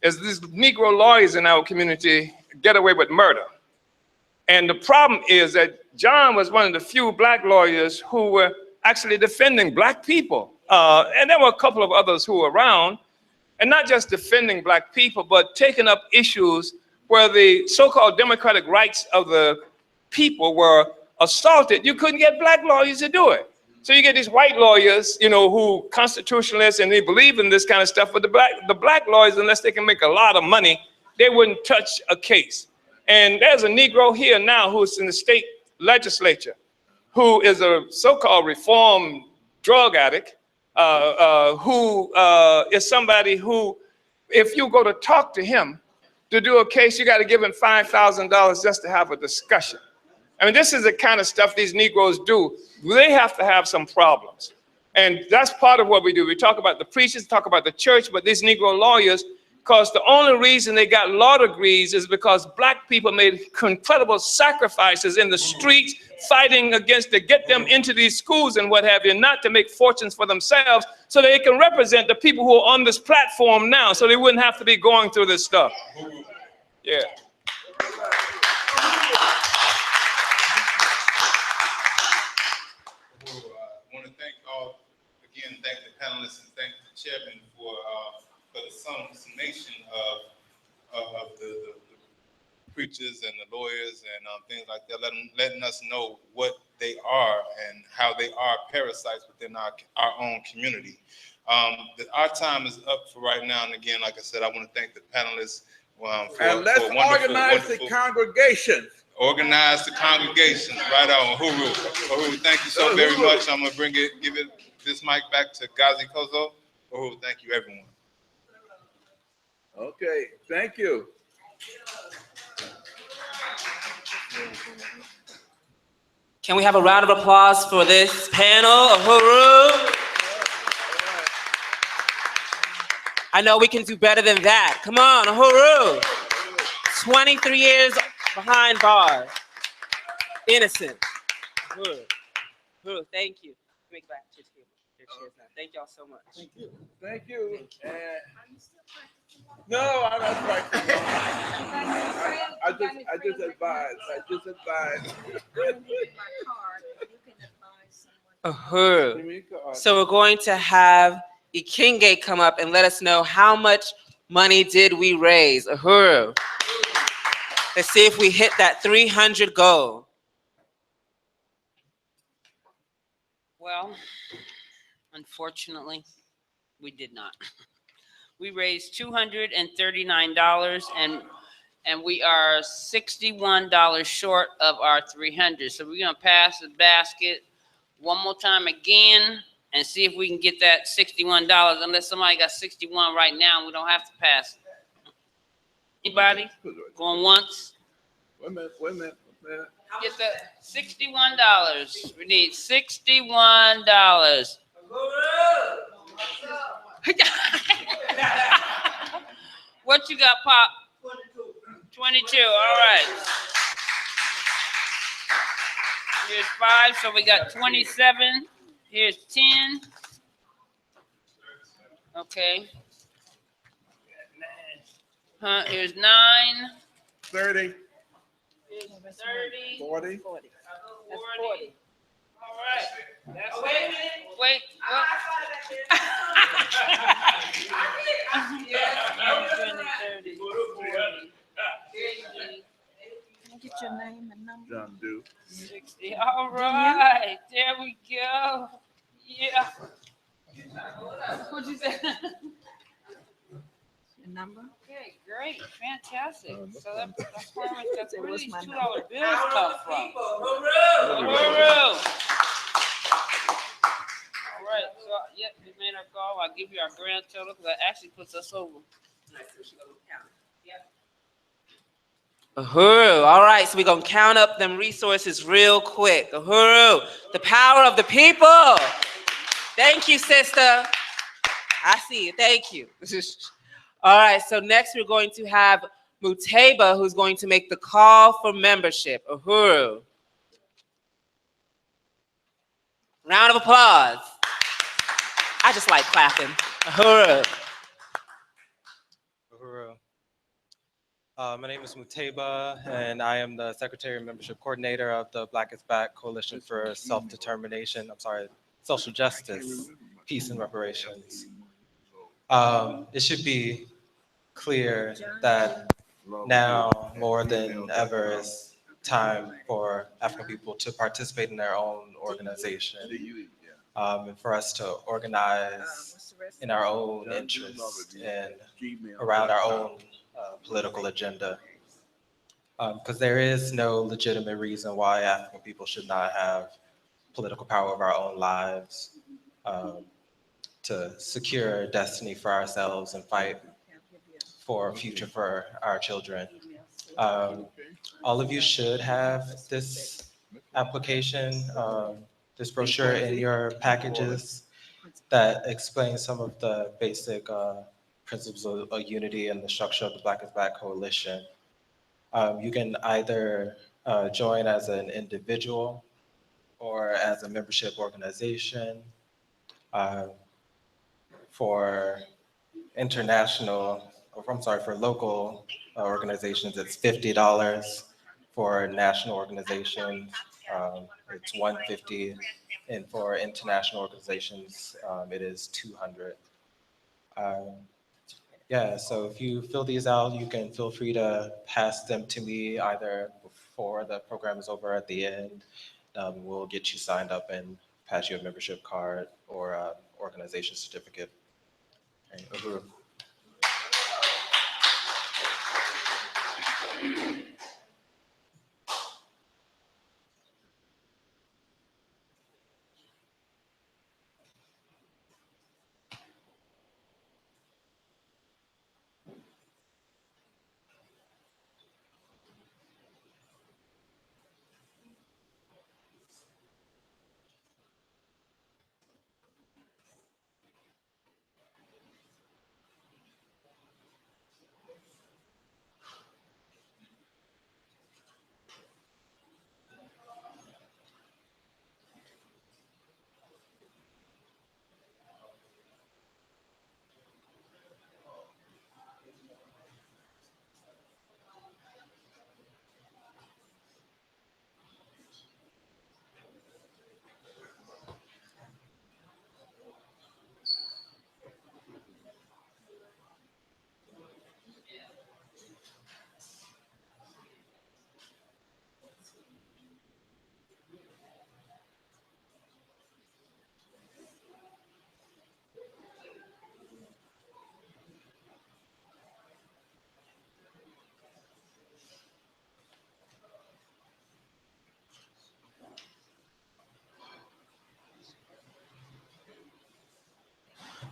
is these Negro lawyers in our community get away with murder. And the problem is that John was one of the few black lawyers who were actually defending black people. And there were a couple of others who were around, and not just defending black people, but taking up issues where the so-called democratic rights of the people were assaulted. You couldn't get black lawyers to do it. So you get these white lawyers, who constitutionalists, and they believe in this kind of stuff, but the black lawyers, unless they can make a lot of money, they wouldn't touch a case. And there's a Negro here now who's in the state legislature, who is a so-called reformed drug addict, who is somebody who, if you go to talk to him to do a case, you got to give him $5,000 just to have a discussion. I mean, this is the kind of stuff these Negroes do. They have to have some problems. And that's part of what we do. We talk about the preachers, talk about the church, but these Negro lawyers, because the only reason they got law degrees is because black people made incredible sacrifices in the streets fighting to get them into these schools and what have you, not to make fortunes for themselves so they can represent the people who are on this platform now so they wouldn't have to be going through this stuff. Yeah. Thank the panelists and thank the chairman for the summation of the preachers and the lawyers and things like that, letting us know what they are and how they are parasites within our own community. Our time is up for right now, and again, like I said, I want to thank the panelists and let's organize the congregation. Organize the congregations, right on. Huru, thank you so very much. I'm gonna give this mic back to Gazi Kodzo. Thank you, everyone. Okay, thank you. Can we have a round of applause for this panel? Uhuru. I know we can do better than that. Come on, Uhuru. 23 years behind bars. Innocent. Uhuru. Uhuru, thank you. Make it back to your table. Your chairs now. Thank y'all so much. Thank you. Thank you. No, I'm not practicing. I just advise. Uhuru. So we're going to have Ekenge come up and let us know how much money did we raise. Uhuru. Let's see if we hit that 300 goal. Well, unfortunately, we did not. We raised $239 and we are $61 short of our 300. So we're gonna pass the basket one more time again and see if we can get that $61. Unless somebody got 61 right now, we don't have to pass it. Anybody? Going once? Wait a minute. Get that $61. We need $61. What you got, Pop? 22. All right. Here's 5, so we got 27. Here's 10. Okay. Here's 9. 30. Here's 30. 40. 40. That's 40. All right. That's wait a minute. Wait. Can I get your name and number? John Doe. 60. All right. There we go. Yeah. What'd you say? Your number? Okay, great, fantastic. So that's where What's these my $2 bills come from. Uhuru. Uhuru. All right, so yep, we made our call. I'll give you our grand total because that actually puts us over. Uhuru. All right, so we're going to count up them resources real quick. Uhuru, the power of the people. Thank you, sister. I see you. Thank you. All right, so next we're going to have Muteba, who's going to make the call for membership. Uhuru. Round of applause. I just like clapping. Uhuru. Uhuru. My name is Muteba, and I am the Secretary and Membership Coordinator of the Black is Back Coalition for Self-Determination, Social Justice, Peace, and Reparations. It should be clear that now more than ever is time for African people to participate in their own organization, and for us to organize in our own interest and around our own political agenda. Because there is no legitimate reason why African people should not have political power of our own lives, to secure destiny for ourselves and fight for a future for our children. All of you should have this application, this brochure in your packages that explains some of the basic principles of unity and the structure of the Black is Back Coalition. You can either join as an individual or as a membership organization. For for local organizations, it's $50. For national organizations, it's $150, and for international organizations, it is $200. Yeah, so if you fill these out, you can feel free to pass them to me either before the program is over, at the end. We'll get you signed up and pass you a membership card or organization certificate. Okay, Uhuru.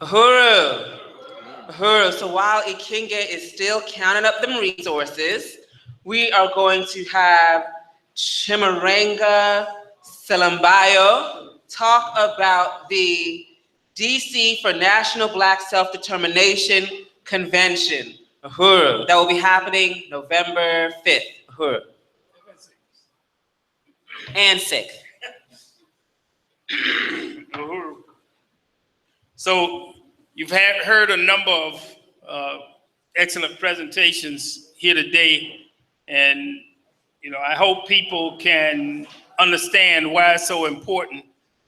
Uhuru. Uhuru. So while Ekenge is still counting up them resources, we are going to have Chimarenga Selambayo talk about the DC for National Black Self-Determination Convention. Uhuru. That will be happening November 5th. Uhuru. And 6th. Uhuru. So you've heard a number of excellent presentations here today, and I hope people can understand why it's so important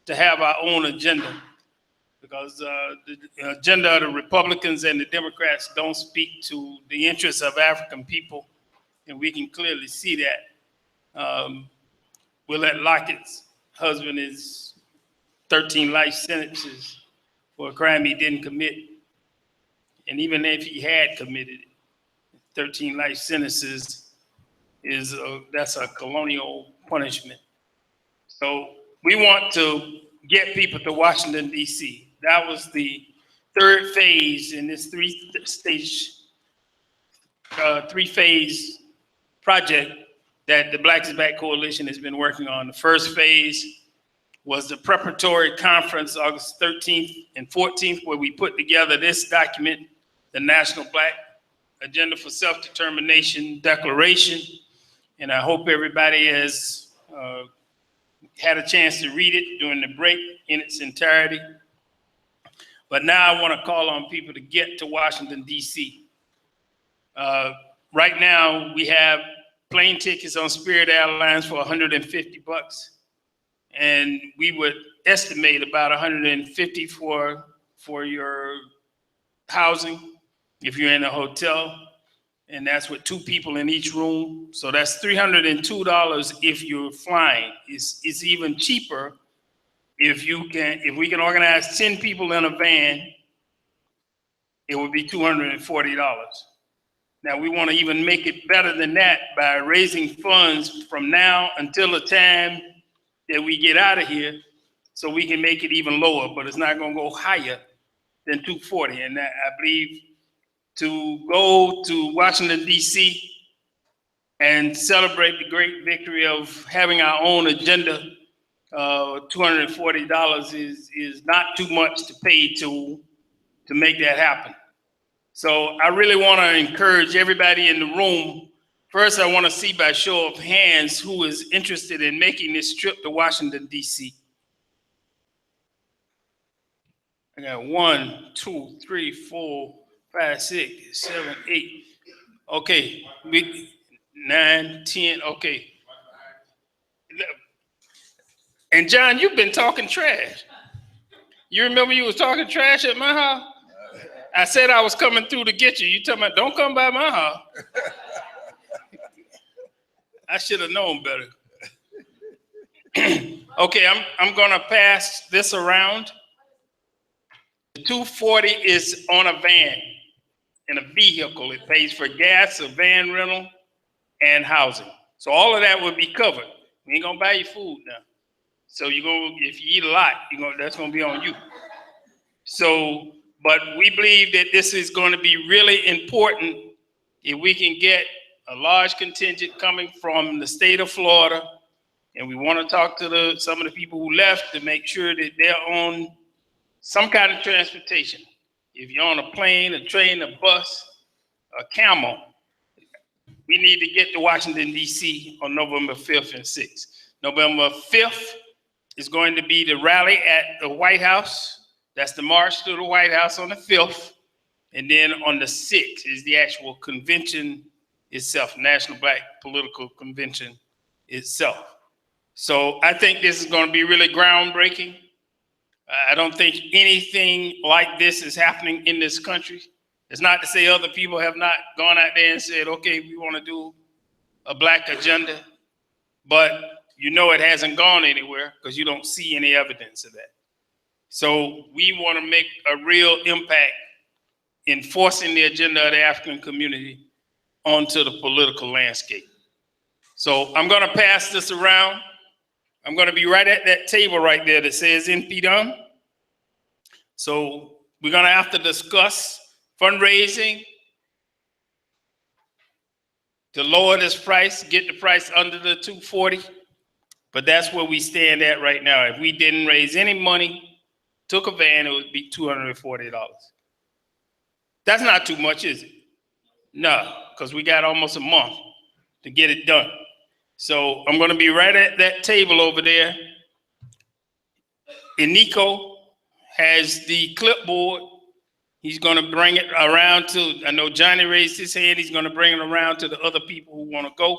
to have our own agenda, because the agenda of the Republicans and the Democrats don't speak to the interests of African people, and we can clearly see that. Willette Lockett's husband is 13 life sentences for a crime he didn't commit. And even if he had committed it, 13 life sentences that's a colonial punishment. So we want to get people to Washington, D.C. That was the third phase in this three-phase project that the Black is Back Coalition has been working on. The first phase was the preparatory conference, August 13th and 14th, where we put together this document, the National Black Agenda for Self-Determination Declaration. And I hope everybody has had a chance to read it during the break in its entirety. But now I want to call on people to get to Washington, D.C. Right now, we have plane tickets on Spirit Airlines for $150. And we would estimate about $150 for your housing if you're in a hotel. And that's with 2 people in each room. So that's $302 if you're flying. It's even cheaper if we can organize 10 people in a van, it would be $240. Now we want to even make it better than that by raising funds from now until the time that we get out of here, so we can make it even lower, but it's not going to go higher than $240. And I believe to go to Washington, D.C. and celebrate the great victory of having our own agenda, $240 is not too much to pay to make that happen. So I really want to encourage everybody in the room. First, I want to see by show of hands who is interested in making this trip to Washington, D.C. I got 1, 2, 3, 4, 5, 6, 7, 8. Okay, 9, 10, okay. And John, you've been talking trash. You remember you was talking trash at my house? I said I was coming through to get you. You talking about, don't come by my house. I should have known better. Okay, I'm gonna pass this around. The $240 is on a van, in a vehicle. It pays for gas, a van rental, and housing. So all of that will be covered. We ain't gonna buy you food now. So if you eat a lot, that's gonna be on you. So, but we believe that this is going to be really important if we can get a large contingent coming from the state of Florida, and we want to talk to some of the people who left to make sure that they're on some kind of transportation. If you're on a plane, a train, a bus, a camel, we need to get to Washington, D.C. on November 5th and 6th. November 5th is going to be the rally at the White House. That's the march to the White House on the 5th. And then on the 6th is the actual convention itself, National Black Political Convention itself. So I think this is going to be really groundbreaking. I don't think anything like this is happening in this country. It's not to say other people have not gone out there and said, okay, we want to do a black agenda, but it hasn't gone anywhere because you don't see any evidence of that. So we want to make a real impact in forcing the agenda of the African community onto the political landscape. So I'm going to pass this around. I'm going to be right at that table right there that says NPDOM. So We're gonna have to discuss fundraising to lower this price, get the price under the 240. But that's where we stand at right now. If we didn't raise any money, took a van, it would be $240. That's not too much, is it? No, because we got almost a month to get it done. So I'm gonna be right at that table over there. And Nico has the clipboard. He's gonna bring it around to, I know Johnny raised his hand, he's gonna bring it around to the other people who wanna go.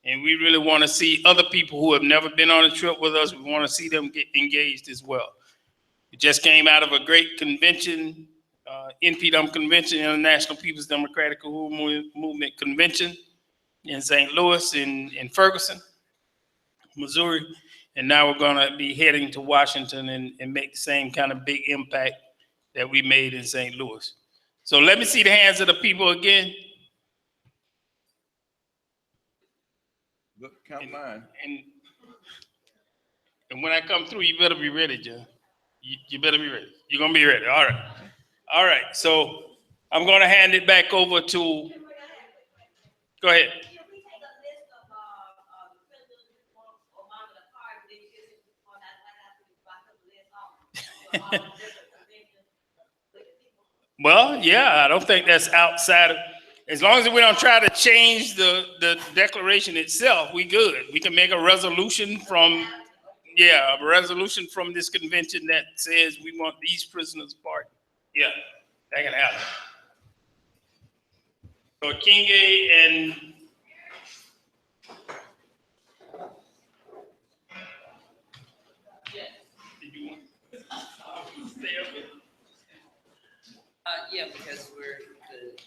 And we really wanna see other people who have never been on a trip with us, we wanna see them get engaged as well. We just came out of a great convention, NPDM convention, International People's Democratic Movement Convention in St. Louis, in Ferguson, Missouri. And now we're gonna be heading to Washington and make the same kind of big impact that we made in St. Louis. So let me see the hands of the people again. Look, count mine. And when I come through, you better be ready, John. You better be ready. You're gonna be ready, all right. All right, so I'm gonna hand it back over to, go ahead. Well, yeah, I don't think that's outside of, as long as we don't try to change the declaration itself, we good. We can make a resolution from, yeah, a resolution from this convention that says we want these prisoners pardoned. Yeah, that can happen. So Ekenge and Yeah, because we're good.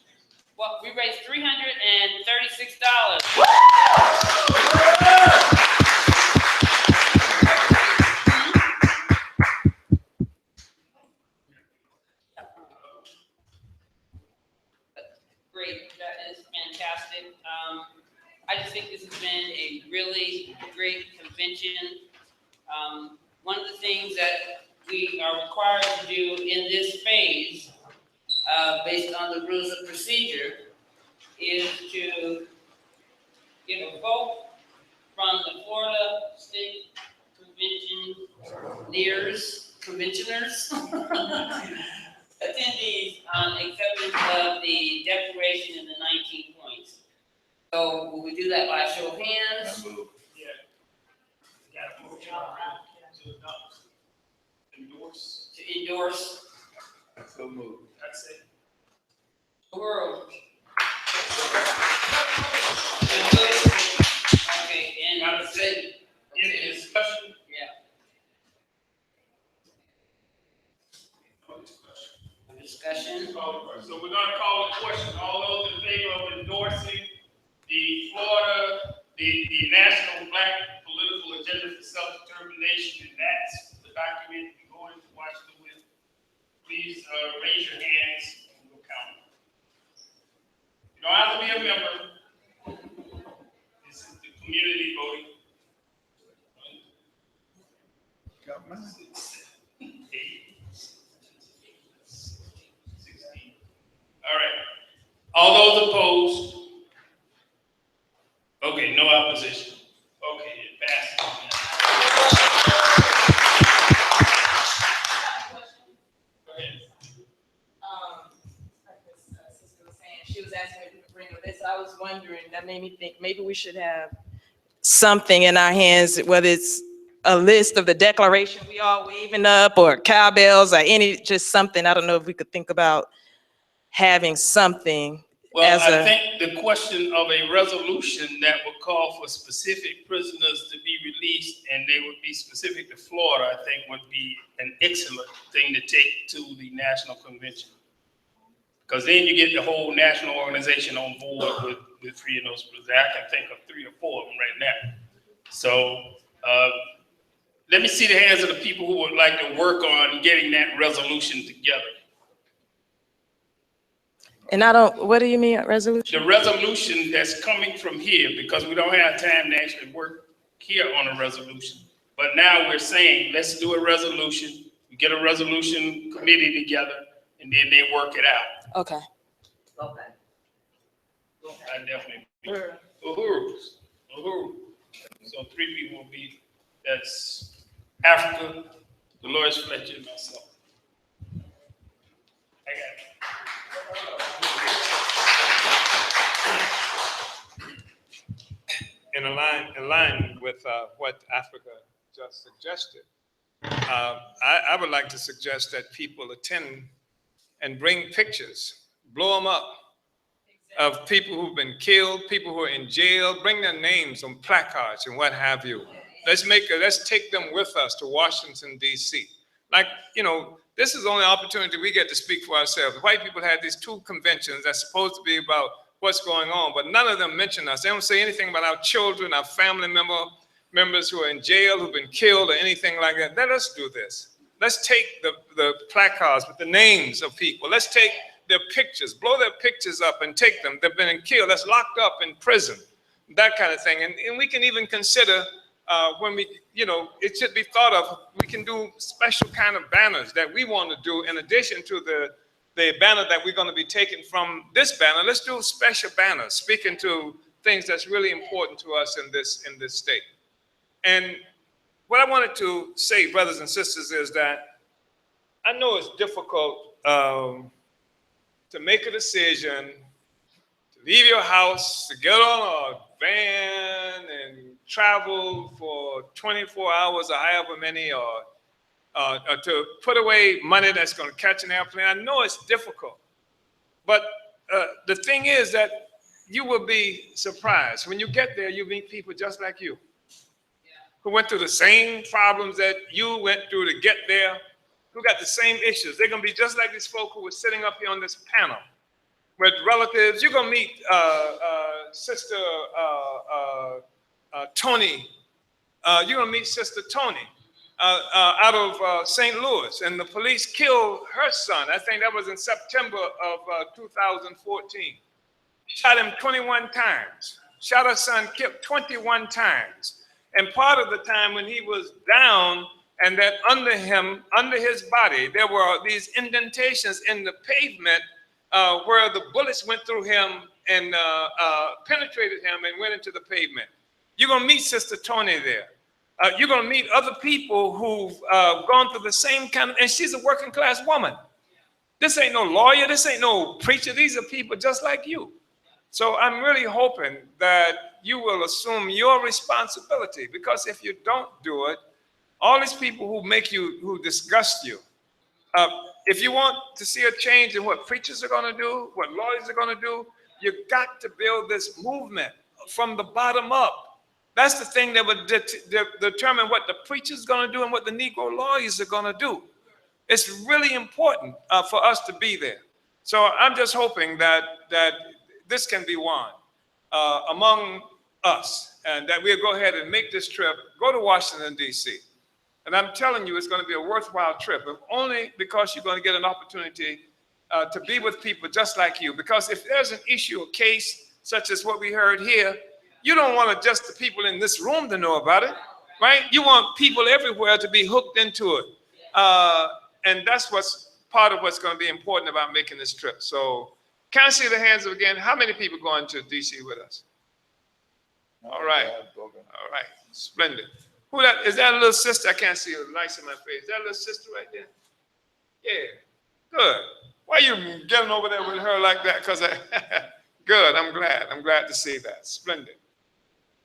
Well, we raised $336. Great, that is fantastic. I just think this has been a really great convention. One of the things that we are required to do in this phase, based on the rules of procedure, is to get a vote from the Florida State Conventioners, attendees on acceptance of the declaration in the 19 points. So will we do that by show of hands? To endorse. So moved. That's it. The world. Okay, and Now, any discussion? Yeah. Discussion. So we're gonna call the question. All those in favor of endorsing the Florida, the National Black Political Agenda for Self-Determination, and that's the document you're going to Washington with, please raise your hands and we'll count. You don't have to be a member. This is the community voting. Count mine. 8, 16. All right. All those opposed? Okay, no opposition. Okay, it passes. Go ahead. Like this sister was saying, she was asking if we could bring this. I was wondering, that made me think maybe we should have something in our hands, whether it's a list of the declaration we all waving up or cowbells or just something. I don't know if we could think about having something. Well, I think the question of a resolution that would call for specific prisoners to be released and they would be specific to Florida, I think would be an excellent thing to take to the national convention. Because then you get the whole national organization on board with 3 of those prisoners. I can think of 3 or 4 of them right now. So let me see the hands of the people who would like to work on getting that resolution together. And what do you mean, resolution? The resolution that's coming from here, because we don't have time to actually work here on a resolution. But now we're saying, let's do a resolution, we get a resolution committee together, and then they work it out. Okay. Okay. I definitely. Uhuru. So 3 people will be, that's Africa, Dolores Fletcher, and myself. I got it. In line with what Africa just suggested, I would like to suggest that people attend and bring pictures, blow them up, of people who've been killed, people who are in jail, bring their names on placards and what have you. Let's take them with us to Washington, D.C. Like, this is the only opportunity we get to speak for ourselves. The white people had these 2 conventions that's supposed to be about what's going on, but none of them mention us. They don't say anything about our children, our family members who are in jail, who've been killed, or anything like that. Let us do this. Let's take the placards with the names of people. Let's take their pictures, blow their pictures up and take them. They've been killed, that's locked up in prison, that kind of thing. And we can even consider when we, it should be thought of, we can do special kind of banners that we want to do in addition to the banner that we're going to be taking from this banner. Let's do special banners speaking to things that's really important to us in this state. And what I wanted to say, brothers and sisters, is that I know it's difficult to make a decision, to leave your house, to get on a van and travel for 24 hours or however many, or to put away money that's going to catch an airplane. I know it's difficult, but the thing is that you will be surprised. When you get there, you meet people just like you, who went through the same problems that you went through to get there, who got the same issues. They're going to be just like these folk who were sitting up here on this panel with relatives. You're going to meet Sister Tony. You're going to meet Sister Tony out of St. Louis. And the police killed her son. I think that was in September of 2014. Shot him 21 times. Shot her son, killed 21 times. And part of the time when he was down, and that under him, under his body, there were these indentations in the pavement where the bullets went through him and penetrated him and went into the pavement. You're going to meet Sister Tony there. You're going to meet other people who've gone through the same kind of, and she's a working class woman. This ain't no lawyer. This ain't no preacher. These are people just like you. So I'm really hoping that you will assume your responsibility, because if you don't do it, all these people who disgust you, if you want to see a change in what preachers are going to do, what lawyers are going to do, you've got to build this movement from the bottom up. That's the thing that would determine what the preacher's going to do and what the Negro lawyers are going to do. It's really important for us to be there. So I'm just hoping that this can be won among us, and that we'll go ahead and make this trip, go to Washington, D.C. And I'm telling you, it's going to be a worthwhile trip, if only because you're going to get an opportunity to be with people just like you. Because if there's an issue, a case, such as what we heard here, you don't want just the people in this room to know about it, right? You want people everywhere to be hooked into it. And that's part of what's going to be important about making this trip. So can I see the hands again? How many people going to D.C. with us? All right. All right. Splendid. Who that? Is that a little sister? I can't see her lights in my face. Is that a little sister right there? Yeah. Good. Why are you getting over there with her like that? Because good. I'm glad. I'm glad to see that. Splendid.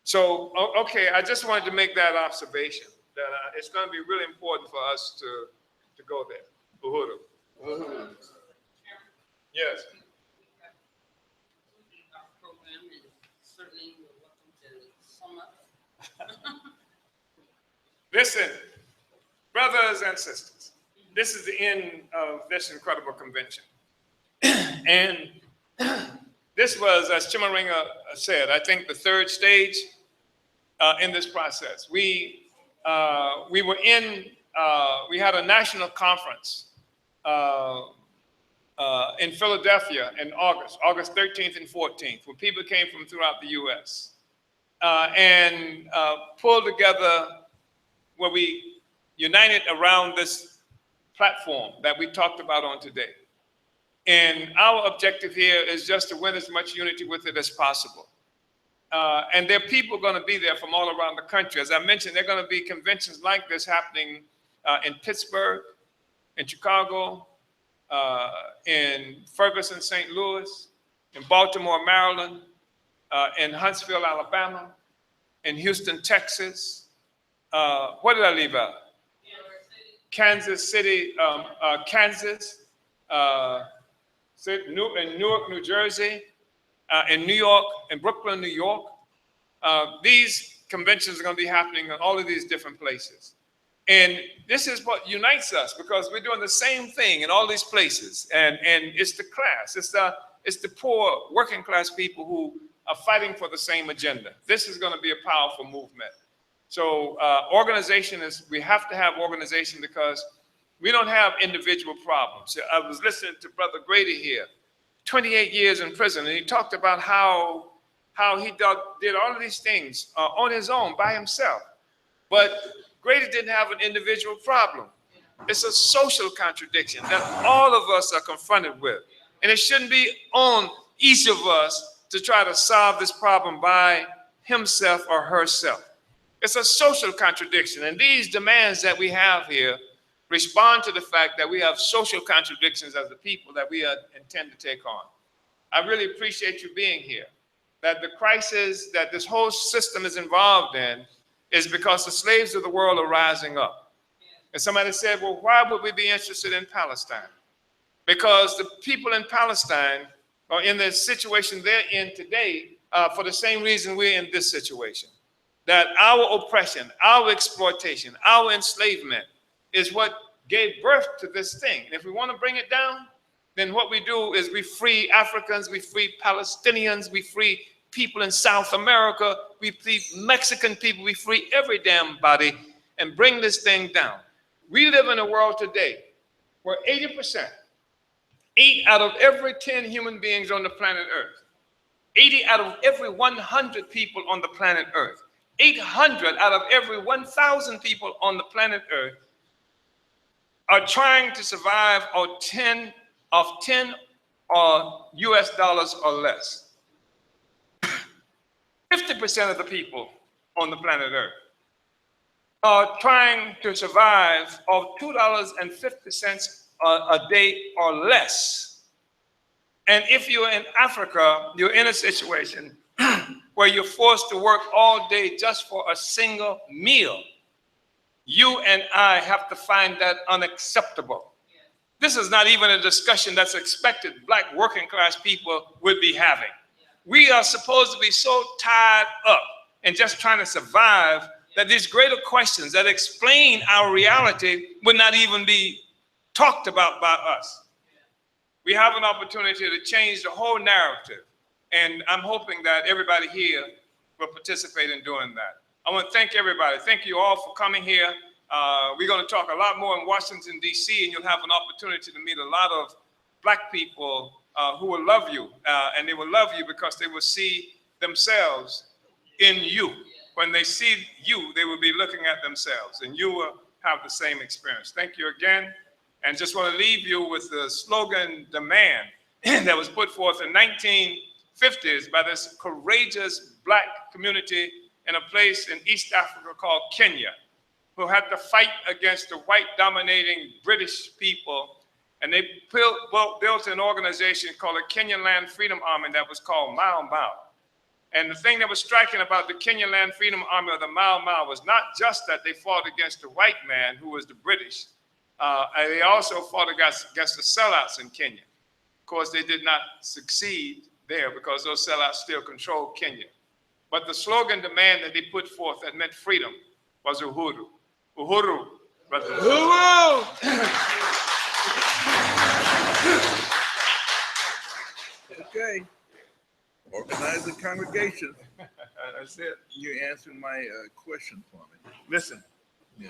So, okay, I just wanted to make that observation, that it's going to be really important for us to go there. Uhuru. Uhuru. Yes. Listen, brothers and sisters, this is the end of this incredible convention. And this was, as Chimaringa said, I think the third stage in this process. We had a national conference in Philadelphia in August 13th and 14th, where people came from throughout the U.S. And pulled together, where we united around this platform that we talked about on today. And our objective here is just to win as much unity with it as possible. And there are people going to be there from all around the country. As I mentioned, there are going to be conventions like this happening in Pittsburgh, in Chicago, in Ferguson, St. Louis, in Baltimore, Maryland, in Huntsville, Alabama, in Houston, Texas. What did I leave out? Kansas City, Kansas, in Newark, New Jersey, in New York, in Brooklyn, New York. These conventions are going to be happening in all of these different places. And this is what unites us, because we're doing the same thing in all these places. And it's the class, it's the poor working class people who are fighting for the same agenda. This is going to be a powerful movement. So we have to have organization, because we don't have individual problems. I was listening to Brother Grady here, 28 years in prison, and he talked about how he did all of these things on his own, by himself. But Grady didn't have an individual problem. It's a social contradiction that all of us are confronted with. And it shouldn't be on each of us to try to solve this problem by himself or herself. It's a social contradiction. And these demands that we have here respond to the fact that we have social contradictions as the people that we intend to take on. I really appreciate you being here. That the crisis that this whole system is involved in is because the slaves of the world are rising up. And somebody said, well, why would we be interested in Palestine? Because the people in Palestine are in the situation they're in today for the same reason we're in this situation. That our oppression, our exploitation, our enslavement is what gave birth to this thing. And if we want to bring it down, then what we do is we free Africans, we free Palestinians, we free people in South America, we free Mexican people, we free every damn body and bring this thing down. We live in a world today where 80%, 8 out of every 10 human beings on the planet Earth, 80 out of every 100 people on the planet Earth, 800 out of every 1,000 people on the planet Earth are trying to survive on 10 US dollars or less. 50% of the people on the planet Earth are trying to survive of $2.50 a day or less. And if you're in Africa, you're in a situation where you're forced to work all day just for a single meal. You and I have to find that unacceptable. This is not even a discussion that's expected Black working class people would be having. We are supposed to be so tied up and just trying to survive that these greater questions that explain our reality would not even be talked about by us. We have an opportunity to change the whole narrative. And I'm hoping that everybody here will participate in doing that. I want to thank everybody. Thank you all for coming here. We're going to talk a lot more in Washington, D.C., and you'll have an opportunity to meet a lot of Black people who will love you. And they will love you because they will see themselves in you. When they see you, they will be looking at themselves, and you will have the same experience. Thank you again. And just want to leave you with the slogan, demand, that was put forth in 1950s by this courageous Black community in a place in East Africa called Kenya, who had to fight against the white dominating British people. And they built an organization called the Kenyan Land Freedom Army that was called Mau Mau. And the thing that was striking about the Kenyan Land Freedom Army, or the Mau Mau, was not just that they fought against the white man, who was the British. They also fought against the sellouts in Kenya. Of course, they did not succeed there because those sellouts still controlled Kenya. But the slogan demand that they put forth that meant freedom was Uhuru. Uhuru, brothers and sisters. Uhuru! Okay. Organize the congregation. That's it. You answered my question for me. Listen. Yeah.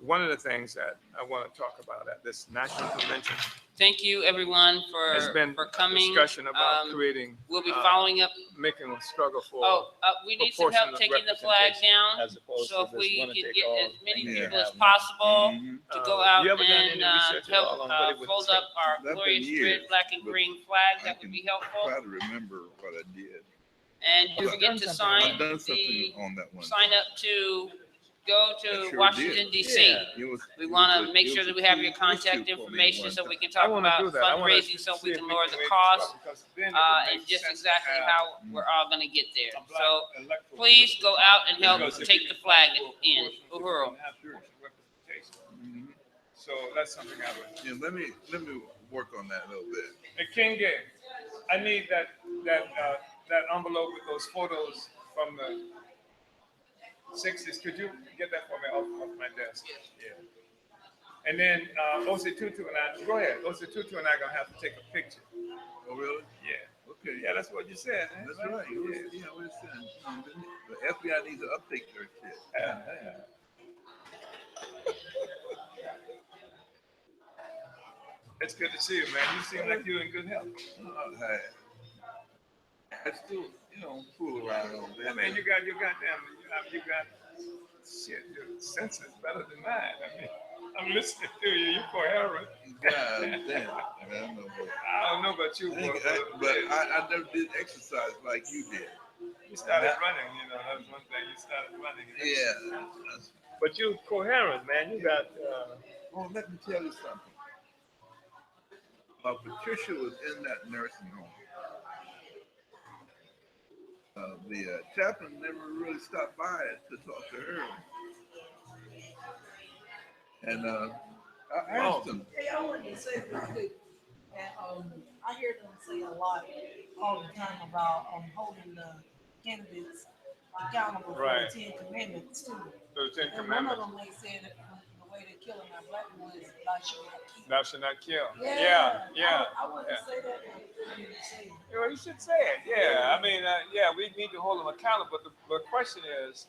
One of the things that I want to talk about at this national convention Thank you, everyone, It's been for coming. discussion about creating. We'll be following up. Making a struggle for. Oh, we need some help proportionate taking the flag down. as opposed So to if this we winner could take get all as many thing we people as have now. possible to go out You ever done and any research at all help on what it would fold take? up our That's been glorious years, red, black, and but green flag, I that would can be helpful. Try to remember what I did. And don't I've forget done to something. sign I've done something the, on that one. sign up to go I to sure Washington, did. DC. Yeah. We It want was to a- make it sure was that a we have key your contact issue for me information one so we time. can talk I wanna about do that. I wanna fundraising so see we if can we lower can the raise cost the because then it would and make just sense to exactly have how we're all going to get there. a black So electoral please go out and help Because if take you the flag for in. proportional, you Uhuru. don't have proportional representation. So that's something I would. Yeah, let me work on that a little bit. Ekenge, I need that envelope with those photos from the 60s. Could you get that for me off my desk? Yeah. And then Osi Tutu and I, go ahead. Osi Tutu and I are gonna have to take a picture. Oh, really? Yeah. Okay. Yeah, that's what you said. That's right. Yeah, what it said. The FBI needs to update their shit. Yeah. It's good to see you, man. You seem like you're in good health. Hey. I still, fool around a little bit. I mean, you got shit. Your sense is better than mine. I mean, I'm listening to you. You're coherent. God damn. I don't know. I don't know about you, but I never did exercise like you did. You started running, that was one thing. You started running. Yeah. But you're coherent, man. You got. Well, let me tell you something. Patricia was in that nursing home. The chaplain never really stopped by to talk to her. And I asked him. Hey, I wanted to say real quick that I hear them say a lot all the time about holding the candidates accountable for Right. the 10 Commandments too. The 10 And Commandments. one of them they said that the way they're killing our black boys, thou shalt not kill. Thou shalt not kill. Yeah. Yeah. I wouldn't say that. But you say it. Well, you should say it. Yeah. I mean, we need to hold them accountable. But the question is,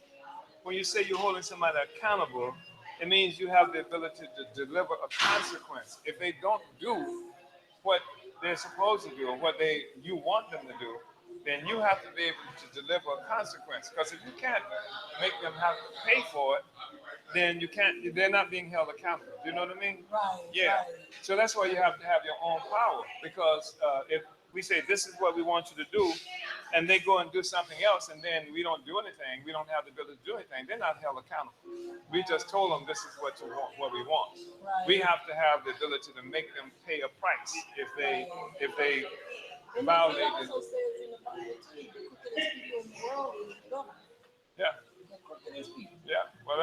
when you say you're holding somebody accountable, it means you have the ability to deliver a consequence. If they don't do what they're supposed to do or what you want them to do, then you have to be able to deliver a consequence. Because if you can't make them have to pay for it, then they're not being held accountable. Do you know what I mean? Right. Yeah. Right. So that's why you have to have your own power. Because if we say this is what we want you to do, and they go and do something else, and then we don't do anything, we don't have the ability to do anything, they're not held accountable. We just told them this is what you want, what we want. Right. We have to have the ability to make them pay a price if they And violate it it. also says in the Bible too, the crookedest people in the world is the government. Yeah. The crookedest people. Yeah. Well,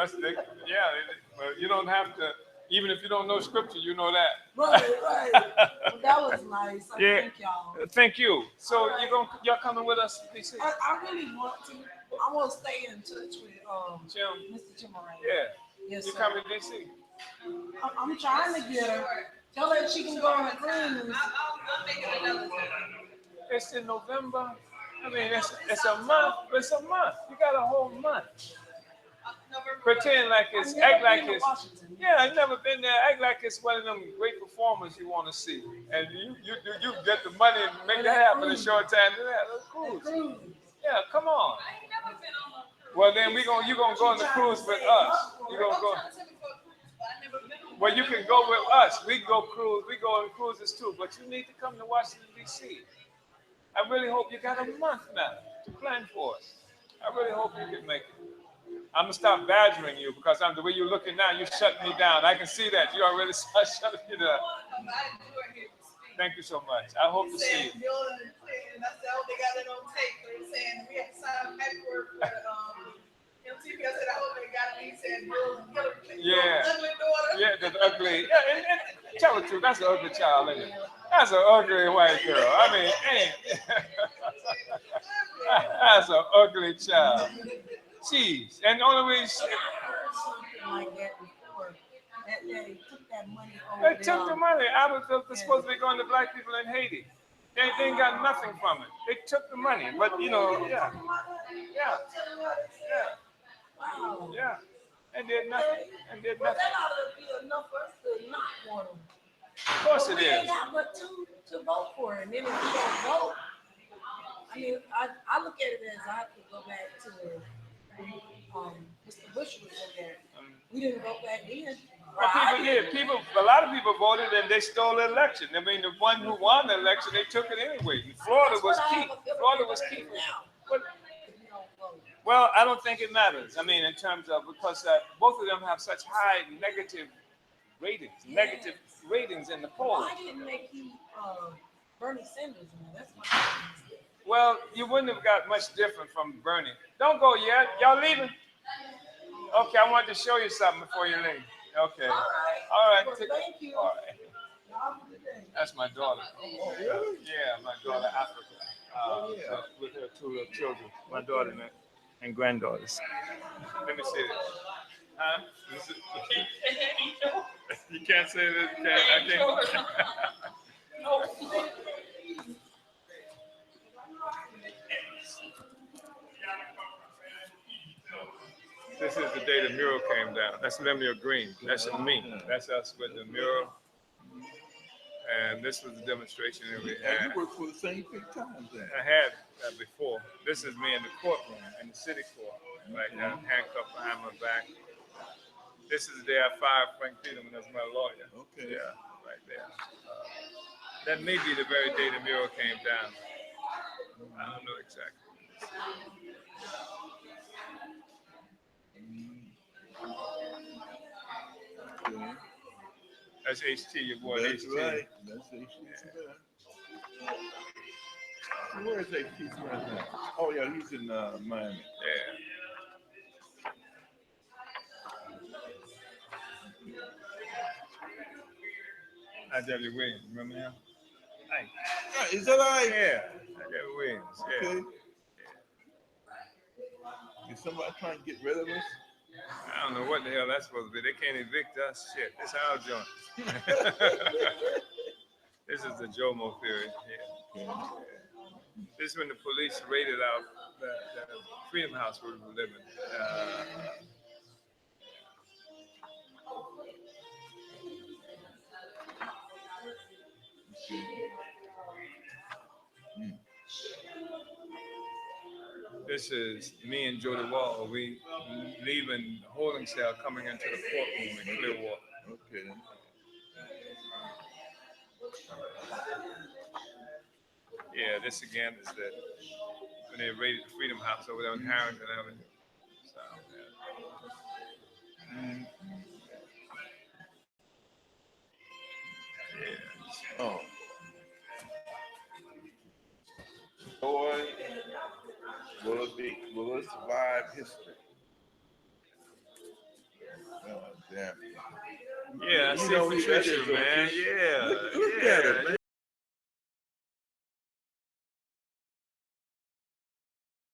well, you don't have to. Even if you don't know scripture, you know that. Right. Well, that was nice. Yeah. Thank y'all. Thank you. So All right. y'all coming with us, DC? I really want to. I want to stay in touch with Mr. Chimaray. Yeah. Yes, You sir. coming to DC? I'm trying to get her. Tell her she can go on a cruise. It's in November. I mean, it's a month. It's a month. You got a whole month. Pretend like act like it's. Yeah, I've never been there. Act like it's one of them great performers you want to see, and you get the money and make that happen in a short time. That's cool. Yeah, come on. Well, then you gonna go on the cruise with us. You gonna go. Well, you can go with us. We go cruise. We go on cruises too. But you need to come to Washington D.C. I really hope you got a month now to plan for it. I really hope you can make it. I'm gonna stop badgering you because the way you're looking now, you shut me down. I can see that you already shut me down. Thank you so much. I hope to see you. And I said, oh, they got it on tape. They were saying we have to sign paperwork for the MTV. I said, I hope they got it. He said, Hillary Clinton, Yeah. ugly daughter. Yeah, the ugly. Yeah, and tell the truth, that's an ugly child, isn't it? That's an ugly white girl. I mean, that's an ugly child. Jeez. And the only way Something like that before. That they took that money over they took the money out of the supposed to be going to black people in Haiti. They ain't got nothing from it. They took the money, but yeah. And did nothing. But that ought to be enough for us to not want them. Of course it We ain't is. got but two to vote for, and then if we don't vote, I mean, I look at it as I could go back to Mr. Bush was in there. We didn't vote back then. Well, people did. A lot of people voted and they stole the election. I mean, the one who won the election, they took it anyway. Florida was key. Florida was key. Well, I don't think it matters. I mean, in terms of, because both of them have such high negative ratings in the polls. Why didn't they keep Bernie Sanders in there? That's my question. Well, you wouldn't have got much different from Bernie. Don't go yet. Y'all leaving? Okay, I wanted to show you something before you leave. Okay. All right. Well, thank you. All right. That's my daughter. Yeah, my daughter, Africa. With her two little children, my daughter and granddaughters. Let me see this. Huh? You can't say this. I can't. This is the day the mural came down. That's Lemuel Green. That's me. That's us with the mural. And this was the demonstration that we had. You worked for the same big times then. I had that before. This is me in the courtroom, in the city court. Like that, handcuffed behind my back. This is the day I fired Frank Peterman as my lawyer. Okay. Yeah, right there. That may be the very day the mural came down. I don't know exactly. Okay. That's HT, your boy That's HT. right. That's HT. Yeah. So where is HT right now? Oh yeah, he's in Miami. Yeah. I.W. Williams, remember him? Hey. Yeah, is that right? Yeah, I.W. Williams. Yeah. Okay. Is somebody trying to get rid of us? I don't know what the hell that's supposed to be. They can't evict us. Shit, this our joint. This is the Jomo theory. Yeah. This is when the police raided out the Freedom House where we were living. This is me and Jody Wall. We leaving the holding cell, coming into the courtroom in Clearwater. Okay. Yeah, this again is that when they raided the Freedom House over there in Harrington Avenue. So, yeah. Oh. Boy, will it survive history? Oh, damn. Yeah, I see Patricia, man. Yeah. Look at it, man.